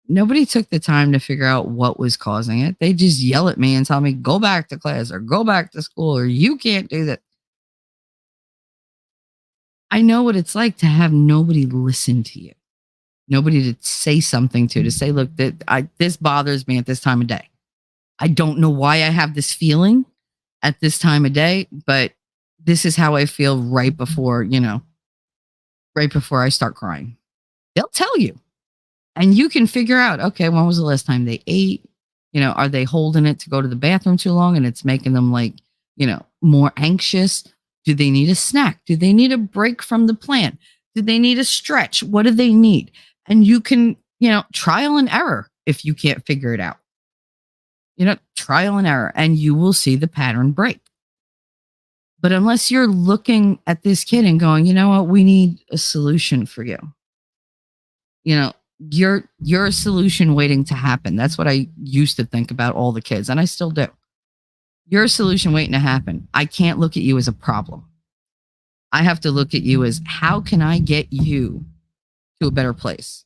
Speaker 2: Nobody took the time to figure out what was causing it. They just yell at me and tell me, go back to class or go back to school or you can't do that. I know what it's like to have nobody listen to you. Nobody to say something to say, look, this bothers me at this time of day. I don't know why I have this feeling at this time of day, but this is how I feel right before I start crying. They'll tell you. And you can figure out, okay, when was the last time they ate? Are they holding it to go to the bathroom too long and it's making them more anxious? Do they need a snack? Do they need a break from the plan? Do they need a stretch? What do they need? And you can, trial and error if you can't figure it out. Trial and error, and you will see the pattern break. But unless you're looking at this kid and going, you know what, we need a solution for you. You're a solution waiting to happen. That's what I used to think about all the kids, and I still do. You're a solution waiting to happen. I can't look at you as a problem. I have to look at you as, how can I get you to a better place?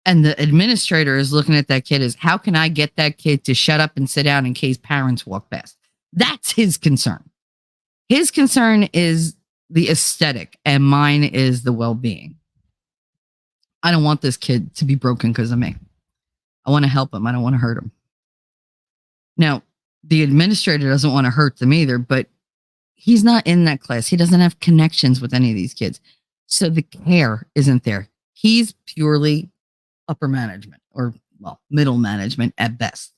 Speaker 2: And the administrator is looking at that kid as, how can I get that kid to shut up and sit down in case parents walk past? That's his concern. His concern is the aesthetic, and mine is the well-being. I don't want this kid to be broken because of me. I want to help him. I don't want to hurt him. Now, the administrator doesn't want to hurt them either, but he's not in that class. He doesn't have connections with any of these kids. So the care isn't there. He's purely upper management or, middle management at best.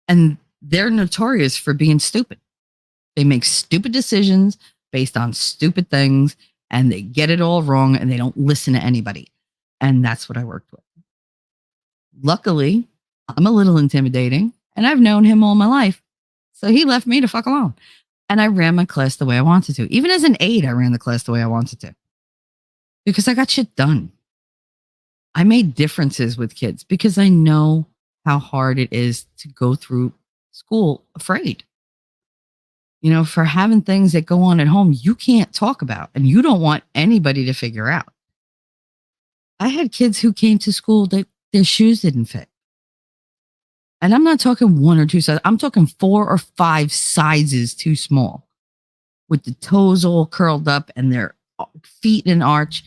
Speaker 2: And they're notorious for being stupid. They make stupid decisions based on stupid things, and they get it all wrong, and they don't listen to anybody. And that's what I worked with. Luckily, I'm a little intimidating, and I've known him all my life. So he left me to fuck alone. And I ran my class the way I wanted to. Even as an aide, I ran the class the way I wanted to. Because I got shit done. I made differences with kids because I know how hard it is to go through school afraid. For having things that go on at home you can't talk about and you don't want anybody to figure out. I had kids who came to school that their shoes didn't fit. And I'm not talking one or two sizes. I'm talking 4 or 5 sizes too small with the toes all curled up and their feet in an arch.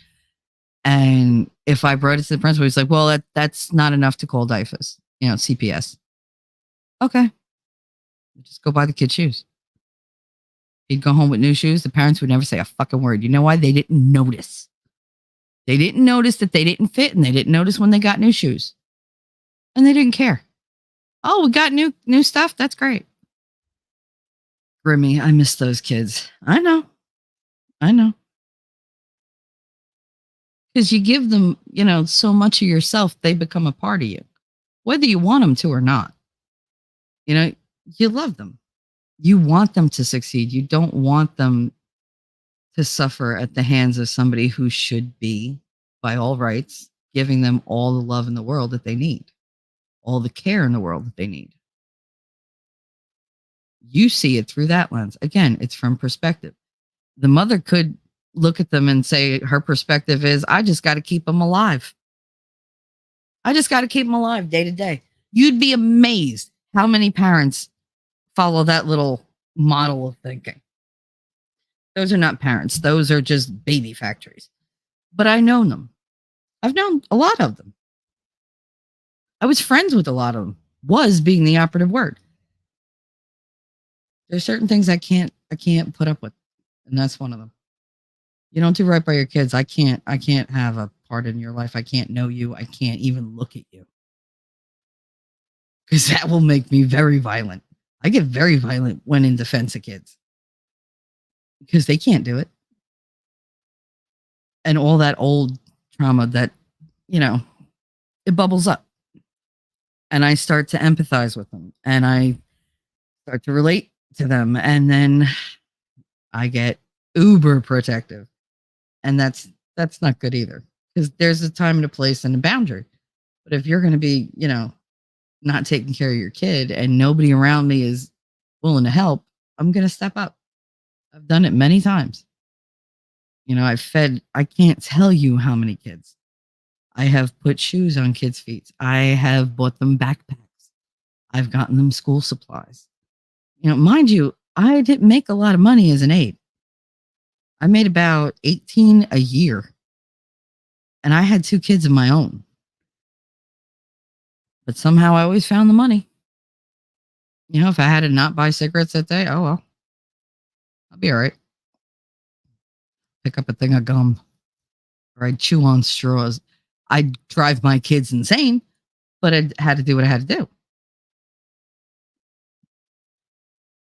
Speaker 2: And if I brought it to the principal, he's like, well, that's not enough to call DIFUS, CPS. Okay. Just go buy the kid's shoes. He'd go home with new shoes. The parents would never say a fucking word. You know why? They didn't notice. They didn't notice that they didn't fit and they didn't notice when they got new shoes. And they didn't care. Oh, we got new stuff. That's great. Grimmy, I miss those kids. I know. Because you give them, so much of yourself, they become a part of you, whether you want them to or not. You love them. You want them to succeed. You don't want them to suffer at the hands of somebody who should be, by all rights, giving them all the love in the world that they need, all the care in the world that they need. You see it through that lens. Again, it's from perspective. The mother could look at them and say her perspective is, I just got to keep them alive. I just got to keep them alive day to day. You'd be amazed how many parents follow that little model of thinking. Those are not parents. Those are just baby factories. But I know them. I've known a lot of them. I was friends with a lot of them. Was being the operative word. There's certain things I can't put up with. And that's one of them. You don't do right by your kids. I can't have a part in your life. I can't know you. I can't even look at you. Because that will make me very violent. I get very violent when in defense of kids. Because they can't do it. And all that old trauma that, it bubbles up. And I start to empathize with them. And I start to relate to them. And then I get uber protective. And that's not good either. Because there's a time and a place and a boundary. But if you're going to be, not taking care of your kid and nobody around me is willing to help, I'm going to step up. I've done it many times. I can't tell you how many kids. I have put shoes on kids' feet. I have bought them backpacks. I've gotten them school supplies. Mind you, I didn't make a lot of money as an aide. I made about 18 a year. And I had 2 kids of my own. But somehow I always found the money. If I had to not buy cigarettes that day, oh well. I'll be all right. Pick up a thing of gum. Or I'd chew on straws. I'd drive my kids insane, but I had to do what I had to do.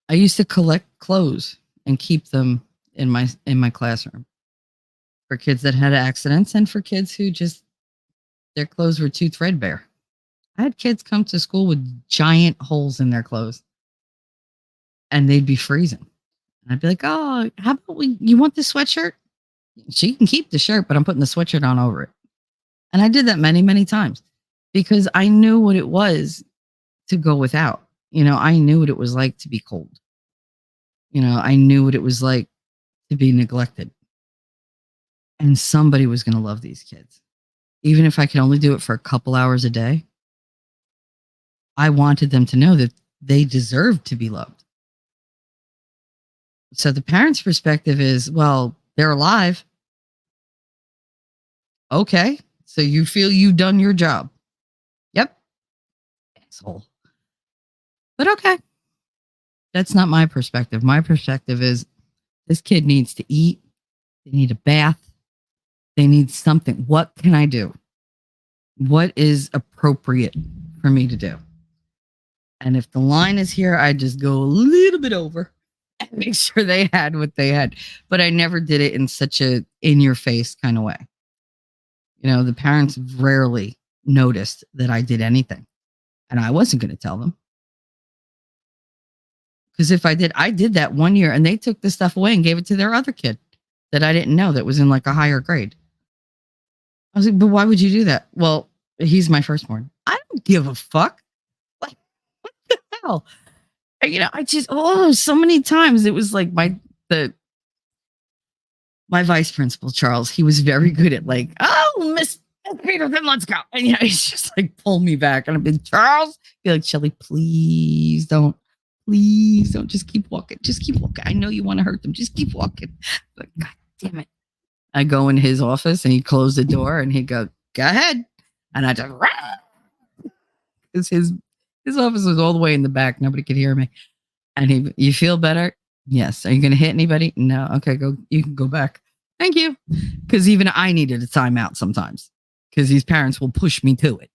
Speaker 2: I used to collect clothes and keep them in my classroom for kids that had accidents and for kids who just their clothes were too threadbare. I had kids come to school with giant holes in their clothes and they'd be freezing. And I'd be like, oh, how about you want this sweatshirt? She can keep the shirt, but I'm putting the sweatshirt on over it. And I did that many, many times because I knew what it was to go without. I knew what it was like to be cold. I knew what it was like to be neglected. And somebody was going to love these kids. Even if I could only do it for a couple hours a day, I wanted them to know that they deserved to be loved. So the parents' perspective is, well, they're alive. Okay. So you feel you've done your job. Yep. Asshole. But okay. That's not my perspective. My perspective is this kid needs to eat. They need a bath. They need something. What can I do? What is appropriate for me to do? And if the line is here, I just go a little bit over and make sure they had what they had. But I never did it in such a in your face kind of way. The parents rarely noticed that I did anything. And I wasn't going to tell them. Because if I did that one year and they took the stuff away and gave it to their other kid that I didn't know that was in like a higher grade. I was like, but why would you do that? Well, he's my firstborn. I don't give a fuck. Like, what the hell? I just, so many times it was like the my vice principal, Charles, he was very good at like, oh, Miss Peterson, let's go. And he's just like pull me back. And I've been, Charles, be like, Shelly, please don't just keep walking. Just keep walking. I know you want to hurt them. Just keep walking. Like, God damn it. I go in his office and he closed the door and he go ahead. And I just, because his office was all the way in the back. Nobody could hear me. And you feel better? Yes. Are you going to hit anybody? No. Okay, go. You can go back. Thank you. Because even I needed a timeout sometimes because these parents will push me to it.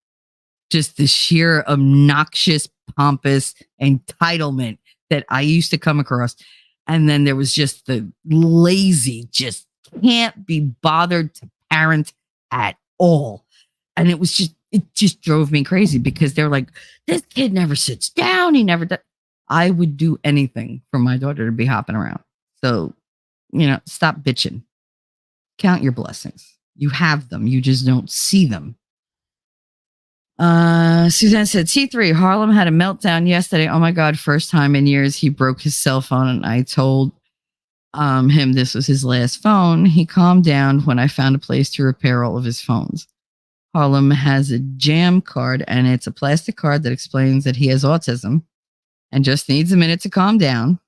Speaker 2: Just the sheer obnoxious, pompous entitlement that I used to come across. And then there was just the lazy, just can't be bothered to parent at all. And it just drove me crazy because they're like, this kid never sits down. He never does. I would do anything for my daughter to be hopping around. So, stop bitching. Count your blessings. You have them. You just don't see them. Suzanne said, T3, Harlem had a meltdown yesterday. Oh my God, first time in years he broke his cell phone. And I told him this was his last phone. He calmed down when I found a place to repair all of his phones. Harlem has a jam card, and it's a plastic card that explains that he has autism and just needs a minute to calm down.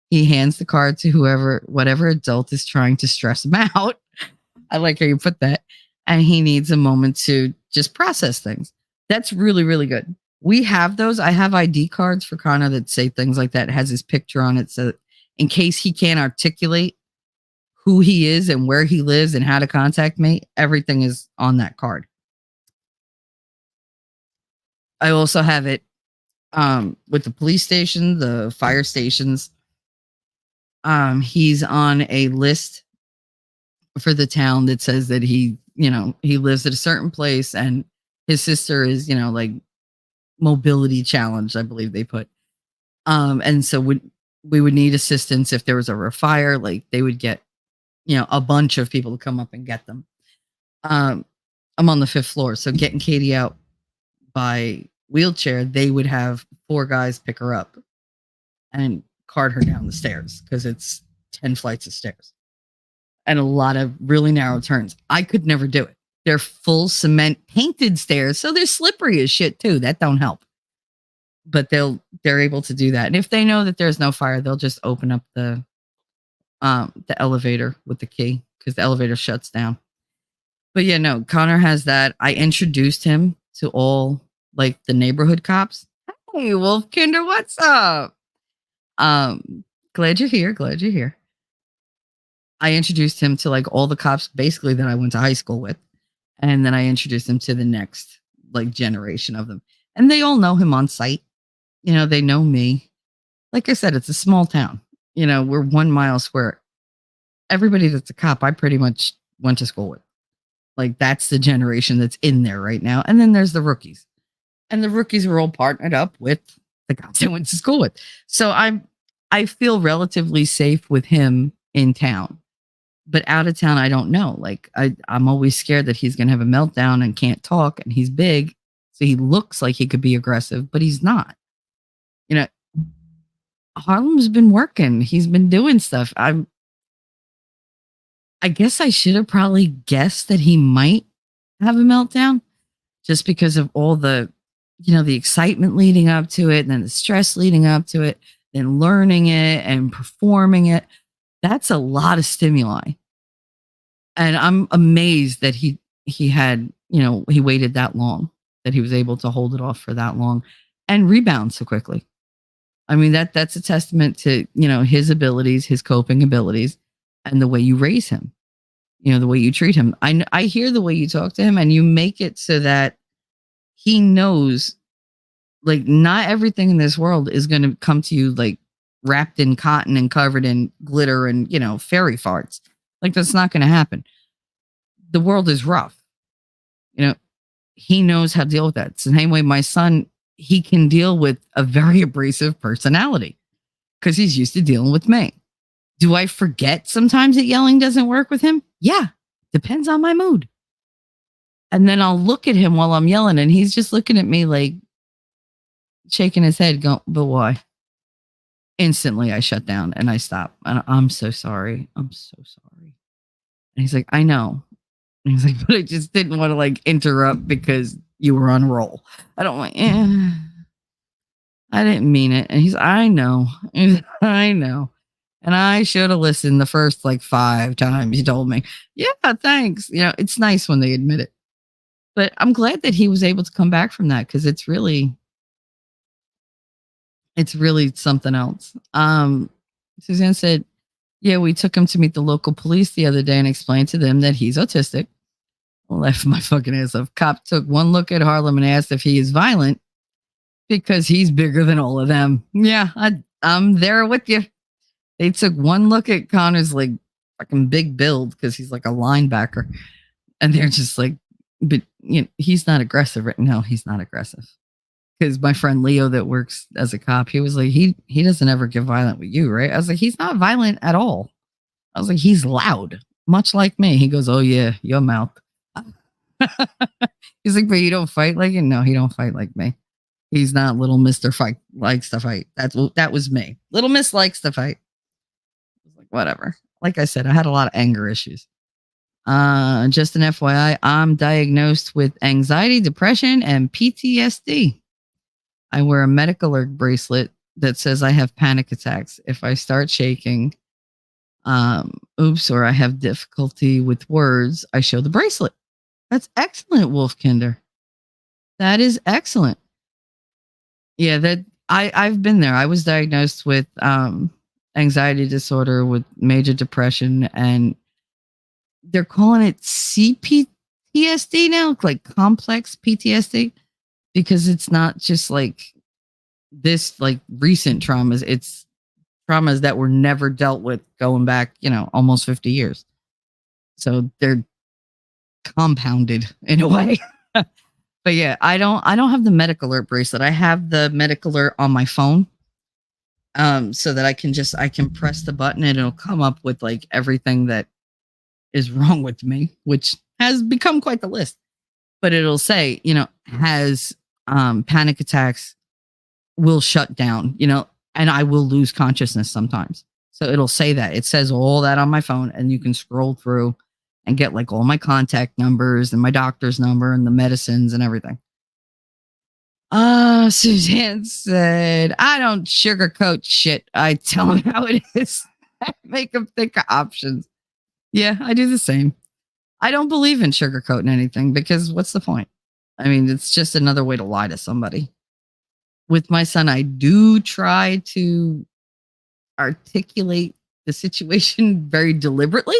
Speaker 2: He hands the card to whatever adult is trying to stress him out. I like how you put that. And he needs a moment to just process things. That's really, really good. We have those. I have ID cards for Connor that say things like that. It has his picture on it. So in case he can't articulate who he is and where he lives and how to contact me, everything is on that card. I also have it with the police station, the fire stations. He's on a list for the town that says that he lives at a certain place and his sister is, like mobility challenged, I believe they put. And so we would need assistance if there was ever a fire, like they would get, a bunch of people to come up and get them. I'm on the 5th floor. So getting Katie out by wheelchair, they would have 4 guys pick her up and cart her down the stairs because it's 10 flights of stairs and a lot of really narrow turns. I could never do it. They're full cement painted stairs, so they're slippery as shit too. That don't help. But they're able to do that. And if they know that there's no fire, they'll just open up the elevator with the key because the elevator shuts down. But yeah, no, Connor has that. I introduced him to all like the neighborhood cops. Hey, Wolf Kinder, what's up? Glad you're here. I introduced him to like all the cops basically that I went to high school with. And then I introduced him to the next like generation of them. And they all know him on site. They know me. Like I said, it's a small town. We're 1 mile square. Everybody that's a cop, I pretty much went to school with. Like that's the generation that's in there right now. And then there's the rookies. And the rookies are all partnered up with the cops I went to school with. So I feel relatively safe with him in town. But out of town, I don't know. Like I'm always scared that he's going to have a meltdown and can't talk. And he's big. So he looks like he could be aggressive, but he's not. Harlem's been working. He's been doing stuff. I guess I should have probably guessed that he might have a meltdown just because of all the, the excitement leading up to it and then the stress leading up to it, then learning it and performing it. That's a lot of stimuli. And I'm amazed that he had, he waited that long, that he was able to hold it off for that long and rebound so quickly. I mean, that's a testament to, his abilities, his coping abilities, and the way you raise him, the way you treat him. I hear the way you talk to him and you make it so that he knows, like, not everything in this world is going to come to you, like, wrapped in cotton and covered in glitter and, fairy farts. Like, that's not going to happen. The world is rough. He knows how to deal with that. It's the same way my son, he can deal with a very abrasive personality because he's used to dealing with me. Do I forget sometimes that yelling doesn't work with him? Yeah. Depends on my mood. And then I'll look at him while I'm yelling, and he's just looking at me like shaking his head, going, "But why?" Instantly, I shut down and I stop. And I'm so sorry. I'm so sorry. And he's like, "I know." And he's like, "But I just didn't want to like interrupt because you were on a roll." I don't like, I didn't mean it. And he's, "I know." I know. And I should have listened the first like 5 times you told me. Yeah, thanks. It's nice when they admit it. But I'm glad that he was able to come back from that because it's really something else. Suzanne said, "Yeah, we took him to meet the local police the other day and explained to them that he's autistic." I laughed my fucking ass off. Cop took one look at Harlem and asked if he is violent because he's bigger than all of them. Yeah, I'm there with you. They took one look at Connor's like fucking big build because he's like a linebacker, and they're just like, "But he's not aggressive right now. He's not aggressive." Because my friend Leo that works as a cop, he was like, he doesn't ever get violent with you, right? I was like, he's not violent at all. I was like, he's loud, much like me. He goes, "Oh yeah, your mouth." He's like, "But you don't fight like it?" No, he don't fight like me. He's not little Mister Fight likes to fight. That was me. Little Miss likes to fight. I was like, whatever. Like I said, I had a lot of anger issues. Just an FYI, I'm diagnosed with anxiety, depression, and PTSD. I wear a medical alert bracelet that says I have panic attacks. If I start shaking, or I have difficulty with words, I show the bracelet. That's excellent, Wolfkinder. That is excellent. Yeah, that I've been there. I was diagnosed with anxiety disorder with major depression, and they're calling it CPTSD now, like complex PTSD, because it's not just like this like recent traumas. It's traumas that were never dealt with going back, almost 50 years. So they're compounded in a way. But yeah, I don't have the medical alert bracelet. I have the medical alert on my phone. So that I can press the button and it'll come up with like everything that is wrong with me, which has become quite the list. But it'll say, has panic attacks, will shut down, and I will lose consciousness sometimes. So it'll say that. It says all that on my phone, and you can scroll through and get like all my contact numbers and my doctor's number and the medicines and everything. Suzanne said, "I don't sugarcoat shit. I tell them how it is. I make them think of options." Yeah, I do the same. I don't believe in sugarcoating anything because what's the point? I mean, it's just another way to lie to somebody. With my son, I do try to articulate the situation very deliberately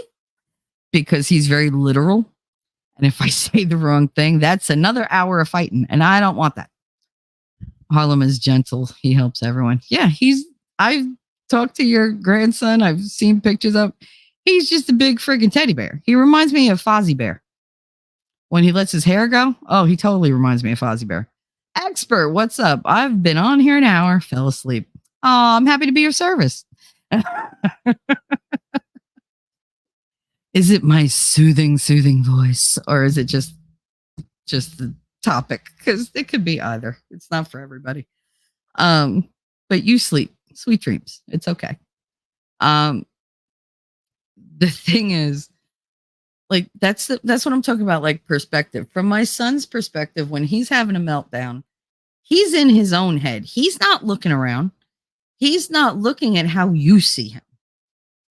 Speaker 2: because he's very literal. And if I say the wrong thing, that's another hour of fighting. And I don't want that. Harlem is gentle. He helps everyone. Yeah, I've talked to your grandson. I've seen pictures of. He's just a big friggin' teddy bear. He reminds me of Fozzie Bear. When he lets his hair go, oh, he totally reminds me of Fozzie Bear. Expert, what's up? I've been on here an hour, fell asleep. Oh, I'm happy to be of service. Is it my soothing voice, or is it just the topic? Because it could be either. It's not for everybody. But you sleep, sweet dreams. It's okay. Um, the thing is, like that's what I'm talking about. Like perspective from my son's perspective, when he's having a meltdown, he's in his own head. He's not looking around. He's not looking at how you see him.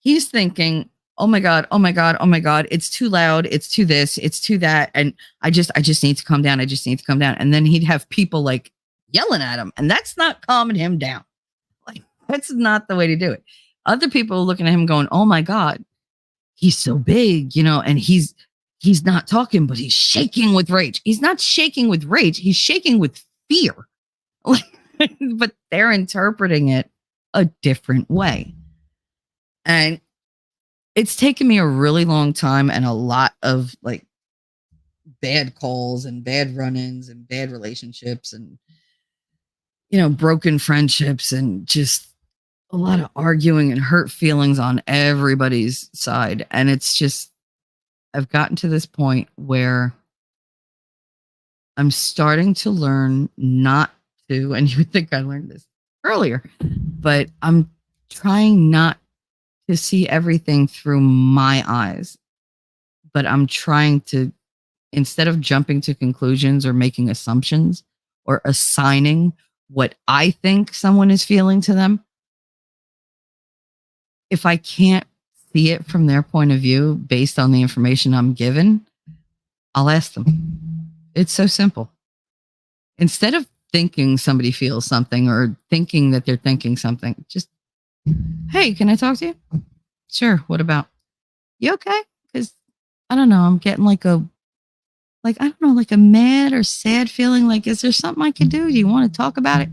Speaker 2: He's thinking, "Oh my God, oh my God, oh my God, it's too loud, it's too this, it's too that. And I just need to calm down. I just need to calm down." And then he'd have people like yelling at him, and that's not calming him down. Like, that's not the way to do it. Other people looking at him going, "Oh my God, he's so big, and he's not talking, but he's shaking with rage." He's not shaking with rage, he's shaking with fear. But they're interpreting it a different way. And it's taken me a really long time and a lot of like bad calls and bad run-ins and bad relationships and broken friendships and just a lot of arguing and hurt feelings on everybody's side. And it's just I've gotten to this point where I'm starting to learn not to, and you would think I learned this earlier, but I'm trying not to see everything through my eyes. But I'm trying to, instead of jumping to conclusions or making assumptions or assigning what I think someone is feeling to them, if I can't see it from their point of view based on the information I'm given, I'll ask them. It's so simple. Instead of thinking somebody feels something or thinking that they're thinking something, just, hey, can I talk to you? Sure. What about? You okay? Because I don't know. I'm getting like, I don't know, like a mad or sad feeling. Like, is there something I could do? Do you want to talk about it?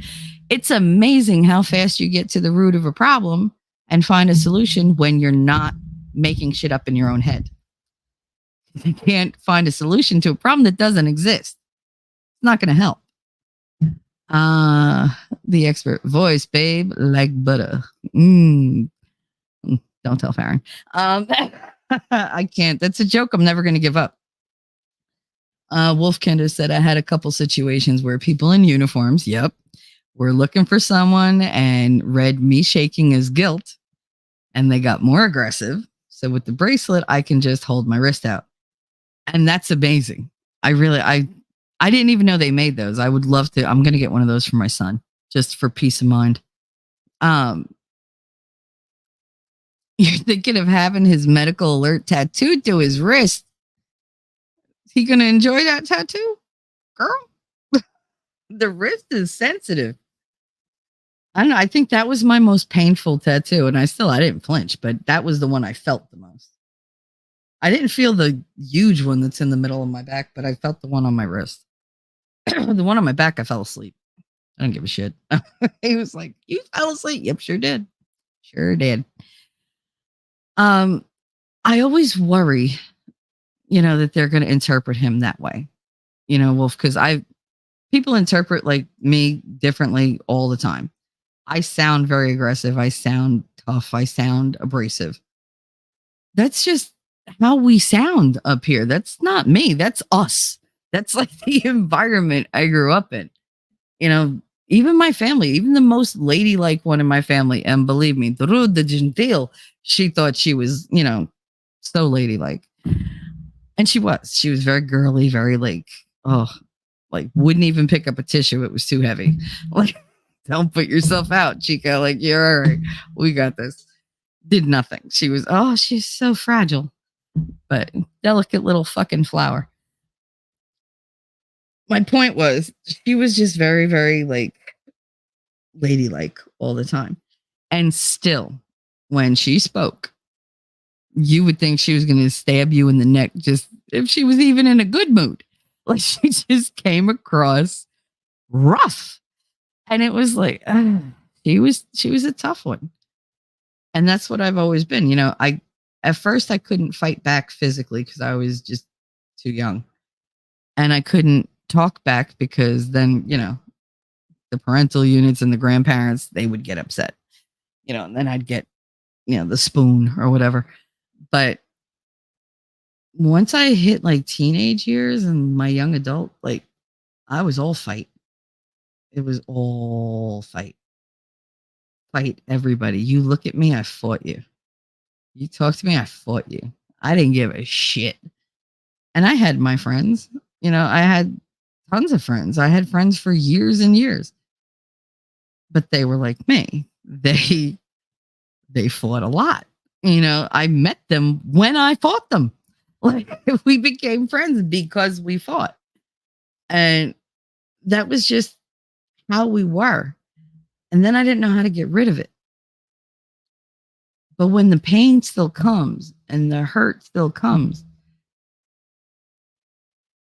Speaker 2: It's amazing how fast you get to the root of a problem and find a solution when you're not making shit up in your own head. You can't find a solution to a problem that doesn't exist. It's not going to help. The expert voice, babe, like butter. Don't tell Farron. I can't. That's a joke I'm never going to give up. Wolfkinder said, I had a couple situations where people in uniforms, yep, were looking for someone and read me shaking as guilt, and they got more aggressive. So with the bracelet, I can just hold my wrist out. And that's amazing. I didn't even know they made those. I would love to. I'm going to get one of those for my son just for peace of mind. You're thinking of having his medical alert tattooed to his wrist. Is he going to enjoy that tattoo? Girl, the wrist is sensitive. I don't know. I think that was my most painful tattoo. And I didn't flinch, but that was the one I felt the most. I didn't feel the huge one that's in the middle of my back, but I felt the one on my wrist. The one on my back, I fell asleep. I don't give a shit. He was like, you fell asleep? Yep, sure did. Sure did. I always worry, that they're going to interpret him that way. Wolf, because people interpret like me differently all the time. I sound very aggressive. I sound tough. I sound abrasive. That's just how we sound up here. That's not me. That's us. That's like the environment I grew up in. Even my family, even the most ladylike one in my family, and believe me, the gentile, she thought she was, so ladylike. And she was very girly, very wouldn't even pick up a tissue. It was too heavy. Like, don't put yourself out, Chica. Like, you're all right. We got this. Did nothing. She's so fragile, but delicate little fucking flower. My point was, she was just very, very ladylike all the time. And still, when she spoke, you would think she was going to stab you in the neck just if she was even in a good mood. Like, she just came across rough. And it was like, she was a tough one. And that's what I've always been. At first I couldn't fight back physically because I was just too young. And I couldn't talk back because then, the parental units and the grandparents, they would get upset, and then I'd get, the spoon or whatever. But once I hit like teenage years and my young adult, I was all fight. It was all fight. Fight everybody. You look at me, I fought you. You talk to me, I fought you. I didn't give a shit. And I had my friends. I had tons of friends. I had friends for years and years. But they were like me. They fought a lot. I met them when I fought them. Like, we became friends because we fought. And that was just how we were. And then I didn't know how to get rid of it. But when the pain still comes and the hurt still comes,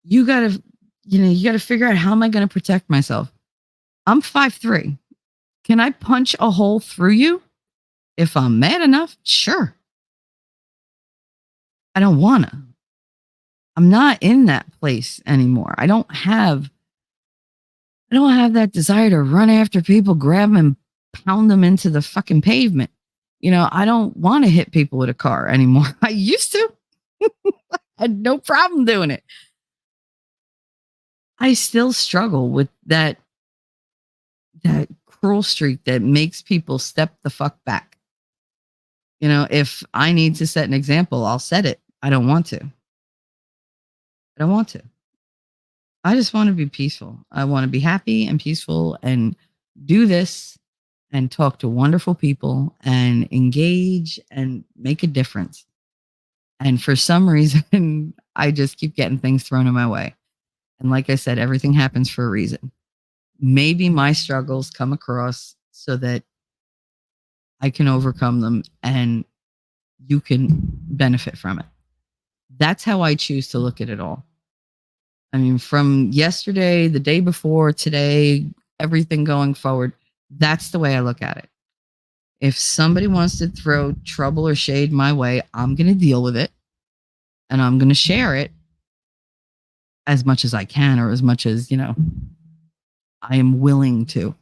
Speaker 2: you got to figure out, how am I going to protect myself? I'm 5'3". Can I punch a hole through you? If I'm mad enough, sure. I don't want to. I'm not in that place anymore. I don't have that desire to run after people, grab them, and pound them into the fucking pavement. I don't want to hit people with a car anymore. I used to. I had no problem doing it. I still struggle with that cruel streak that makes people step the fuck back. If I need to set an example, I'll set it. I don't want to. I don't want to. I just want to be peaceful. I want to be happy and peaceful and do this and talk to wonderful people and engage and make a difference. And for some reason, I just keep getting things thrown in my way. And like I said, everything happens for a reason. Maybe my struggles come across so that I can overcome them and you can benefit from it. That's how I choose to look at it all. I mean, from yesterday, the day before, today, everything going forward, that's the way I look at it. If somebody wants to throw trouble or shade my way, I'm going to deal with it and I'm going to share it as much as I can or as much as, I am willing to.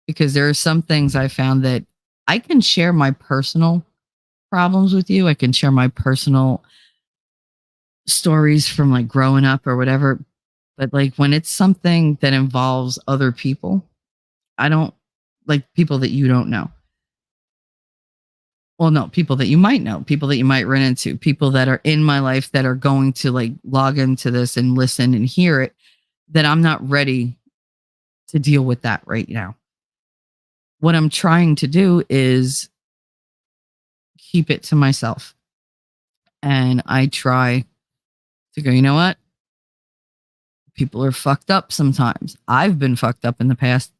Speaker 2: Because there are some things I found that I can share my personal problems with you. I can share my personal stories from like growing up or whatever. But like when it's something that involves other people, I don't like people that you don't know. Well, no, people that you might know, people that you might run into, people that are in my life that are going to like log into this and listen and hear it, that I'm not ready to deal with that right now. What I'm trying to do is keep it to myself. And I try to go, you know what? People are fucked up sometimes. I've been fucked up in the past.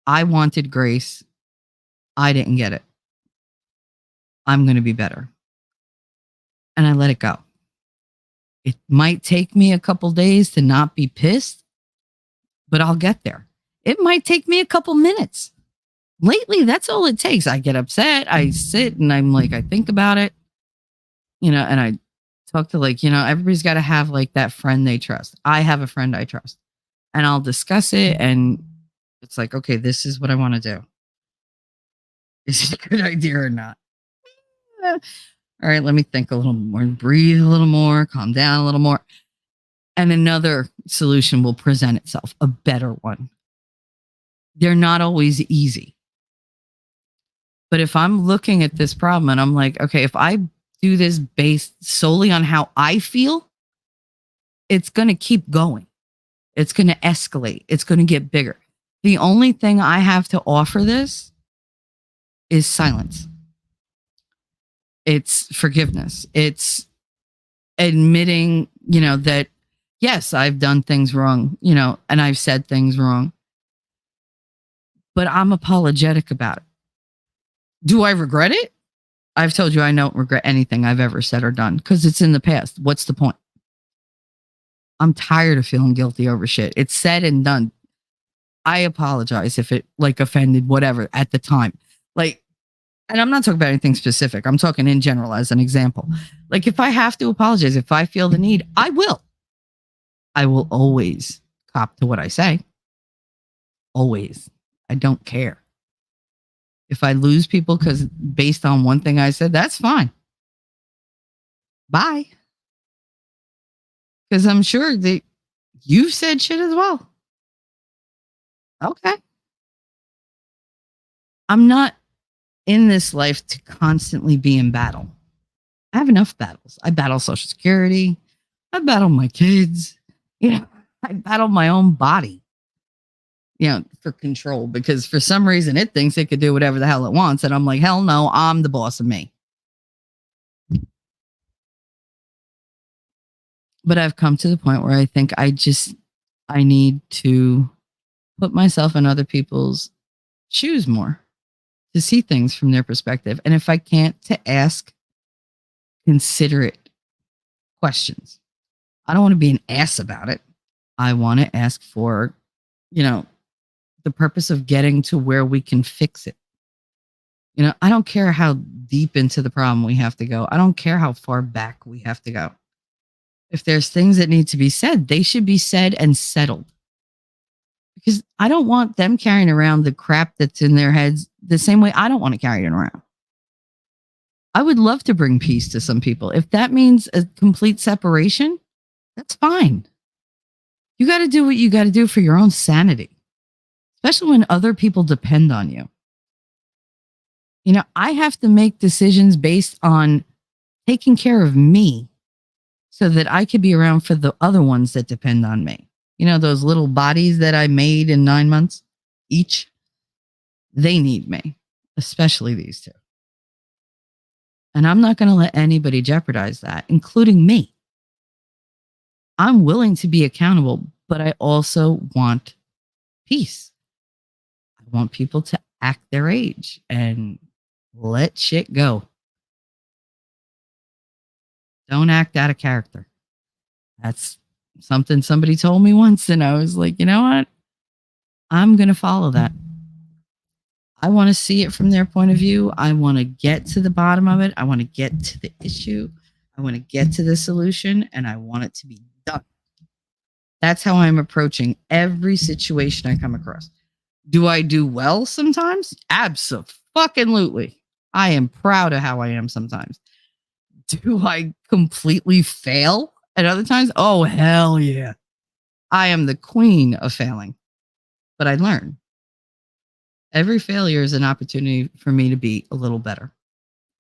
Speaker 2: I wanted grace. I didn't get it. I'm going to be better. And I let it go. It might take me a couple days to not be pissed, but I'll get there. It might take me a couple minutes. Lately, that's all it takes. I get upset. I sit and I'm like, I think about it, and I talk to everybody's got to have like that friend they trust. I have a friend I trust and I'll discuss it. And it's like, okay, this is what I want to do. Is it a good idea or not? All right, let me think a little more, breathe a little more, calm down a little more. And another solution will present itself, a better one. They're not always easy. But if I'm looking at this problem and I'm like, okay, if I do this based solely on how I feel, it's going to keep going. It's going to escalate. It's going to get bigger. The only thing I have to offer this is silence. It's forgiveness. It's admitting, that yes, I've done things wrong, and I've said things wrong, but I'm apologetic about it. Do I regret it? I've told you I don't regret anything I've ever said or done because it's in the past. What's the point? I'm tired of feeling guilty over shit. It's said and done. I apologize if it offended whatever at the time. And I'm not talking about anything specific. I'm talking in general as an example. Like if I have to apologize, if I feel the need, I will. I will always cop to what I say. Always. I don't care. If I lose people based on one thing I said, that's fine. Bye. Because I'm sure that you've said shit as well. Okay. I'm not in this life to constantly be in battle. I have enough battles. I battle Social Security. I battle my kids. I battle my own body, for control because for some reason it thinks it could do whatever the hell it wants. And I'm like, hell no, I'm the boss of me. But I've come to the point where I think I need to put myself in other people's shoes more to see things from their perspective. And if I can't, to ask considerate questions. I don't want to be an ass about it. I want to ask for, the purpose of getting to where we can fix it. I don't care how deep into the problem we have to go. I don't care how far back we have to go. If there's things that need to be said, they should be said and settled. Because I don't want them carrying around the crap that's in their heads the same way I don't want to carry it around. I would love to bring peace to some people. If that means a complete separation, that's fine. You got to do what you got to do for your own sanity, especially when other people depend on you. I have to make decisions based on taking care of me so that I could be around for the other ones that depend on me. Those little bodies that I made in 9 months each, they need me, especially these two. And I'm not going to let anybody jeopardize that, including me. I'm willing to be accountable, but I also want peace. I want people to act their age and let shit go. Don't act out of character. That's something somebody told me once. And I was like, you know what? I'm going to follow that. I want to see it from their point of view. I want to get to the bottom of it. I want to get to the issue. I want to get to the solution, and I want it to be done. That's how I'm approaching every situation I come across. Do I do well sometimes? Absolutely. I am proud of how I am sometimes. Do I completely fail at other times? Oh, hell yeah. I am the queen of failing, but I learn. Every failure is an opportunity for me to be a little better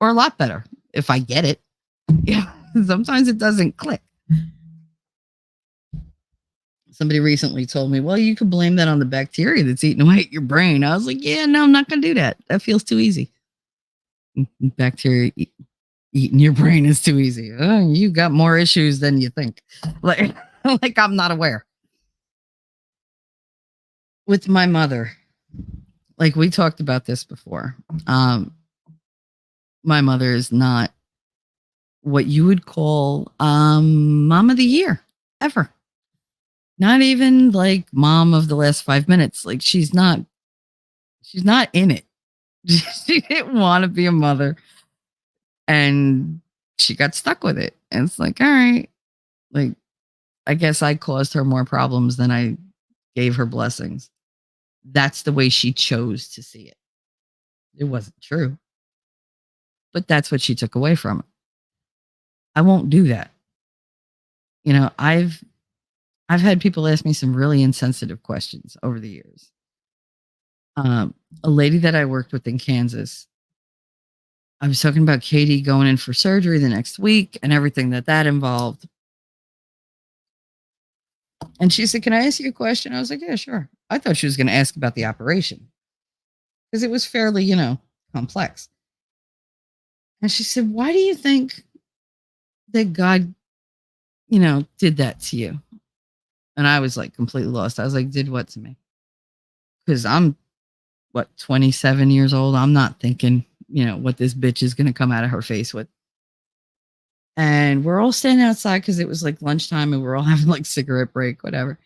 Speaker 2: or a lot better if I get it. Yeah, sometimes it doesn't click. Somebody recently told me, well, you could blame that on the bacteria that's eating away at your brain. I was like, yeah, no, I'm not going to do that. That feels too easy. Bacteria eating your brain is too easy. You got more issues than you think. Like, like I'm not aware. With my mother, like we talked about this before. My mother is not what you would call mom of the year ever. Not even like mom of the last 5 minutes. Like she's not in it. She didn't want to be a mother and she got stuck with it. And it's like, all right, like I guess I caused her more problems than I gave her blessings. That's the way she chose to see it. It wasn't true, but that's what she took away from it. I won't do that. I've had people ask me some really insensitive questions over the years. A lady that I worked with in Kansas, I was talking about Katie going in for surgery the next week and everything that involved. And she said, can I ask you a question? I was like, yeah, sure. I thought she was going to ask about the operation because it was fairly, complex. And she said, why do you think that God, did that to you? And I was like completely lost. I was like, did what to me? Because I'm 27 years old. I'm not thinking, what this bitch is going to come out of her face with. And we're all standing outside because it was like lunchtime and we're all having like cigarette break, whatever.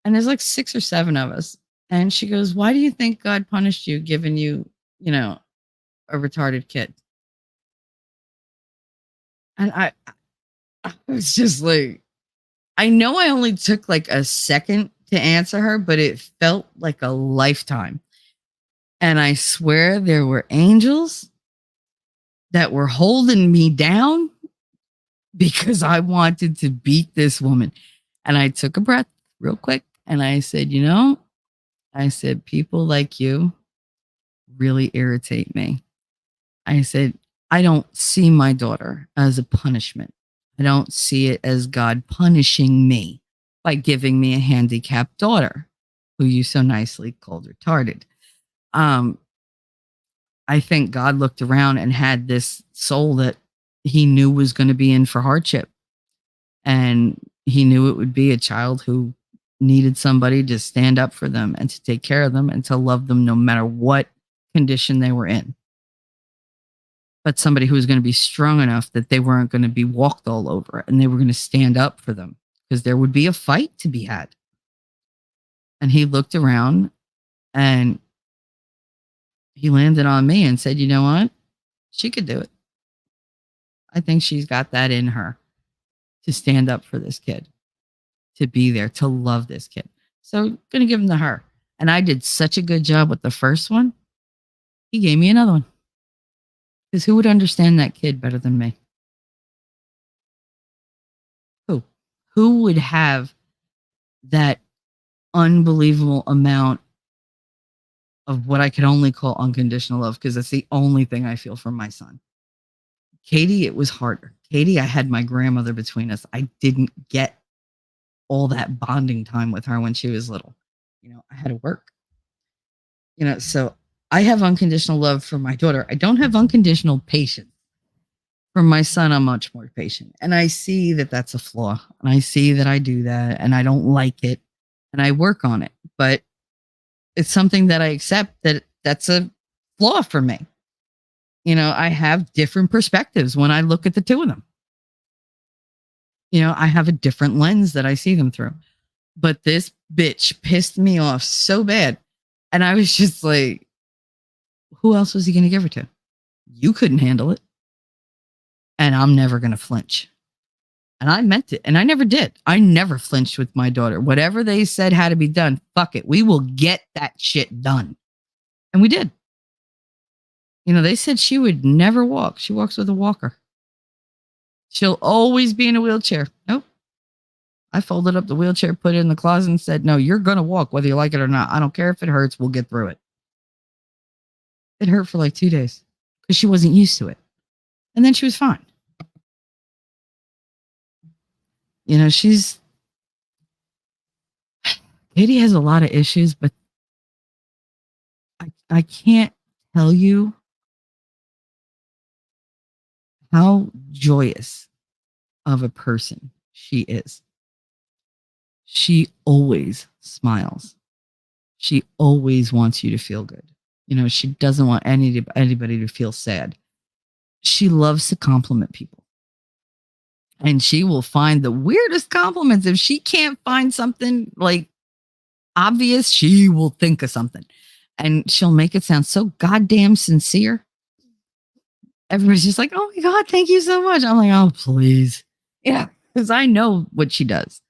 Speaker 2: And there's like 6 or 7 of us. And she goes, why do you think God punished you, giving you, a retarded kid? And I was just like, I know I only took like a second to answer her, but it felt like a lifetime. And I swear there were angels that were holding me down because I wanted to beat this woman. And I took a breath real quick and I said, I said, people like you really irritate me. I said, I don't see my daughter as a punishment. I don't see it as God punishing me by giving me a handicapped daughter who you so nicely called retarded. I think God looked around and had this soul that he knew was going to be in for hardship. And he knew it would be a child who needed somebody to stand up for them and to take care of them and to love them no matter what condition they were in. But somebody who was going to be strong enough that they weren't going to be walked all over and they were going to stand up for them because there would be a fight to be had. And he looked around and he landed on me and said, you know what? She could do it. I think she's got that in her to stand up for this kid, to be there, to love this kid. So I'm going to give him to her. And I did such a good job with the first one. He gave me another one. Because who would understand that kid better than me? Who? Who would have that unbelievable amount of what I could only call unconditional love, because that's the only thing I feel from my son. Katie, it was harder. Katie, I had my grandmother between us. I didn't get all that bonding time with her when she was little. I had to work. So I have unconditional love for my daughter. I don't have unconditional patience. For my son, I'm much more patient. And I see that that's a flaw. And I see that I do that and I don't like it. And I work on it. But it's something that I accept that that's a flaw for me. I have different perspectives when I look at the two of them. I have a different lens that I see them through. But this bitch pissed me off so bad. And I was just like, who else was he going to give her to? You couldn't handle it. And I'm never going to flinch. And I meant it. And I never did. I never flinched with my daughter. Whatever they said had to be done, fuck it. We will get that shit done. And we did. They said she would never walk. She walks with a walker. She'll always be in a wheelchair. Nope. I folded up the wheelchair, put it in the closet, and said, no, you're going to walk whether you like it or not. I don't care if it hurts. We'll get through it. It hurt for like 2 days because she wasn't used to it. And then she was fine. Katie has a lot of issues, but I can't tell you how joyous of a person she is. She always smiles. She always wants you to feel good. She doesn't want anybody to feel sad. She loves to compliment people. And she will find the weirdest compliments. If she can't find something like obvious, she will think of something. And she'll make it sound so goddamn sincere. Everybody's just like, oh my God, thank you so much. I'm like, oh, please. Yeah, because I know what she does.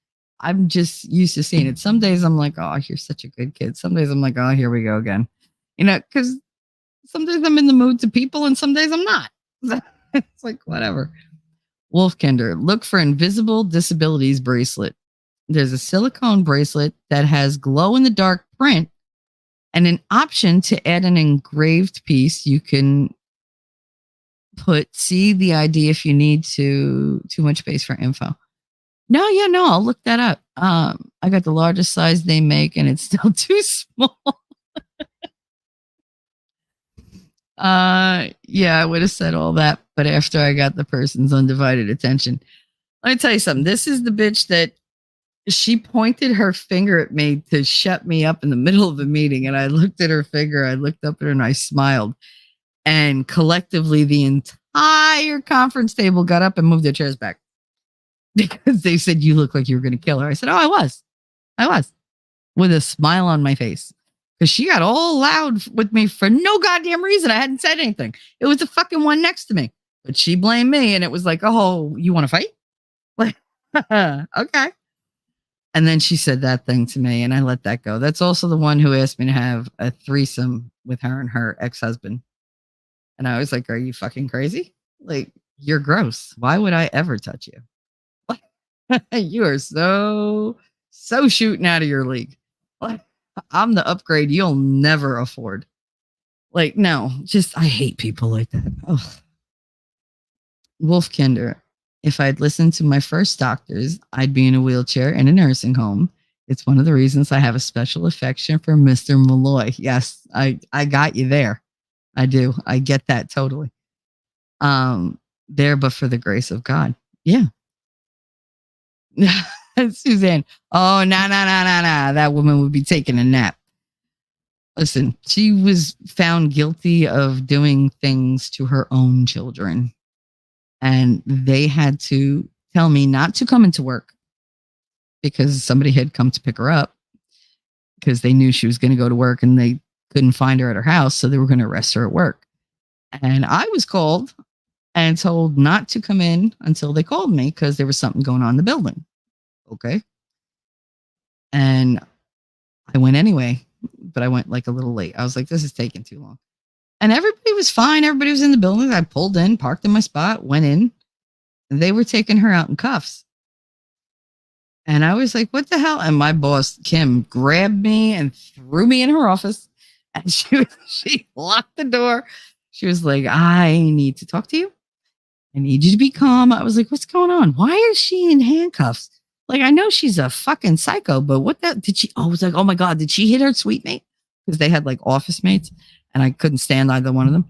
Speaker 2: I'm just used to seeing it. Some days I'm like, oh, you're such a good kid. Some days I'm like, oh, here we go again. Because some days I'm in the mood to people and some days I'm not. It's like, whatever. Wolfkinder, look for invisible disabilities bracelet. There's a silicone bracelet that has glow in the dark print and an option to add an engraved piece. You can see the ID if you need too much space for info. No, I'll look that up. I got the largest size they make and it's still too small. I would have said all that, but after I got the person's undivided attention. Let me tell you something. This is the bitch that she pointed her finger at me to shut me up in the middle of a meeting. And I looked at her finger, I looked up at her and I smiled. And collectively, the entire conference table got up and moved their chairs back because they said, you look like you were going to kill her. I said, oh, I was with a smile on my face because she got all loud with me for no goddamn reason. I hadn't said anything. It was the fucking one next to me, but she blamed me. And it was like, oh, you want to fight? Like, okay. And then she said that thing to me and I let that go. That's also the one who asked me to have a threesome with her and her ex-husband. And I was like, are you fucking crazy? Like, you're gross. Why would I ever touch you? You are so shooting out of your league. Like, I'm the upgrade you'll never afford. Like, no, I hate people like that. Ugh. Wolfkinder, if I'd listened to my first doctors, I'd be in a wheelchair in a nursing home. It's one of the reasons I have a special affection for Mr. Malloy. Yes, I got you there. I do. I get that totally. There, but for the grace of God. Yeah. Suzanne. Oh, no. That woman would be taking a nap. Listen, she was found guilty of doing things to her own children. And they had to tell me not to come into work because somebody had come to pick her up because they knew she was going to go to work and they couldn't find her at her house. So they were going to arrest her at work. And I was called and told not to come in until they called me because there was something going on in the building. Okay. And I went anyway, but I went like a little late. I was like, this is taking too long. And everybody was fine. Everybody was in the building. I pulled in, parked in my spot, went in, and they were taking her out in cuffs. And I was like, what the hell? And my boss, Kim, grabbed me and threw me in her office. And she locked the door. She was like, I need to talk to you. I need you to be calm. I was like, what's going on? Why is she in handcuffs? Like, I know she's a fucking psycho, but what that did she? Oh, I was like, oh my God, did she hit her sweet mate? Because they had like office mates and I couldn't stand either one of them.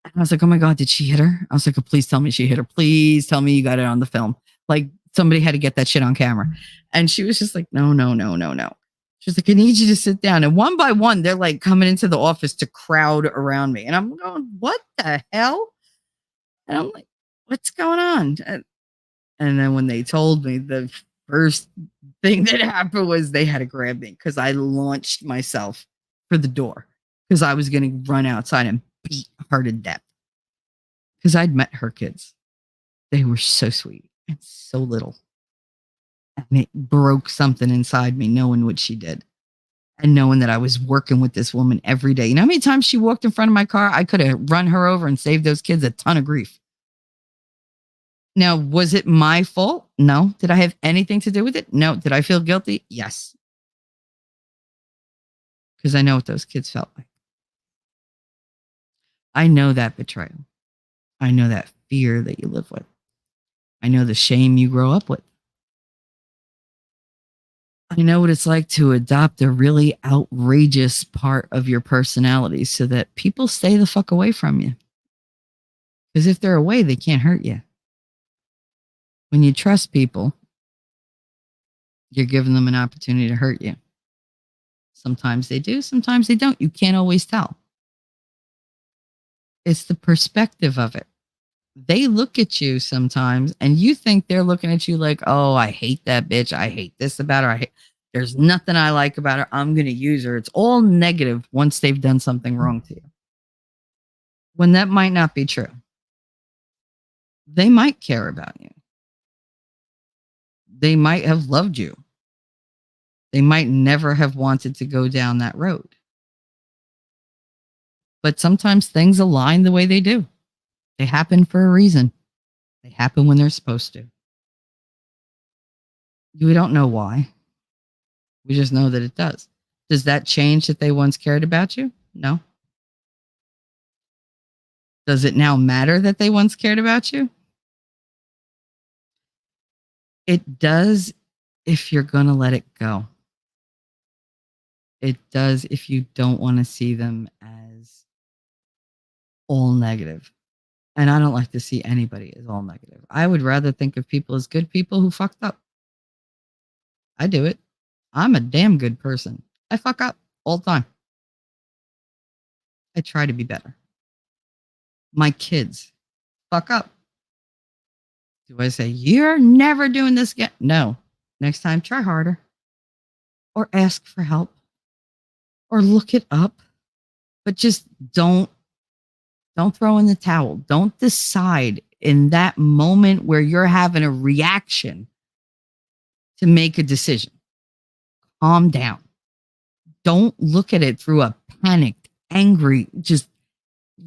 Speaker 2: And I was like, oh my God, did she hit her? I was like, oh, please tell me she hit her. Please tell me you got it on the film. Like somebody had to get that shit on camera. And she was just like, no, no, no, no, no. She was like, I need you to sit down. And one by one, they're like coming into the office to crowd around me. And I'm going, what the hell? And I'm like, what's going on? And then when they told me, the first thing that happened was they had to grab me because I launched myself for the door because I was going to run outside and beat her to death because I'd met her kids. They were so sweet and so little. And it broke something inside me knowing what she did and knowing that I was working with this woman every day. You know how many times she walked in front of my car? I could have run her over and saved those kids a ton of grief. Now, was it my fault? No. Did I have anything to do with it? No. Did I feel guilty? Yes. Because I know what those kids felt like. I know that betrayal. I know that fear that you live with. I know the shame you grow up with. I know what it's like to adopt a really outrageous part of your personality so that people stay the fuck away from you. Because if they're away, they can't hurt you. When you trust people, you're giving them an opportunity to hurt you. Sometimes they do, sometimes they don't. You can't always tell. It's the perspective of it. They look at you sometimes and you think they're looking at you like, oh, I hate that bitch. I hate this about her. There's nothing I like about her. I'm going to use her. It's all negative once they've done something wrong to you. When that might not be true. They might care about you. They might have loved you. They might never have wanted to go down that road. But sometimes things align the way they do. They happen for a reason. They happen when they're supposed to. We don't know why. We just know that it does. Does that change that they once cared about you? No. Does it now matter that they once cared about you? It does if you're going to let it go. It does if you don't want to see them as all negative. And I don't like to see anybody as all negative. I would rather think of people as good people who fucked up. I do it. I'm a damn good person. I fuck up all the time. I try to be better. My kids fuck up. Do I say, you're never doing this again? No. Next time, try harder. Or ask for help. Or look it up. But just don't throw in the towel. Don't decide in that moment where you're having a reaction to make a decision. Calm down. Don't look at it through a panicked, angry, just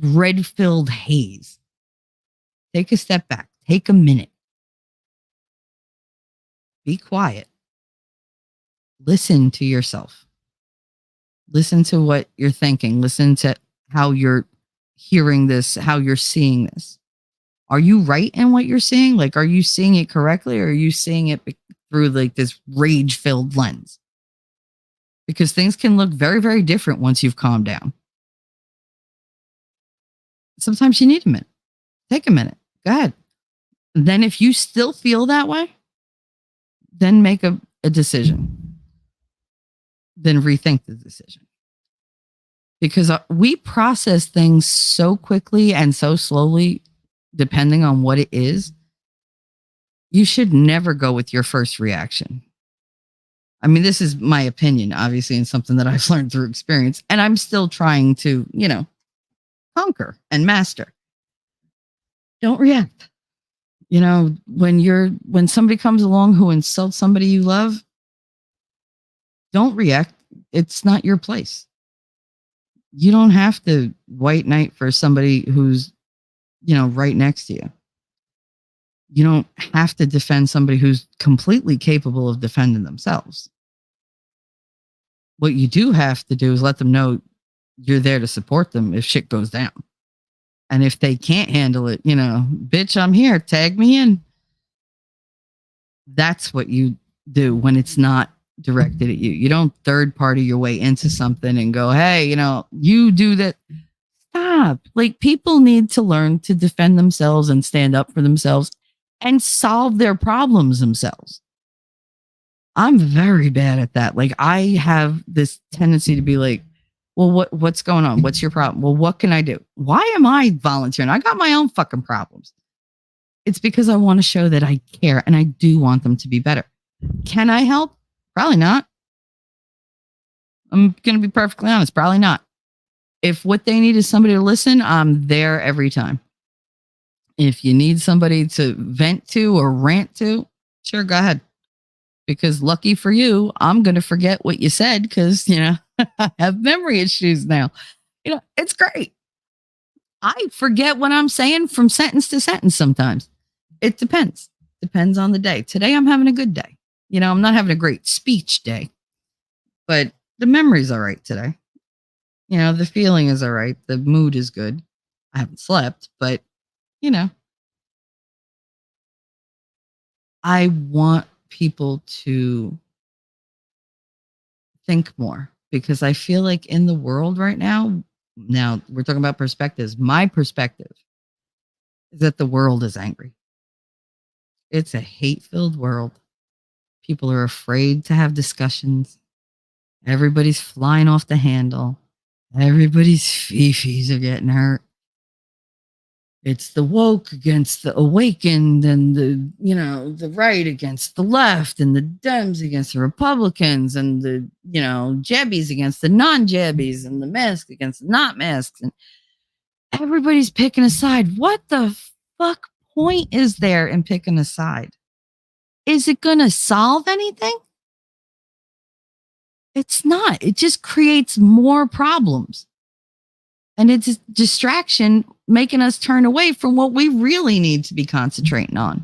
Speaker 2: red-filled haze. Take a step back. Take a minute. Be quiet. Listen to yourself. Listen to what you're thinking. Listen to how you're hearing this, how you're seeing this. Are you right in what you're seeing? Like, are you seeing it correctly or are you seeing it through like this rage-filled lens? Because things can look very, very different once you've calmed down. Sometimes you need a minute. Take a minute. Go ahead. Then if you still feel that way, then make a decision. Then rethink the decision. Because we process things so quickly and so slowly, depending on what it is. You should never go with your first reaction. I mean, this is my opinion, obviously, and something that I've learned through experience. And I'm still trying to, conquer and master. Don't react. When somebody comes along who insults somebody you love, don't react. It's not your place. You don't have to white knight for somebody who's, right next to you. You don't have to defend somebody who's completely capable of defending themselves. What you do have to do is let them know you're there to support them if shit goes down. And if they can't handle it, bitch, I'm here, tag me in. That's what you do when it's not directed at you. You don't third party your way into something and go, hey, you do that. Stop. Like, people need to learn to defend themselves and stand up for themselves and solve their problems themselves. I'm very bad at that. Like, I have this tendency to be like, well, what's going on? What's your problem? Well, what can I do? Why am I volunteering? I got my own fucking problems. It's because I want to show that I care and I do want them to be better. Can I help? Probably not. I'm going to be perfectly honest. Probably not. If what they need is somebody to listen, I'm there every time. If you need somebody to vent to or rant to, sure, go ahead. Because lucky for you, I'm going to forget what you said because, I have memory issues now. It's great. I forget what I'm saying from sentence to sentence sometimes. It depends. Depends on the day. Today, I'm having a good day. I'm not having a great speech day, but the memory's all right today. The feeling is all right. The mood is good. I haven't slept, but, I want people to think more because I feel like in the world right now we're talking about perspectives. My perspective is that the world is angry. It's a hate filled world. People are afraid to have discussions. Everybody's flying off the handle. Everybody's fifis are getting hurt. It's the woke against the awakened and the right against the left and the Dems against the Republicans and the, jabbies against the non-jabbies and the mask against the not masks. And everybody's picking a side. What the fuck point is there in picking a side? Is it going to solve anything? It's not. It just creates more problems. And it's a distraction making us turn away from what we really need to be concentrating on.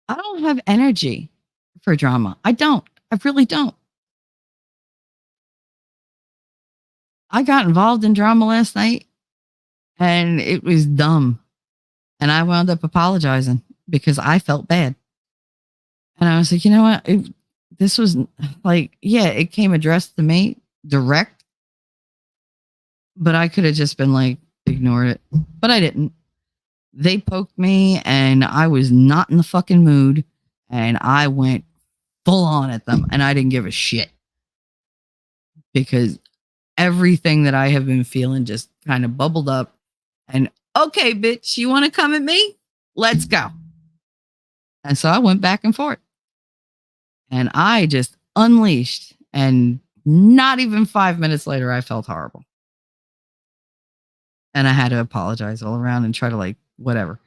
Speaker 2: I don't have energy for drama. I don't. I really don't. I got involved in drama last night and it was dumb. And I wound up apologizing because I felt bad. And I was like, you know what? This was like, yeah, it came addressed to me direct, but I could have just been like, ignored it. But I didn't. They poked me and I was not in the fucking mood. And I went full on at them and I didn't give a shit because everything that I have been feeling just kind of bubbled up. And okay, bitch, you want to come at me? Let's go. And so I went back and forth and I just unleashed. And not even 5 minutes later, I felt horrible. And I had to apologize all around and try to whatever.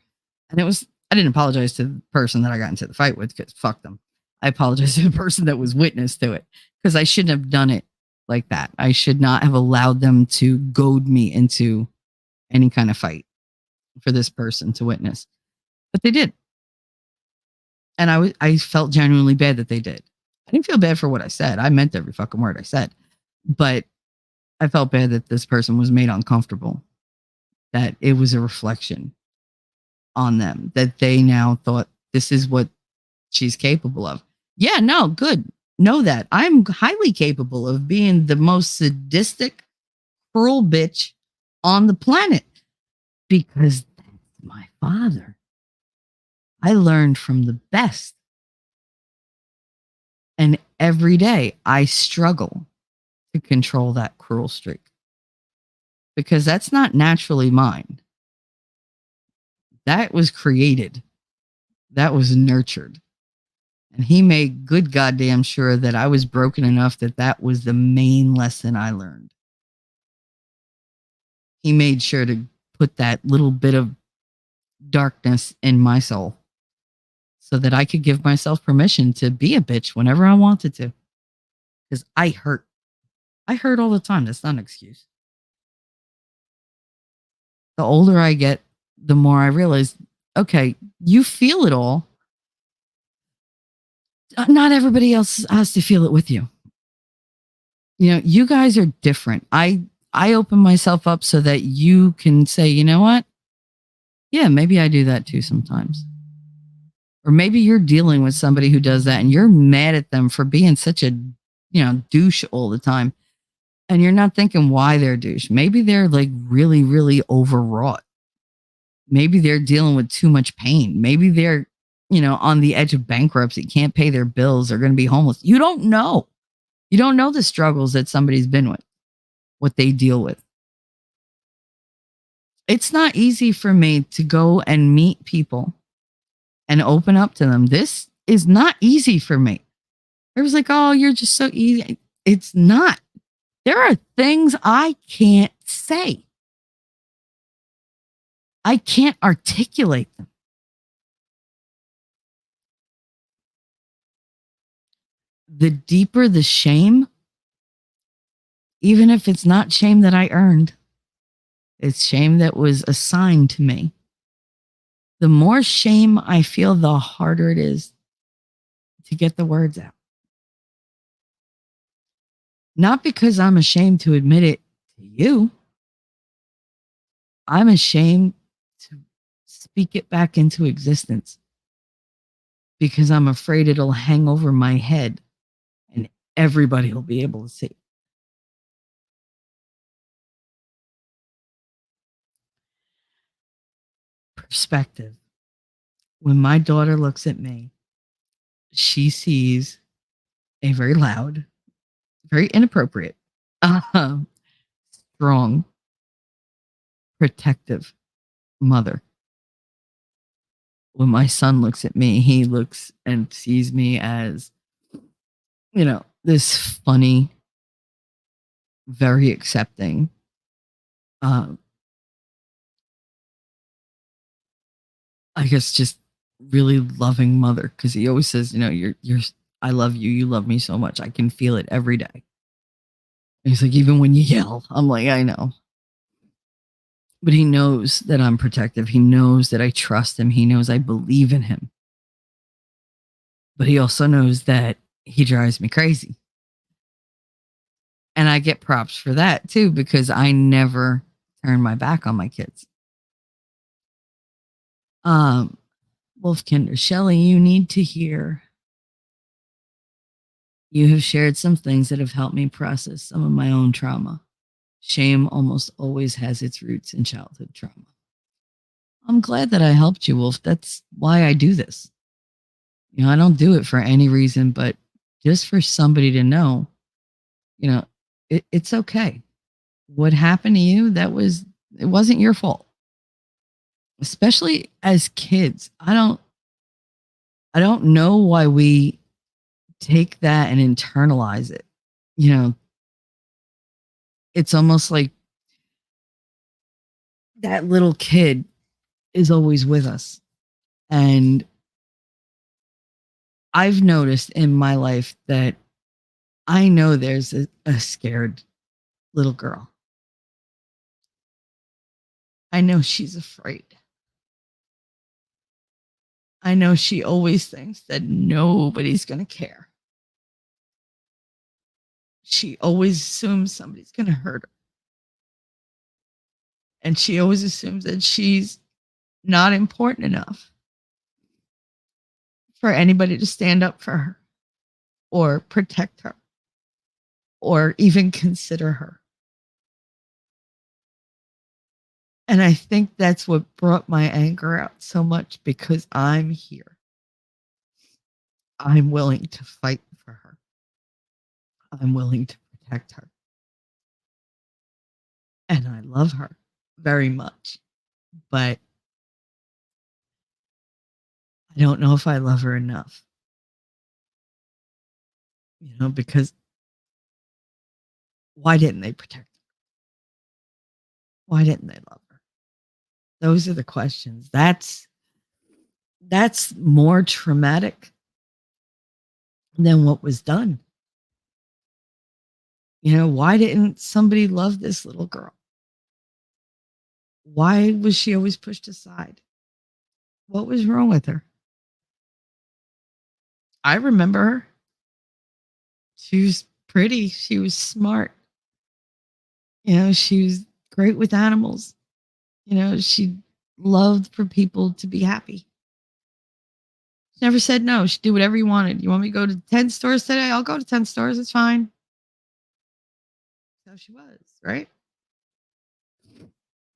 Speaker 2: And I didn't apologize to the person that I got into the fight with because fuck them. I apologized to the person that was witness to it because I shouldn't have done it like that. I should not have allowed them to goad me into any kind of fight for this person to witness. But they did. And I felt genuinely bad that they did. I didn't feel bad for what I said. I meant every fucking word I said. But I felt bad that this person was made uncomfortable, that it was a reflection on them, that they now thought this is what she's capable of. Yeah, no, good. Know that. I'm highly capable of being the most sadistic, cruel bitch on the planet because that's my father. I learned from the best. And every day I struggle to control that cruel streak because that's not naturally mine. That was created, that was nurtured. And he made good goddamn sure that I was broken enough that that was the main lesson I learned. He made sure to put that little bit of darkness in my soul so that I could give myself permission to be a bitch whenever I wanted to. Because I hurt. I hurt all the time. That's not an excuse. The older I get, the more I realized, okay, you feel it all. Not everybody else has to feel it with you. You guys are different. I open myself up so that you can say, you know what? Yeah, maybe I do that too sometimes. Or maybe you're dealing with somebody who does that and you're mad at them for being such a, douche all the time. And you're not thinking why they're a douche. Maybe they're like really, really overwrought. Maybe they're dealing with too much pain. Maybe they're, on the edge of bankruptcy, can't pay their bills, they're going to be homeless. You don't know. You don't know the struggles that somebody's been with, what they deal with. It's not easy for me to go and meet people and open up to them. This is not easy for me. It was like, oh, you're just so easy. It's not. There are things I can't say. I can't articulate them. The deeper the shame, even if it's not shame that I earned, it's shame that was assigned to me. The more shame I feel, the harder it is to get the words out. Not because I'm ashamed to admit it to you. I'm ashamed to speak it back into existence because I'm afraid it'll hang over my head and everybody will be able to see. Perspective. When my daughter looks at me, she sees a very loud, very inappropriate, uh, strong, protective mother. When my son looks at me, he looks and sees me as, this funny, very accepting, um, I guess just really loving mother. Cause he always says, I love you. You love me so much. I can feel it every day. And he's like, even when you yell, I'm like, I know. But he knows that I'm protective. He knows that I trust him. He knows I believe in him. But he also knows that he drives me crazy. And I get props for that too, because I never turn my back on my kids. Wolfkinder, Shelley, you need to hear. You have shared some things that have helped me process some of my own trauma. Shame almost always has its roots in childhood trauma. I'm glad that I helped you, Wolf. That's why I do this. I don't do it for any reason, but just for somebody to know, it's okay. What happened to you, it wasn't your fault. Especially as kids. I don't know why we take that and internalize it. You know, it's almost like that little kid is always with us. And I've noticed in my life that I know there's a scared little girl. I know she's afraid. I know she always thinks that nobody's going to care. She always assumes somebody's going to hurt her. And she always assumes that she's not important enough for anybody to stand up for her or protect her or even consider her. And I think that's what brought my anger out so much because I'm here. I'm willing to fight for her. I'm willing to protect her. And I love her very much. But I don't know if I love her enough. Because why didn't they protect her? Why didn't they love her? Those are the questions. That's more traumatic than what was done. Why didn't somebody love this little girl? Why was she always pushed aside? What was wrong with her? I remember her. She was pretty. She was smart. She was great with animals. She loved for people to be happy. She never said no. She'd do whatever you wanted. You want me to go to 10 stores today? I'll go to 10 stores. It's fine. So she was, right?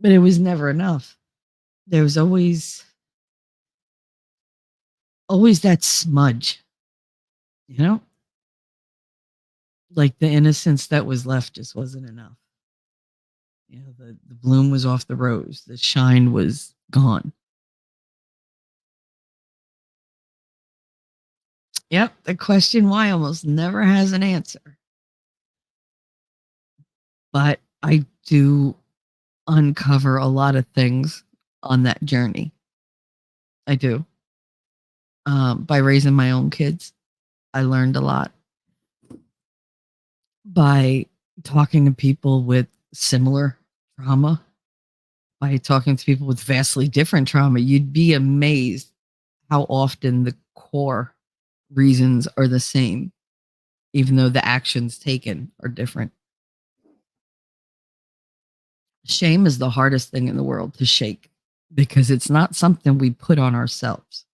Speaker 2: But it was never enough. There was always that smudge, you know? Like the innocence that was left just wasn't enough. The bloom was off the rose. The shine was gone. Yep, the question why almost never has an answer. But I do uncover a lot of things on that journey. I do. By raising my own kids, I learned a lot. By talking to people with similar trauma, by talking to people with vastly different trauma, you'd be amazed how often the core reasons are the same, even though the actions taken are different. Shame is the hardest thing in the world to shake because it's not something we put on ourselves.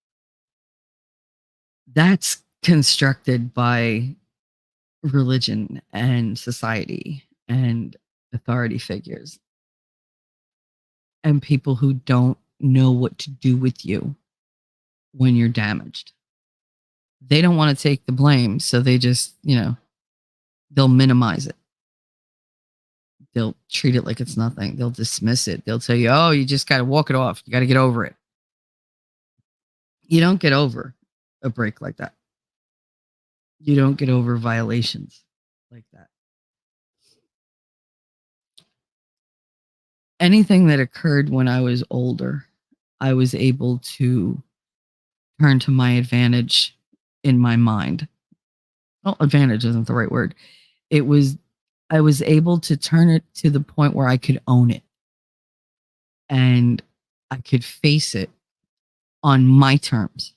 Speaker 2: That's constructed by religion and society and authority figures and people who don't know what to do with you when you're damaged. They don't want to take the blame, so they just, they'll minimize it. They'll treat it like it's nothing. They'll dismiss it. They'll tell you, "Oh, you just got to walk it off. You got to get over it." You don't get over a break like that. You don't get over violations like that. Anything that occurred when I was older, I was able to turn to my advantage in my mind. Well, advantage isn't the right word. It was, I was able to turn it to the point where I could own it and I could face it on my terms.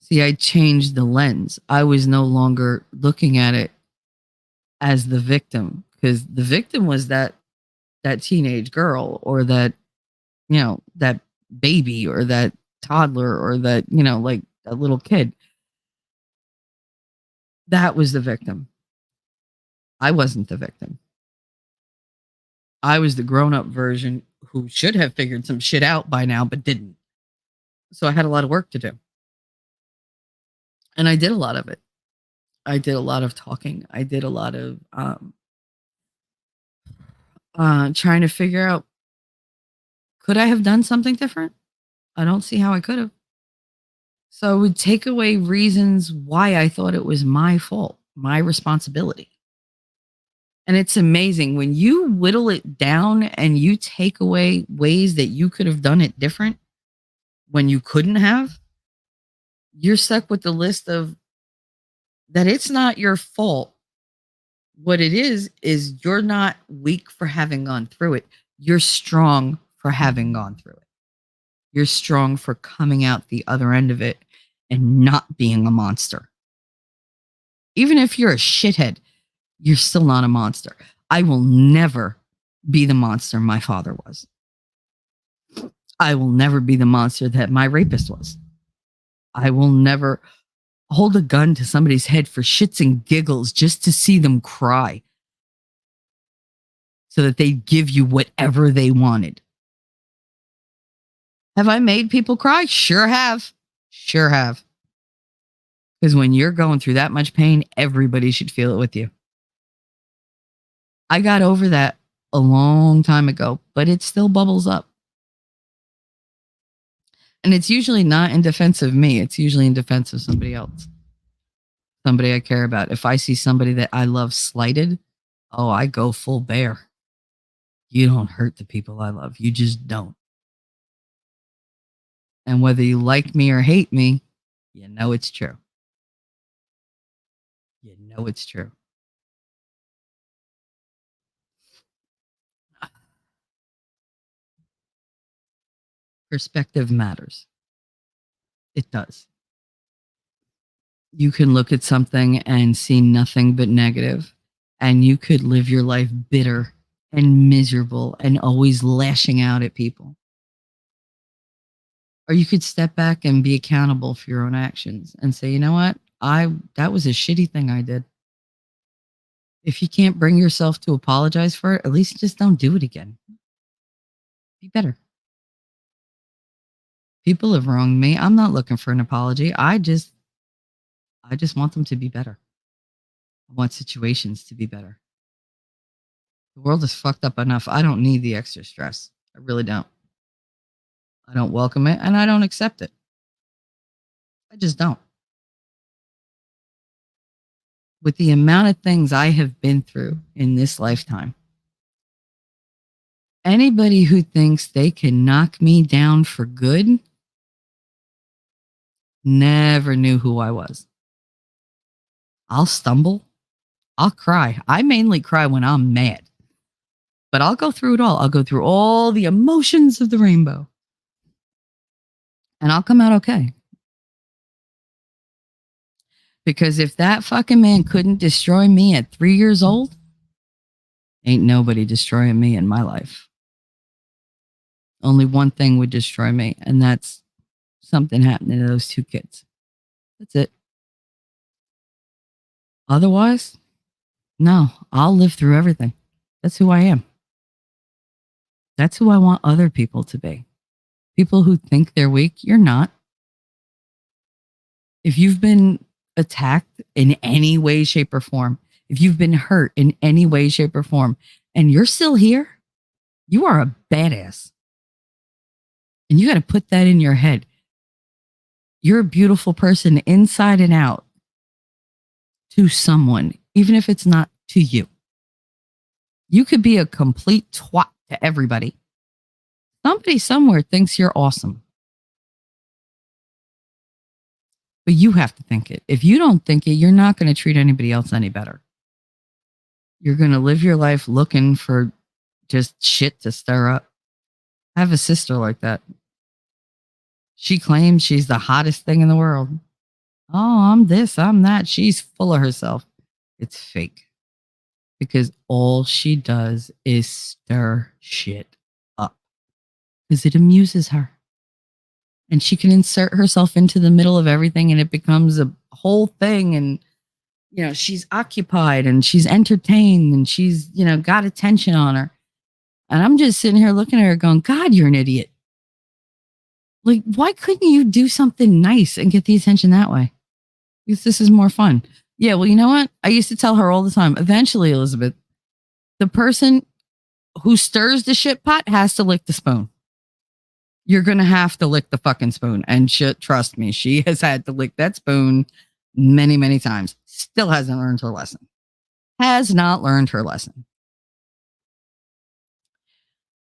Speaker 2: See, I changed the lens. I was no longer looking at it as the victim because the victim was that teenage girl or that baby or that toddler or that, like a little kid. That was the victim. I wasn't the victim. I was the grown up version who should have figured some shit out by now, but didn't. So I had a lot of work to do. And I did a lot of it. I did a lot of talking. I did a lot of trying to figure out, could I have done something different? I don't see how I could have. So I would take away reasons why I thought it was my fault, my responsibility. And it's amazing when you whittle it down and you take away ways that you could have done it different when you couldn't have, you're stuck with the list of that it's not your fault. What it is you're not weak for having gone through it. You're strong for having gone through it. You're strong for coming out the other end of it and not being a monster. Even if you're a shithead, you're still not a monster. I will never be the monster my father was. I will never be the monster that my rapist was. I will never hold a gun to somebody's head for shits and giggles just to see them cry so that they give you whatever they wanted. Have I made people cry? Sure have. Sure have. Because when you're going through that much pain, everybody should feel it with you. I got over that a long time ago, but it still bubbles up. And it's usually not in defense of me. It's usually in defense of somebody else, somebody I care about. If I see somebody that I love slighted, oh, I go full bear. You don't hurt the people I love. You just don't. And whether you like me or hate me, you know it's true. You know it's true. Perspective matters. It does. You can look at something and see nothing but negative, and you could live your life bitter and miserable and always lashing out at people. Or you could step back and be accountable for your own actions and say, you know what? That was a shitty thing I did. If you can't bring yourself to apologize for it, at least just don't do it again. Be better. People have wronged me. I'm not looking for an apology. I just want them to be better. I want situations to be better. The world is fucked up enough. I don't need the extra stress. I really don't. I don't welcome it and I don't accept it. I just don't. With the amount of things I have been through in this lifetime, anybody who thinks they can knock me down for good never knew who I was. I'll stumble. I'll cry. I mainly cry when I'm mad, but I'll go through it all. I'll go through all the emotions of the rainbow and I'll come out okay. Because if that fucking man couldn't destroy me at 3 years old, ain't nobody destroying me in my life. Only one thing would destroy me, and that's something happening to those 2 kids. That's it. Otherwise, no, I'll live through everything. That's who I am. That's who I want other people to be. People who think they're weak, you're not. If you've been attacked in any way, shape, or form, if you've been hurt in any way, shape, or form, and you're still here, you are a badass. And you got to put that in your head. You're a beautiful person inside and out to someone, even if it's not to you. You could be a complete twat to everybody. Somebody somewhere thinks you're awesome. But you have to think it. If you don't think it, you're not going to treat anybody else any better. You're going to live your life looking for just shit to stir up. I have a sister like that. She claims she's the hottest thing in the world. Oh, I'm this, I'm that. She's full of herself. It's fake. Because all she does is stir shit up. Because it amuses her. And she can insert herself into the middle of everything and it becomes a whole thing. And, she's occupied and she's entertained and she's, got attention on her. And I'm just sitting here looking at her going, God, you're an idiot. Like, why couldn't you do something nice and get the attention that way? Because this is more fun. Yeah, well, you know what? I used to tell her all the time, eventually, Elizabeth, the person who stirs the shit pot has to lick the spoon. You're going to have to lick the fucking spoon. And trust me, she has had to lick that spoon many, many times. Still hasn't learned her lesson. Has not learned her lesson.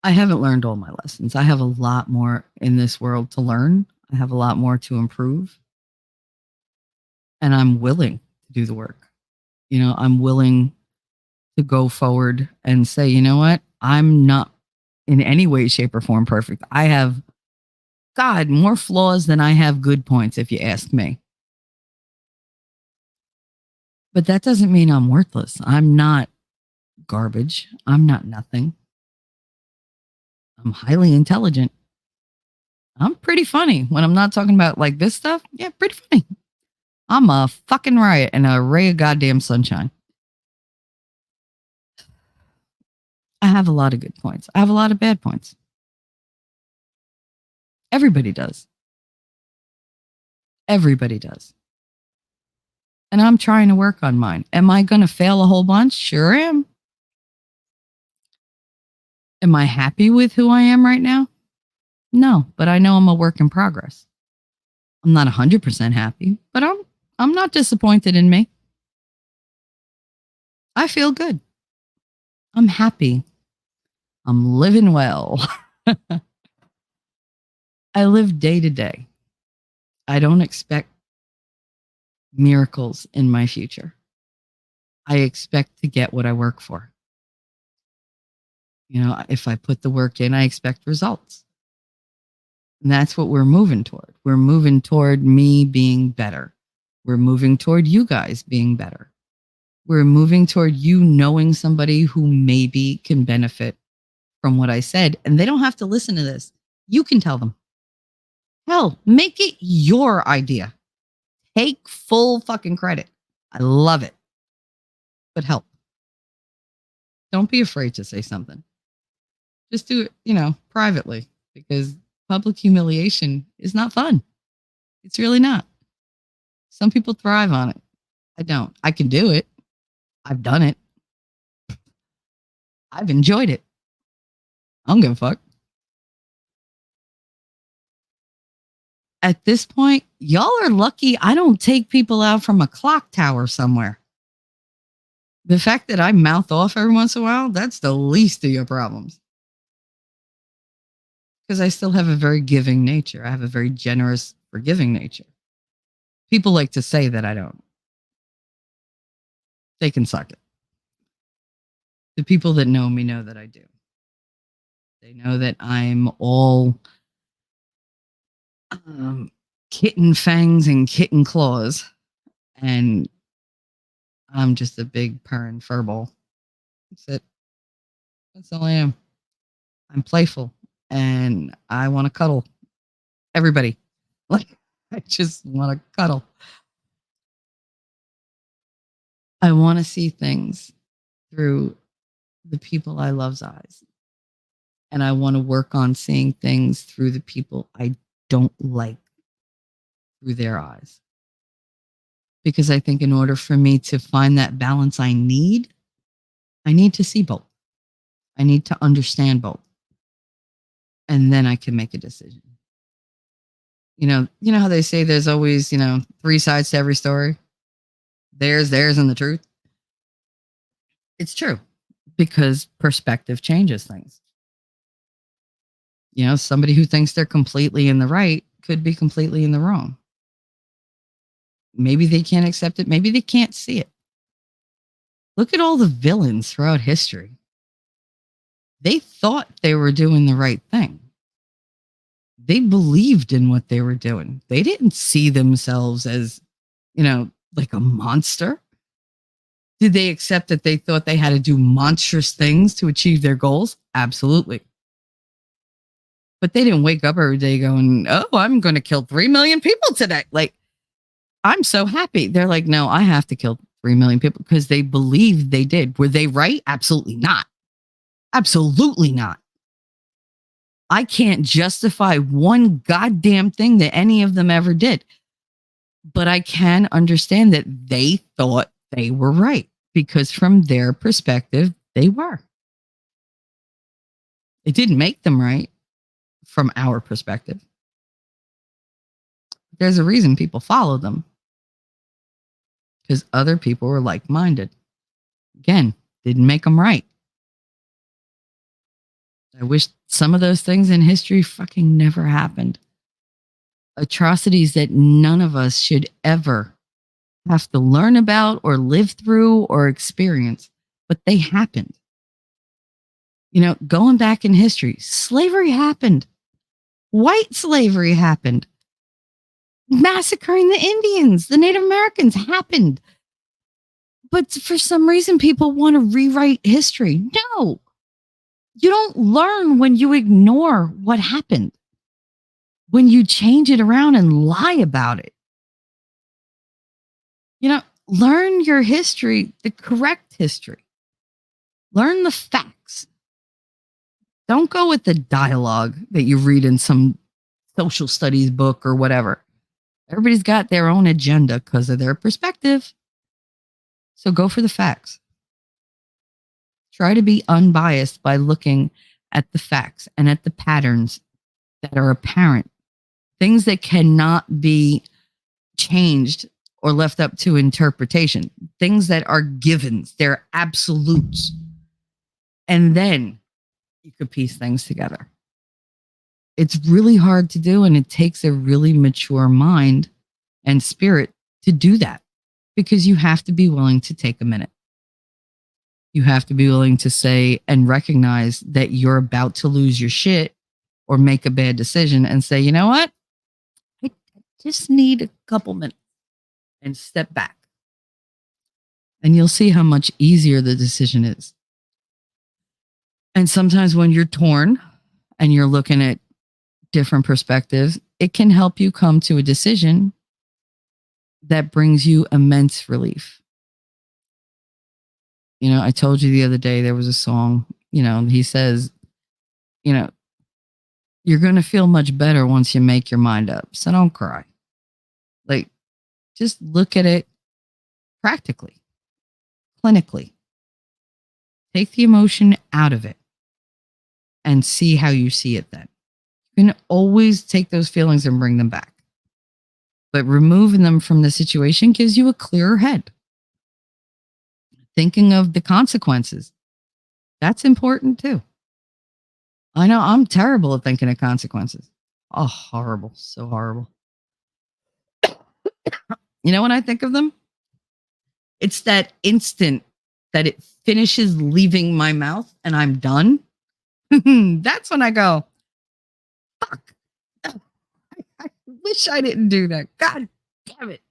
Speaker 2: I haven't learned all my lessons. I have a lot more in this world to learn. I have a lot more to improve. And I'm willing to do the work. I'm willing to go forward and say, you know what? I'm not in any way, shape, or form perfect. I have, God, more flaws than I have good points, if you ask me. But that doesn't mean I'm worthless. I'm not garbage. I'm not nothing. I'm highly intelligent. I'm pretty funny when I'm not talking about like this stuff. Yeah, pretty funny. I'm a fucking riot and a ray of goddamn sunshine. I have a lot of good points. I have a lot of bad points. Everybody does. Everybody does. And I'm trying to work on mine. Am I going to fail a whole bunch? Sure am. Am I happy with who I am right now? No, but I know I'm a work in progress. I'm not 100% happy, but I'm not disappointed in me. I feel good. I'm happy. I'm living well. I live day to day. I don't expect miracles in my future. I expect to get what I work for. If I put the work in, I expect results. And that's what we're moving toward. We're moving toward me being better. We're moving toward you guys being better. We're moving toward you knowing somebody who maybe can benefit from what I said. And they don't have to listen to this. You can tell them. Hell, make it your idea. Take full fucking credit. I love it. But help. Don't be afraid to say something. Just do it, privately, because public humiliation is not fun. It's really not. Some people thrive on it. I don't. I can do it. I've done it. I've enjoyed it. I don't give a fuck. At this point, y'all are lucky I don't take people out from a clock tower somewhere. The fact that I mouth off every once in a while, that's the least of your problems. Because I still have a very giving nature. I have a very generous, forgiving nature. People like to say that I don't. They can suck it. The people that know me know that I do. They know that I'm all kitten fangs and kitten claws. And I'm just a big purring furball. That's it. That's all I am. I'm playful and I want to cuddle everybody. Like, I just want to cuddle. I want to see things through the people I love's eyes. And I want to work on seeing things through the people I don't like through their eyes. Because I think in order for me to find that balance I need to see both. I need to understand both. And then I can make a decision. You know how they say there's always, three sides to every story? Theirs, and the truth. It's true because perspective changes things. Somebody who thinks they're completely in the right could be completely in the wrong. Maybe they can't accept it. Maybe they can't see it. Look at all the villains throughout history. They thought they were doing the right thing. They believed in what they were doing. They didn't see themselves as, like a monster. Did they accept that they thought they had to do monstrous things to achieve their goals? Absolutely. But they didn't wake up every day going, oh, I'm going to kill 3 million people today. Like, I'm so happy. They're like, no, I have to kill 3 million people because they believed they did. Were they right? Absolutely not. Absolutely not. I can't justify one goddamn thing that any of them ever did. But I can understand that they thought they were right because from their perspective, they were. It didn't make them right from our perspective. There's a reason people follow them because other people were like-minded. Again, didn't make them right. I wish some of those things in history fucking never happened. Atrocities that none of us should ever have to learn about or live through or experience, but they happened. Going back in history, slavery happened. White slavery happened. Massacring the Indians, the Native Americans happened. But for some reason, people want to rewrite history. No, you don't learn when you ignore what happened, when you change it around and lie about it. Learn your history, the correct history. Learn the facts. Don't go with the dialogue that you read in some social studies book or whatever. Everybody's got their own agenda because of their perspective. So go for the facts. Try to be unbiased by looking at the facts and at the patterns that are apparent. Things that cannot be changed or left up to interpretation. Things that are givens. They're absolutes. And then you could piece things together. It's really hard to do, and it takes a really mature mind and spirit to do that because you have to be willing to take a minute. You have to be willing to say and recognize that you're about to lose your shit or make a bad decision and say, you know what? I just need a couple minutes and step back. And you'll see how much easier the decision is. And sometimes when you're torn and you're looking at different perspectives, it can help you come to a decision that brings you immense relief. You know, I told you the other day there was a song, he says, you know, you're going to feel much better once you make your mind up. So don't cry. Like, just look at it practically, clinically. Take the emotion out of it and see how you see it then. You can always take those feelings and bring them back. But removing them from the situation gives you a clearer head. Thinking of the consequences, that's important too. I know I'm terrible at thinking of consequences. Oh, horrible. So horrible. You know when I think of them? It's that instant that it finishes leaving my mouth and I'm done. That's when I go, fuck. I wish I didn't do that. God damn it.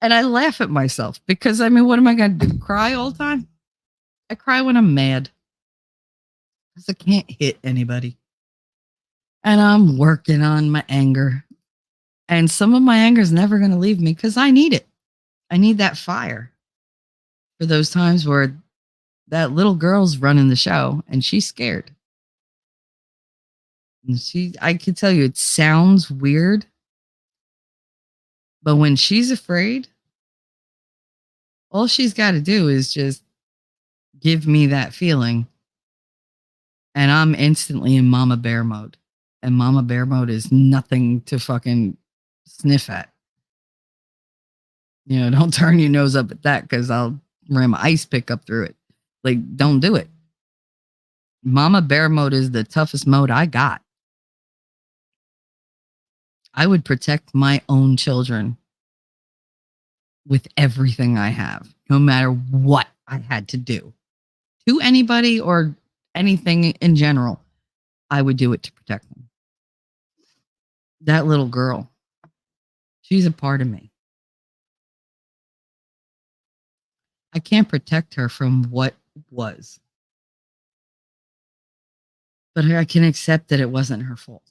Speaker 2: And I laugh at myself because, what am I going to do? Cry all the time? I cry when I'm mad because I can't hit anybody. And I'm working on my anger. And some of my anger is never going to leave me because I need it. I need that fire for those times where that little girl's running the show and she's scared. And I can tell you, it sounds weird, but when she's afraid, all she's got to do is just give me that feeling. And I'm instantly in mama bear mode. And mama bear mode is nothing to fucking sniff at. Don't turn your nose up at that because I'll ram an ice pick up through it. Like, don't do it. Mama bear mode is the toughest mode I got. I would protect my own children with everything I have, no matter what I had to do to anybody or anything in general. I would do it to protect them. That little girl, she's a part of me. I can't protect her from what was, but I can accept that it wasn't her fault.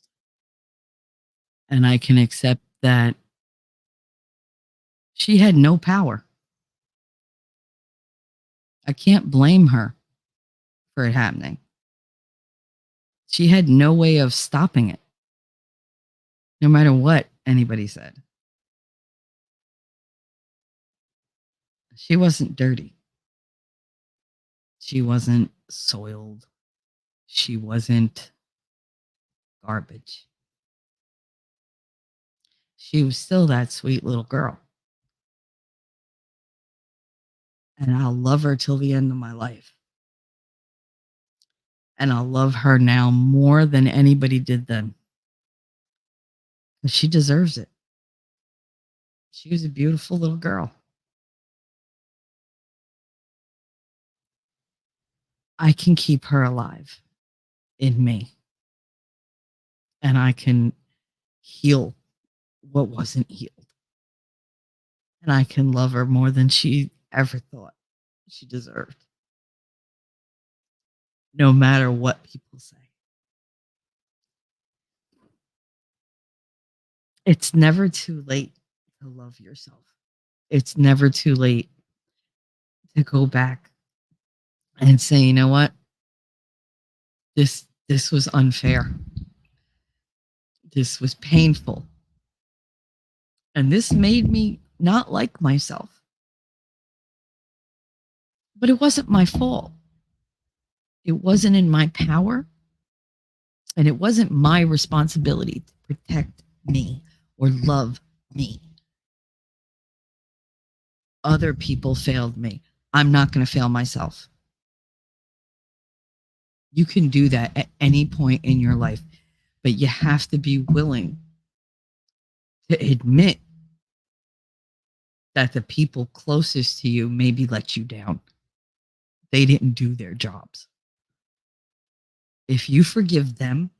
Speaker 2: And I can accept that she had no power. I can't blame her for it happening. She had no way of stopping it, no matter what anybody said. She wasn't dirty. She wasn't soiled. She wasn't garbage. She was still that sweet little girl. And I'll love her till the end of my life. And I'll love her now more than anybody did then. But she deserves it. She was a beautiful little girl. I can keep her alive in me. And I can heal what wasn't healed. And I can love her more than she ever thought she deserved. No matter what people say. It's never too late to love yourself. It's never too late to go back and say, you know what? This was unfair. This was painful. And this made me not like myself. But it wasn't my fault. It wasn't in my power. And it wasn't my responsibility to protect me or love me. Other people failed me. I'm not going to fail myself. You can do that at any point in your life, but you have to be willing to admit that the people closest to you maybe let you down. They didn't do their jobs. If you forgive them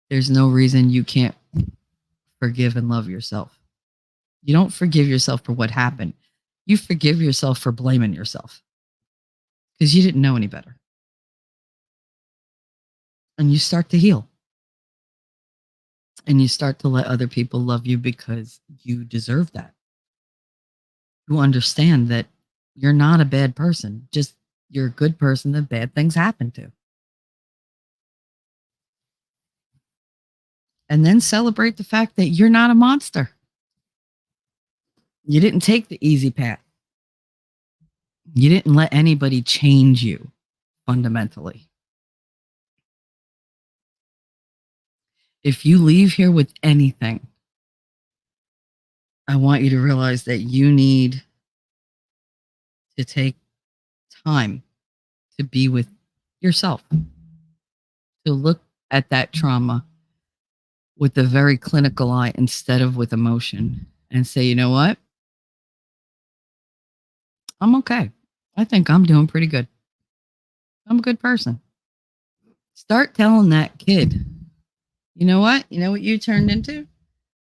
Speaker 2: There's no reason you can't forgive and love yourself. You don't forgive yourself for what happened. You forgive yourself for blaming yourself because you didn't know any better. And you start to heal and you start to let other people love you because you deserve that. You understand that you're not a bad person, just you're a good person that bad things happen to. And then celebrate the fact that you're not a monster. You didn't take the easy path. You didn't let anybody change you fundamentally. If you leave here with anything, I want you to realize that you need to take time to be with yourself, to look at that trauma with a very clinical eye instead of with emotion and say, you know what? I'm okay. I think I'm doing pretty good. I'm a good person. Start telling that kid, you know what? You know what you turned into?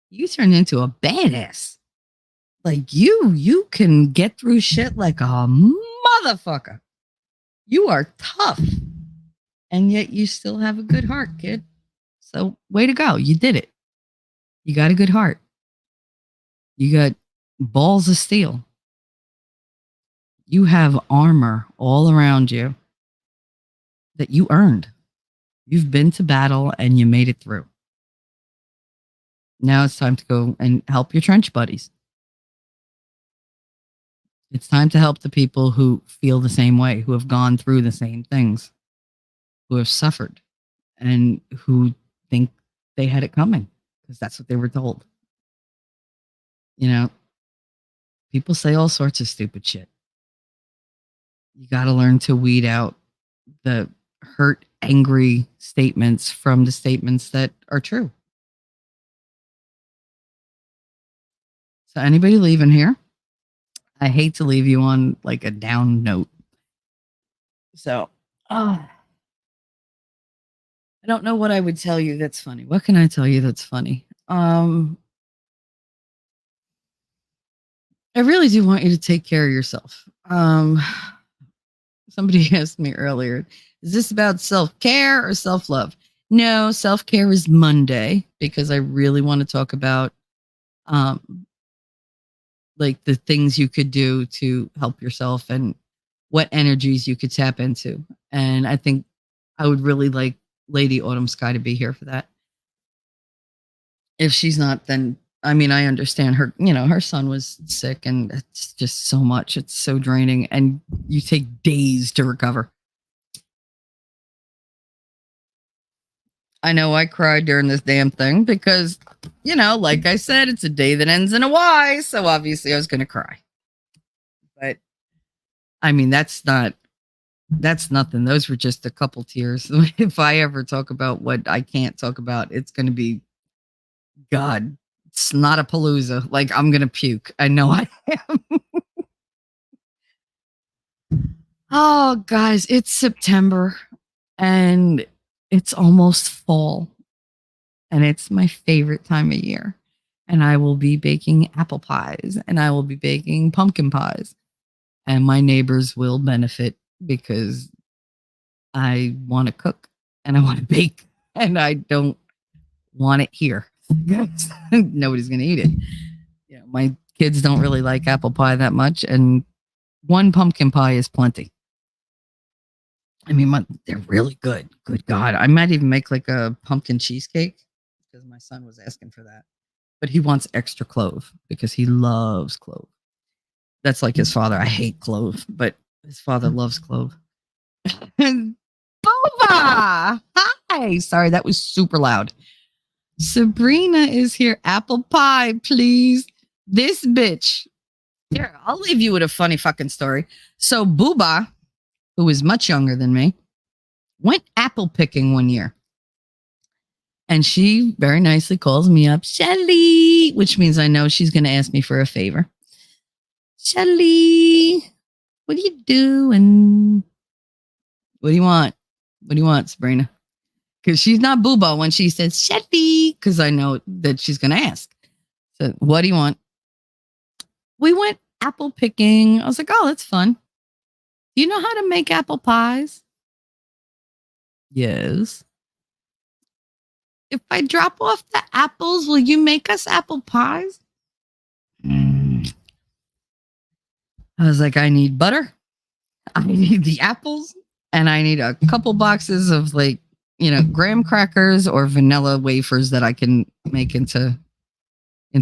Speaker 2: You turned into a badass. Like you can get through shit like a motherfucker. You are tough. And yet you still have a good heart, kid. So way to go. You did it. You got a good heart. You got balls of steel. You have armor all around you that you earned. You've been to battle and you made it through. Now it's time to go and help your trench buddies. It's time to help the people who feel the same way, who have gone through the same things, who have suffered, and who think they had it coming because that's what they were told. You know, people say all sorts of stupid shit. You got to learn to weed out the hurt, angry statements from the statements that are true. So, anybody leaving here, I hate to leave you on like a down note. So, I don't know what I would tell you that's funny. What can I tell you that's funny? I really do want you to take care of yourself. Somebody asked me earlier, is this about self-care or self-love? No, self-care is Monday because I really want to talk about like the things you could do to help yourself and what energies you could tap into. And I think I would really like Lady Autumn Sky to be here for that. If she's not, then I mean, I understand her, her son was sick and it's just so much. It's so draining and you take days to recover. I know I cried during this damn thing because, like I said, it's a day that ends in a Y. So obviously I was going to cry. But I mean, that's nothing. Those were just a couple tears. If I ever talk about what I can't talk about, it's going to be God. It's not a palooza. Like I'm going to puke. I know I am. Oh, guys, it's September and it's almost fall. And it's my favorite time of year. And I will be baking apple pies and I will be baking pumpkin pies. And my neighbors will benefit because I want to cook and I want to bake and I don't want it here. Nobody's going to eat it. My kids don't really like apple pie that much. And one pumpkin pie is plenty. I mean, they're really good. Good God. I might even make like a pumpkin cheesecake because my son was asking for that. But he wants extra clove because he loves clove. That's like his father. I hate clove, but his father loves clove. And Boba! Hi! Sorry, that was super loud. Sabrina is here. Apple pie, please. This bitch. Here, I'll leave you with a funny fucking story. So Booba, who is much younger than me, went apple picking one year. And she very nicely calls me up, Shelly, which means I know she's going to ask me for a favor. Shelly, what are you doing? What do you want? What do you want, Sabrina? because she's not booba when she says Shetty, because I know that she's going to ask. So, what do you want? We went apple picking. I was like, oh, that's fun. Do you know how to make apple pies? Yes. If I drop off the apples, will you make us apple pies? I was like, I need butter. I need the apples. And I need a couple boxes of like, graham crackers or vanilla wafers that I can make into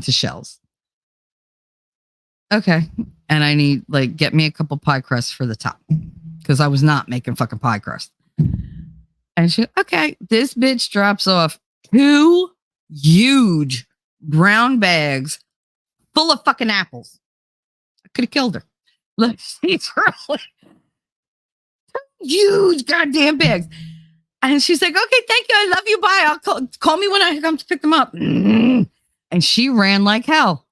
Speaker 2: shells. Okay. And I need get me a couple pie crusts for the top because I was not making fucking pie crust. And she, okay, this bitch drops off 2 huge brown bags full of fucking apples. I could have killed her. Look, she's really huge goddamn bags. And she's like, okay, thank you. I love you. Bye. I'll call me when I come to pick them up. And she ran like hell.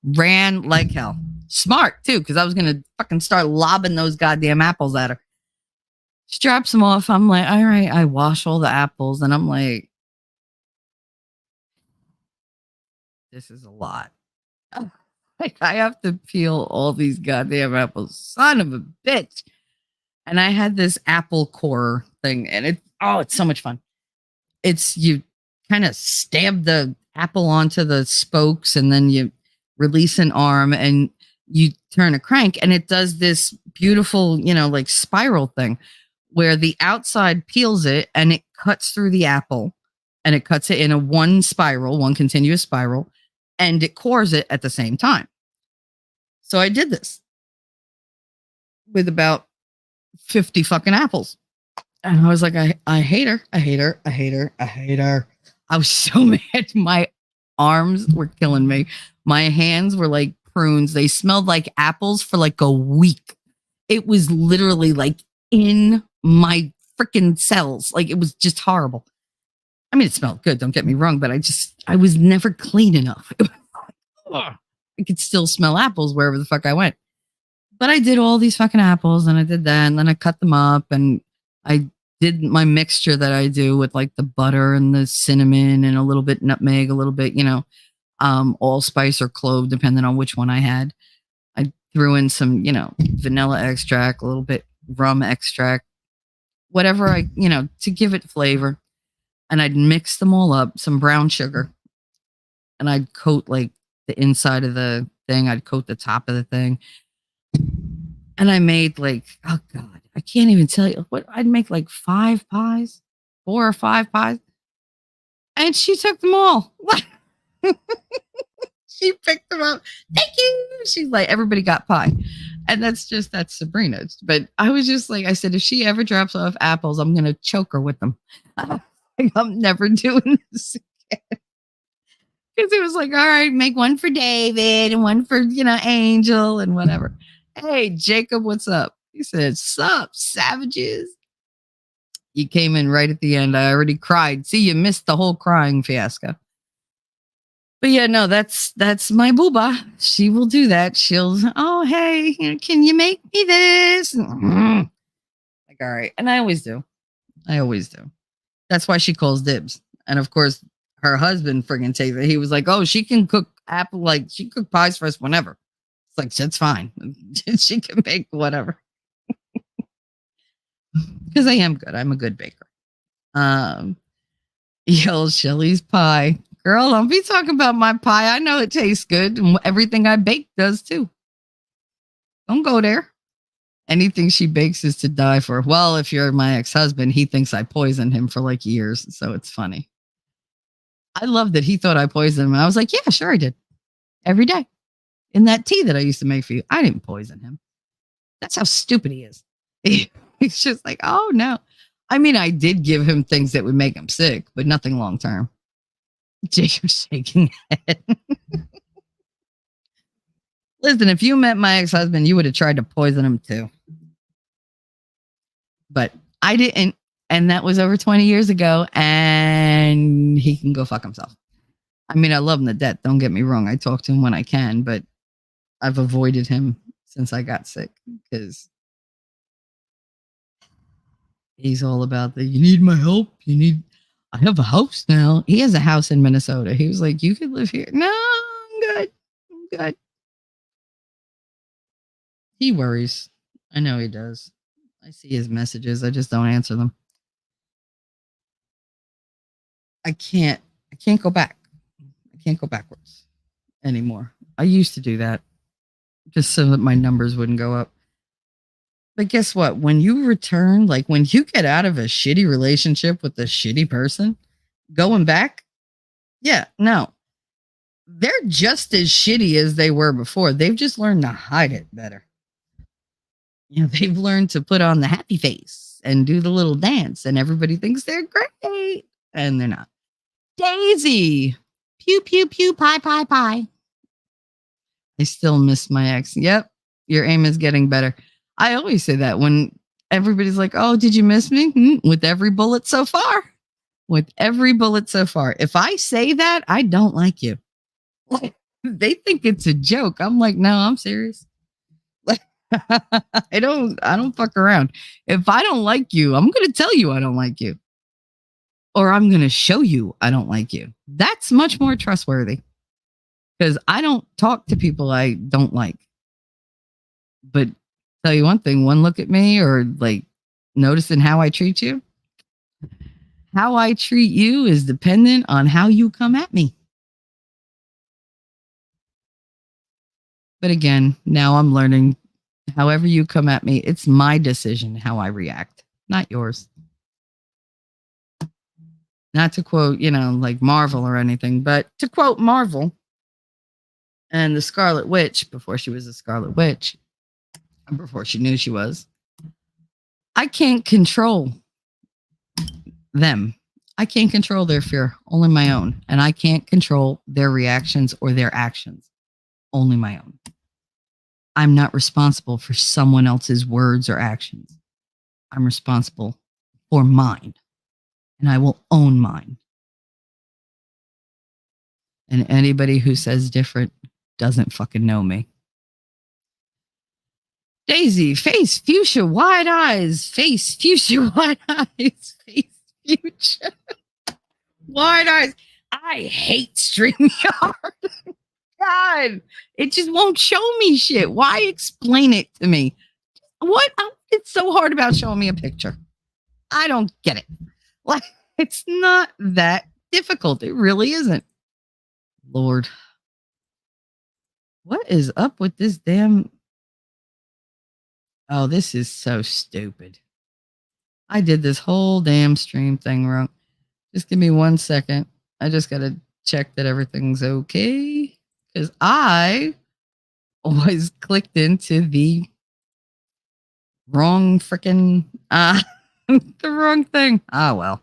Speaker 2: Smart, too, because I was going to fucking start lobbing those goddamn apples at her. She drops them off. I'm like, all right. I wash all the apples. And I'm like, this is a lot. Like, I have to peel all these goddamn apples. Son of a bitch. And I had this apple core thing. And it's so much fun. It's you kind of stab the apple onto the spokes and then you release an arm and you turn a crank and it does this beautiful, spiral thing where the outside peels it and it cuts through the apple and it cuts it in one continuous spiral, and it cores it at the same time. So I did this with about 50 fucking apples. And I was like, I hate her. I hate her. I hate her. I hate her. I was so mad. My arms were killing me. My hands were like prunes. They smelled like apples for like a week. It was literally like in my freaking cells. Like it was just horrible. I mean, it smelled good. Don't get me wrong, but I was never clean enough. I could still smell apples wherever the fuck I went. But I did all these fucking apples and I did that. And then I cut them up and I did my mixture that I do with like the butter and the cinnamon and a little bit nutmeg, a little bit, allspice or clove, depending on which one I had. I threw in some, vanilla extract, a little bit rum extract, whatever to give it flavor. And I'd mix them all up, some brown sugar. And I'd coat like the inside of the thing. I'd coat the top of the thing. And I made oh God, I can't even tell you what I'd make 5 pies, 4 or 5 pies. And she took them all. She picked them up. Thank you. She's like, everybody got pie. And that's Sabrina. But I was just like, I said, if she ever drops off apples, I'm going to choke her with them. I'm never doing this again. Because it was like, all right, make one for David and one for, Angel and whatever. Hey, Jacob, what's up? He said, sup, savages? You came in right at the end. I already cried. See, you missed the whole crying fiasco. But yeah, no, that's my booba. She will do that. She'll, oh, hey, can you make me this? Like, all right. And I always do. That's why she calls dibs. And of course, her husband friggin' takes it. He was like, oh, she can cook she cook pies for us whenever. It's like, that's fine. She can bake whatever. Because I am good. I'm a good baker. Shelly's pie. Girl, don't be talking about my pie. I know it tastes good. And everything I bake does too. Don't go there. Anything she bakes is to die for. Well, if you're my ex-husband, he thinks I poisoned him for years. So it's funny. I love that he thought I poisoned him. I was like, yeah, sure I did. Every day. In that tea that I used to make for you. I didn't poison him. That's how stupid he is. He's just like, oh no. I mean, I did give him things that would make him sick, but nothing long term. Jacob's shaking head. Listen, if you met my ex-husband, you would have tried to poison him too. But I didn't. And that was over 20 years ago. And he can go fuck himself. I mean, I love him to death. Don't get me wrong. I talk to him when I can, but I've avoided him since I got sick because he's all about you need my help. I have a house now. He has a house in Minnesota. He was like, you could live here. No, I'm good. I'm good. He worries. I know he does. I see his messages. I just don't answer them. I I can't go back. I can't go backwards anymore. I used to do that just so that my numbers wouldn't go up. But guess what? When you return, like when you get out of a shitty relationship with a shitty person, going back, yeah, no, they're just as shitty as they were before. They've just learned to hide it better. You know, they've learned to put on the happy face and do the little dance, and everybody thinks they're great, and they're not. Daisy, pew pew pew, pie pie pie. I still miss my ex. Yep, your aim is getting better. I always say that when everybody's like, "Oh, did you miss me?" With every bullet so far, with every bullet so far. If I say that, I don't like you. They think it's a joke. I'm like, no, I'm serious. I don't fuck around. If I don't like you, I'm going to tell you I don't like you. Or I'm going to show you I don't like you. That's much more trustworthy because I don't talk to people I don't like. But tell you one thing, one look at me or like noticing how I treat you, how I treat you is dependent on how you come at me. But again, now I'm learning however you come at me, it's my decision how I react, not yours. Not to quote, like Marvel or anything, but to quote Marvel and the Scarlet Witch before she was a Scarlet Witch, before she knew she was, I can't control them. I can't control their fear, only my own. And I can't control their reactions or their actions, only my own. I'm not responsible for someone else's words or actions. I'm responsible for mine, and I will own mine. And anybody who says different doesn't fucking know me. Daisy, face fuchsia, wide eyes, face fuchsia, wide eyes, face fuchsia, wide eyes. I hate StreamYard. God, it just won't show me shit. Why explain it to me? What? It's so hard about showing me a picture. I don't get it. Like, it's not that difficult. It really isn't. Lord. What is up with this damn? Oh, this is so stupid. I did this whole damn stream thing wrong. Just give me 1 second. I just got to check that everything's okay. Because I always clicked into the wrong freaking, the wrong thing. Ah, well.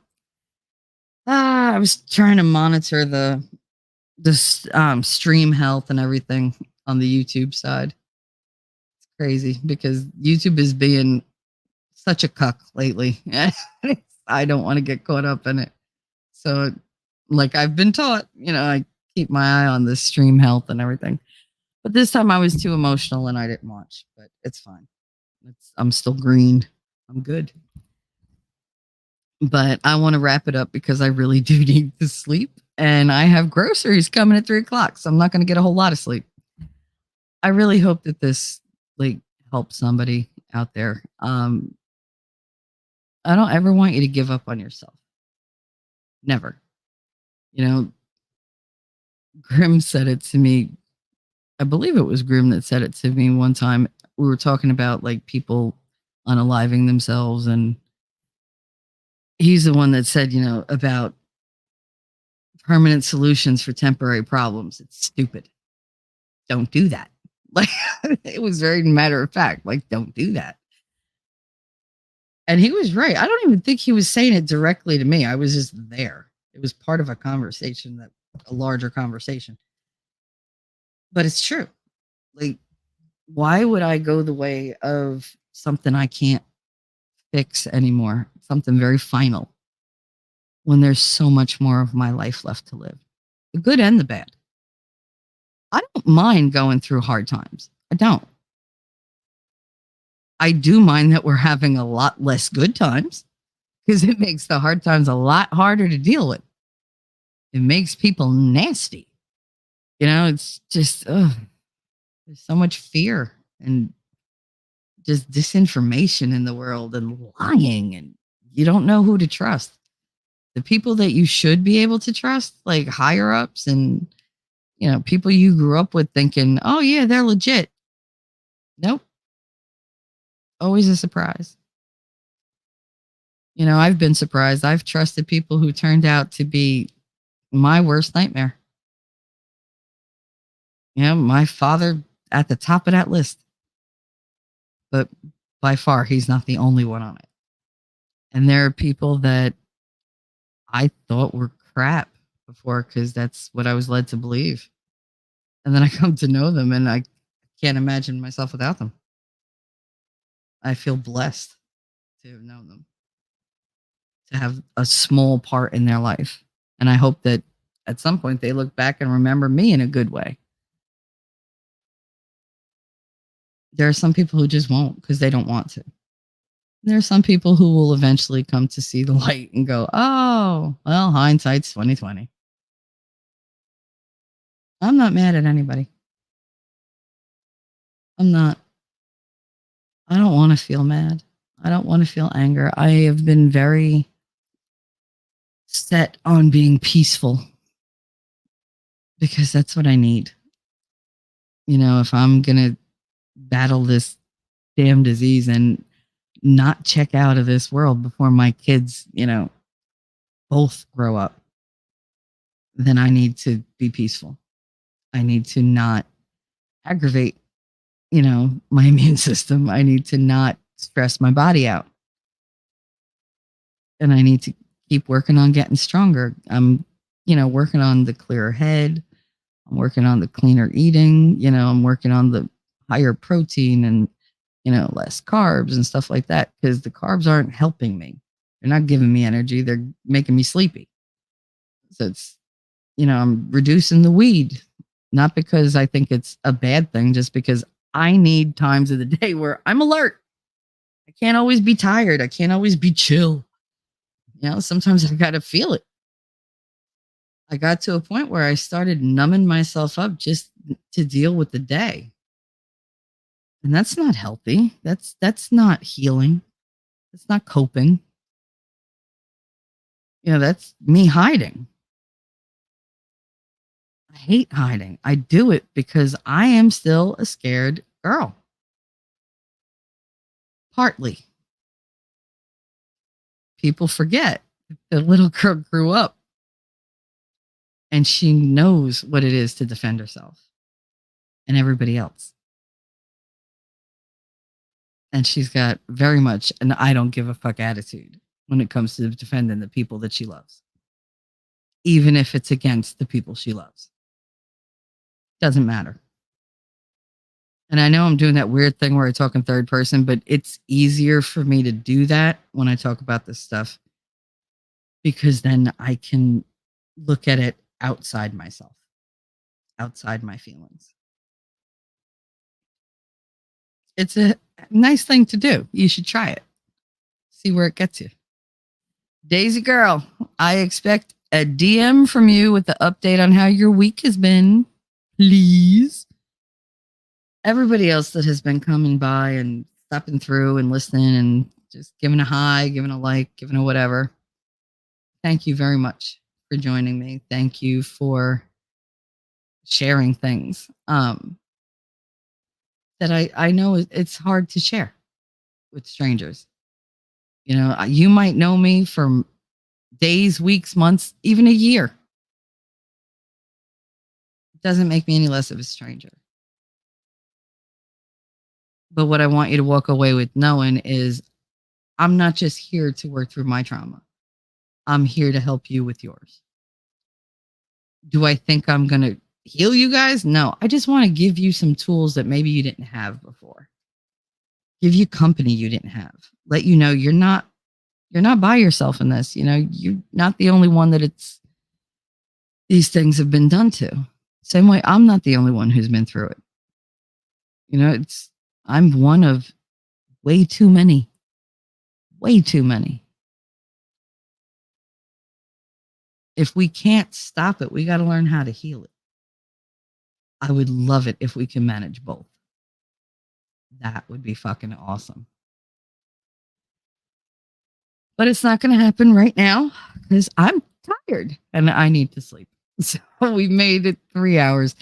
Speaker 2: I was trying to monitor the stream health and everything on the YouTube side. It's crazy because YouTube is being such a cuck lately. I don't want to get caught up in it. So, like I've been taught, I keep my eye on the stream health and everything. But this time I was too emotional and I didn't watch. But it's fine. I'm still green. I'm good. But I want to wrap it up because I really do need to sleep. And I have groceries coming at 3:00. So I'm not going to get a whole lot of sleep. I really hope that this helps somebody out there. I don't ever want you to give up on yourself. Never. Grim said it to me. I believe it was Grim that said it to me one time. We were talking about people unaliving themselves, and he's the one that said, about permanent solutions for temporary problems. It's stupid. Don't do that. It was very matter of fact, don't do that. And he was right. I don't even think he was saying it directly to me. I was just there. It was part of a conversation, a larger conversation. But it's true. Why would I go the way of something I can't fix anymore? Something very final when there's so much more of my life left to live, the good and the bad. I don't mind going through hard times. I don't. I do mind that we're having a lot less good times because it makes the hard times a lot harder to deal with. It makes people nasty. It's just, there's so much fear and just disinformation in the world and lying, and you don't know who to trust. The people that you should be able to trust, like higher ups and, people you grew up with thinking, oh, yeah, they're legit. Nope. Always a surprise. I've been surprised. I've trusted people who turned out to be my worst nightmare. My father at the top of that list, but by far, he's not the only one on it. And there are people that I thought were crap before because that's what I was led to believe. And then I come to know them and I can't imagine myself without them. I feel blessed to have known them, to have a small part in their life. And I hope that at some point they look back and remember me in a good way. There are some people who just won't because they don't want to. There are some people who will eventually come to see the light and go, oh, well, hindsight's 2020. I'm not mad at anybody. I'm not. I don't want to feel mad. I don't want to feel anger. I have been very set on being peaceful because that's what I need. If I'm going to battle this damn disease and not check out of this world before my kids, both grow up, then I need to be peaceful. I need to not aggravate, my immune system. I need to not stress my body out. And I need to keep working on getting stronger. I'm, working on the clearer head. I'm working on the cleaner eating. I'm working on the higher protein and, less carbs and stuff like that because the carbs aren't helping me. They're not giving me energy. They're making me sleepy. So it's, I'm reducing the weed, not because I think it's a bad thing, just because I need times of the day where I'm alert. I can't always be tired. I can't always be chill. Sometimes I got to feel it. I got to a point where I started numbing myself up just to deal with the day. And that's not healthy. That's not healing. That's not coping. That's me hiding. I hate hiding. I do it because I am still a scared girl. Partly. People forget the little girl grew up and she knows what it is to defend herself and everybody else. And she's got very much an I don't give a fuck attitude when it comes to defending the people that she loves, even if it's against the people she loves. Doesn't matter. And I know I'm doing that weird thing where I talk in third person, but it's easier for me to do that when I talk about this stuff because then I can look at it outside myself, outside my feelings. It's a nice thing to do. You should try it. See where it gets you. Daisy girl, I expect a DM from you with the update on how your week has been, please. Everybody else that has been coming by and stopping through and listening and just giving a hi, giving a like, giving a whatever. Thank you very much for joining me. Thank you for sharing things that I know it's hard to share with strangers. You might know me from days, weeks, months, even a year. It doesn't make me any less of a stranger. But what I want you to walk away with knowing is I'm not just here to work through my trauma. I'm here to help you with yours. Do I think I'm going to heal you guys? No, I just want to give you some tools that maybe you didn't have before. Give you company you didn't have. Let you know you're not by yourself in this. You're not the only one that these things have been done to. Same way I'm not the only one who's been through it. I'm one of way too many. Way too many. if we can't stop it, we got to learn how to heal it. I would love it if we can manage both. That would be fucking awesome. But it's not going to happen right now because I'm tired and I need to sleep. So we made it 3 hours.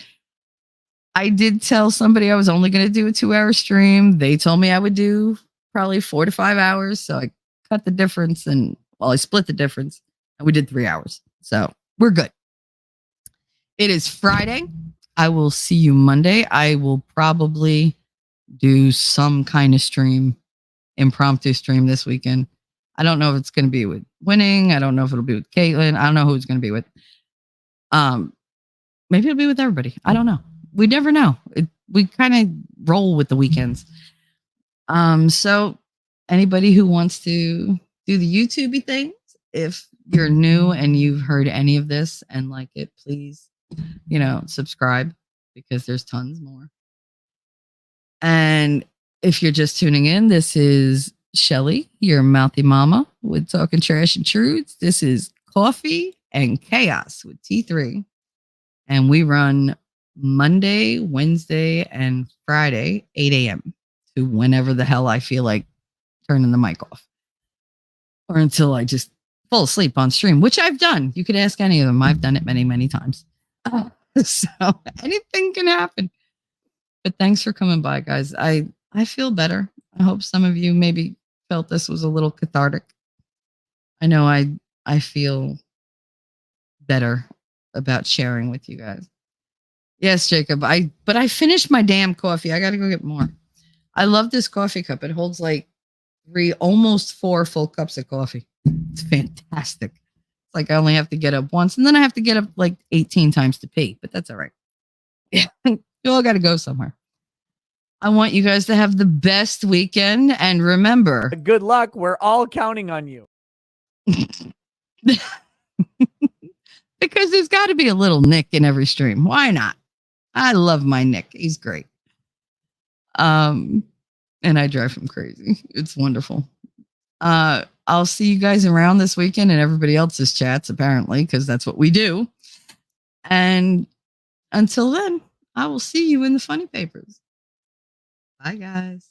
Speaker 2: I did tell somebody I was only going to do a 2-hour stream. They told me I would do probably 4 to 5 hours. So I cut the difference and, well, I split the difference and we did 3 hours. So we're good. It is Friday. I will see you Monday. I will probably do some kind of stream, impromptu stream this weekend. I don't know if it's going to be with Winning. I don't know if it'll be with Caitlin. I don't know who it's going to be with. Maybe it'll be with everybody. I don't know. We never know. We kind of roll with the weekends. So anybody who wants to do the YouTubey things, if you're new and you've heard any of this and like it, please, subscribe because there's tons more. And if you're just tuning in, this is Shelly, your mouthy mama with Talking Trash and Truths. This is Coffee and Chaos with T3. And we run Monday, Wednesday, and Friday, 8 a.m. to whenever the hell I feel like turning the mic off. Or until I just fall asleep on stream, which I've done. You could ask any of them. I've done it many, many times. So anything can happen. But thanks for coming by, guys. I feel better. I hope some of you maybe felt this was a little cathartic. I know I feel better about sharing with you guys. Yes, Jacob. But I finished my damn coffee. I got to go get more. I love this coffee cup. It holds like 3, almost 4 full cups of coffee. It's fantastic. It's like I only have to get up once, and then I have to get up like 18 times to pee, but that's all right. Yeah, you all got to go somewhere. I want you guys to have the best weekend, and remember,
Speaker 3: good luck. We're all counting on you.
Speaker 2: Because there's got to be a little Nick in every stream. Why not? I love my Nick. He's great. And I drive him crazy. It's wonderful. I'll see you guys around this weekend and everybody else's chats, apparently, because that's what we do. And until then, I will see you in the funny papers. Bye, guys.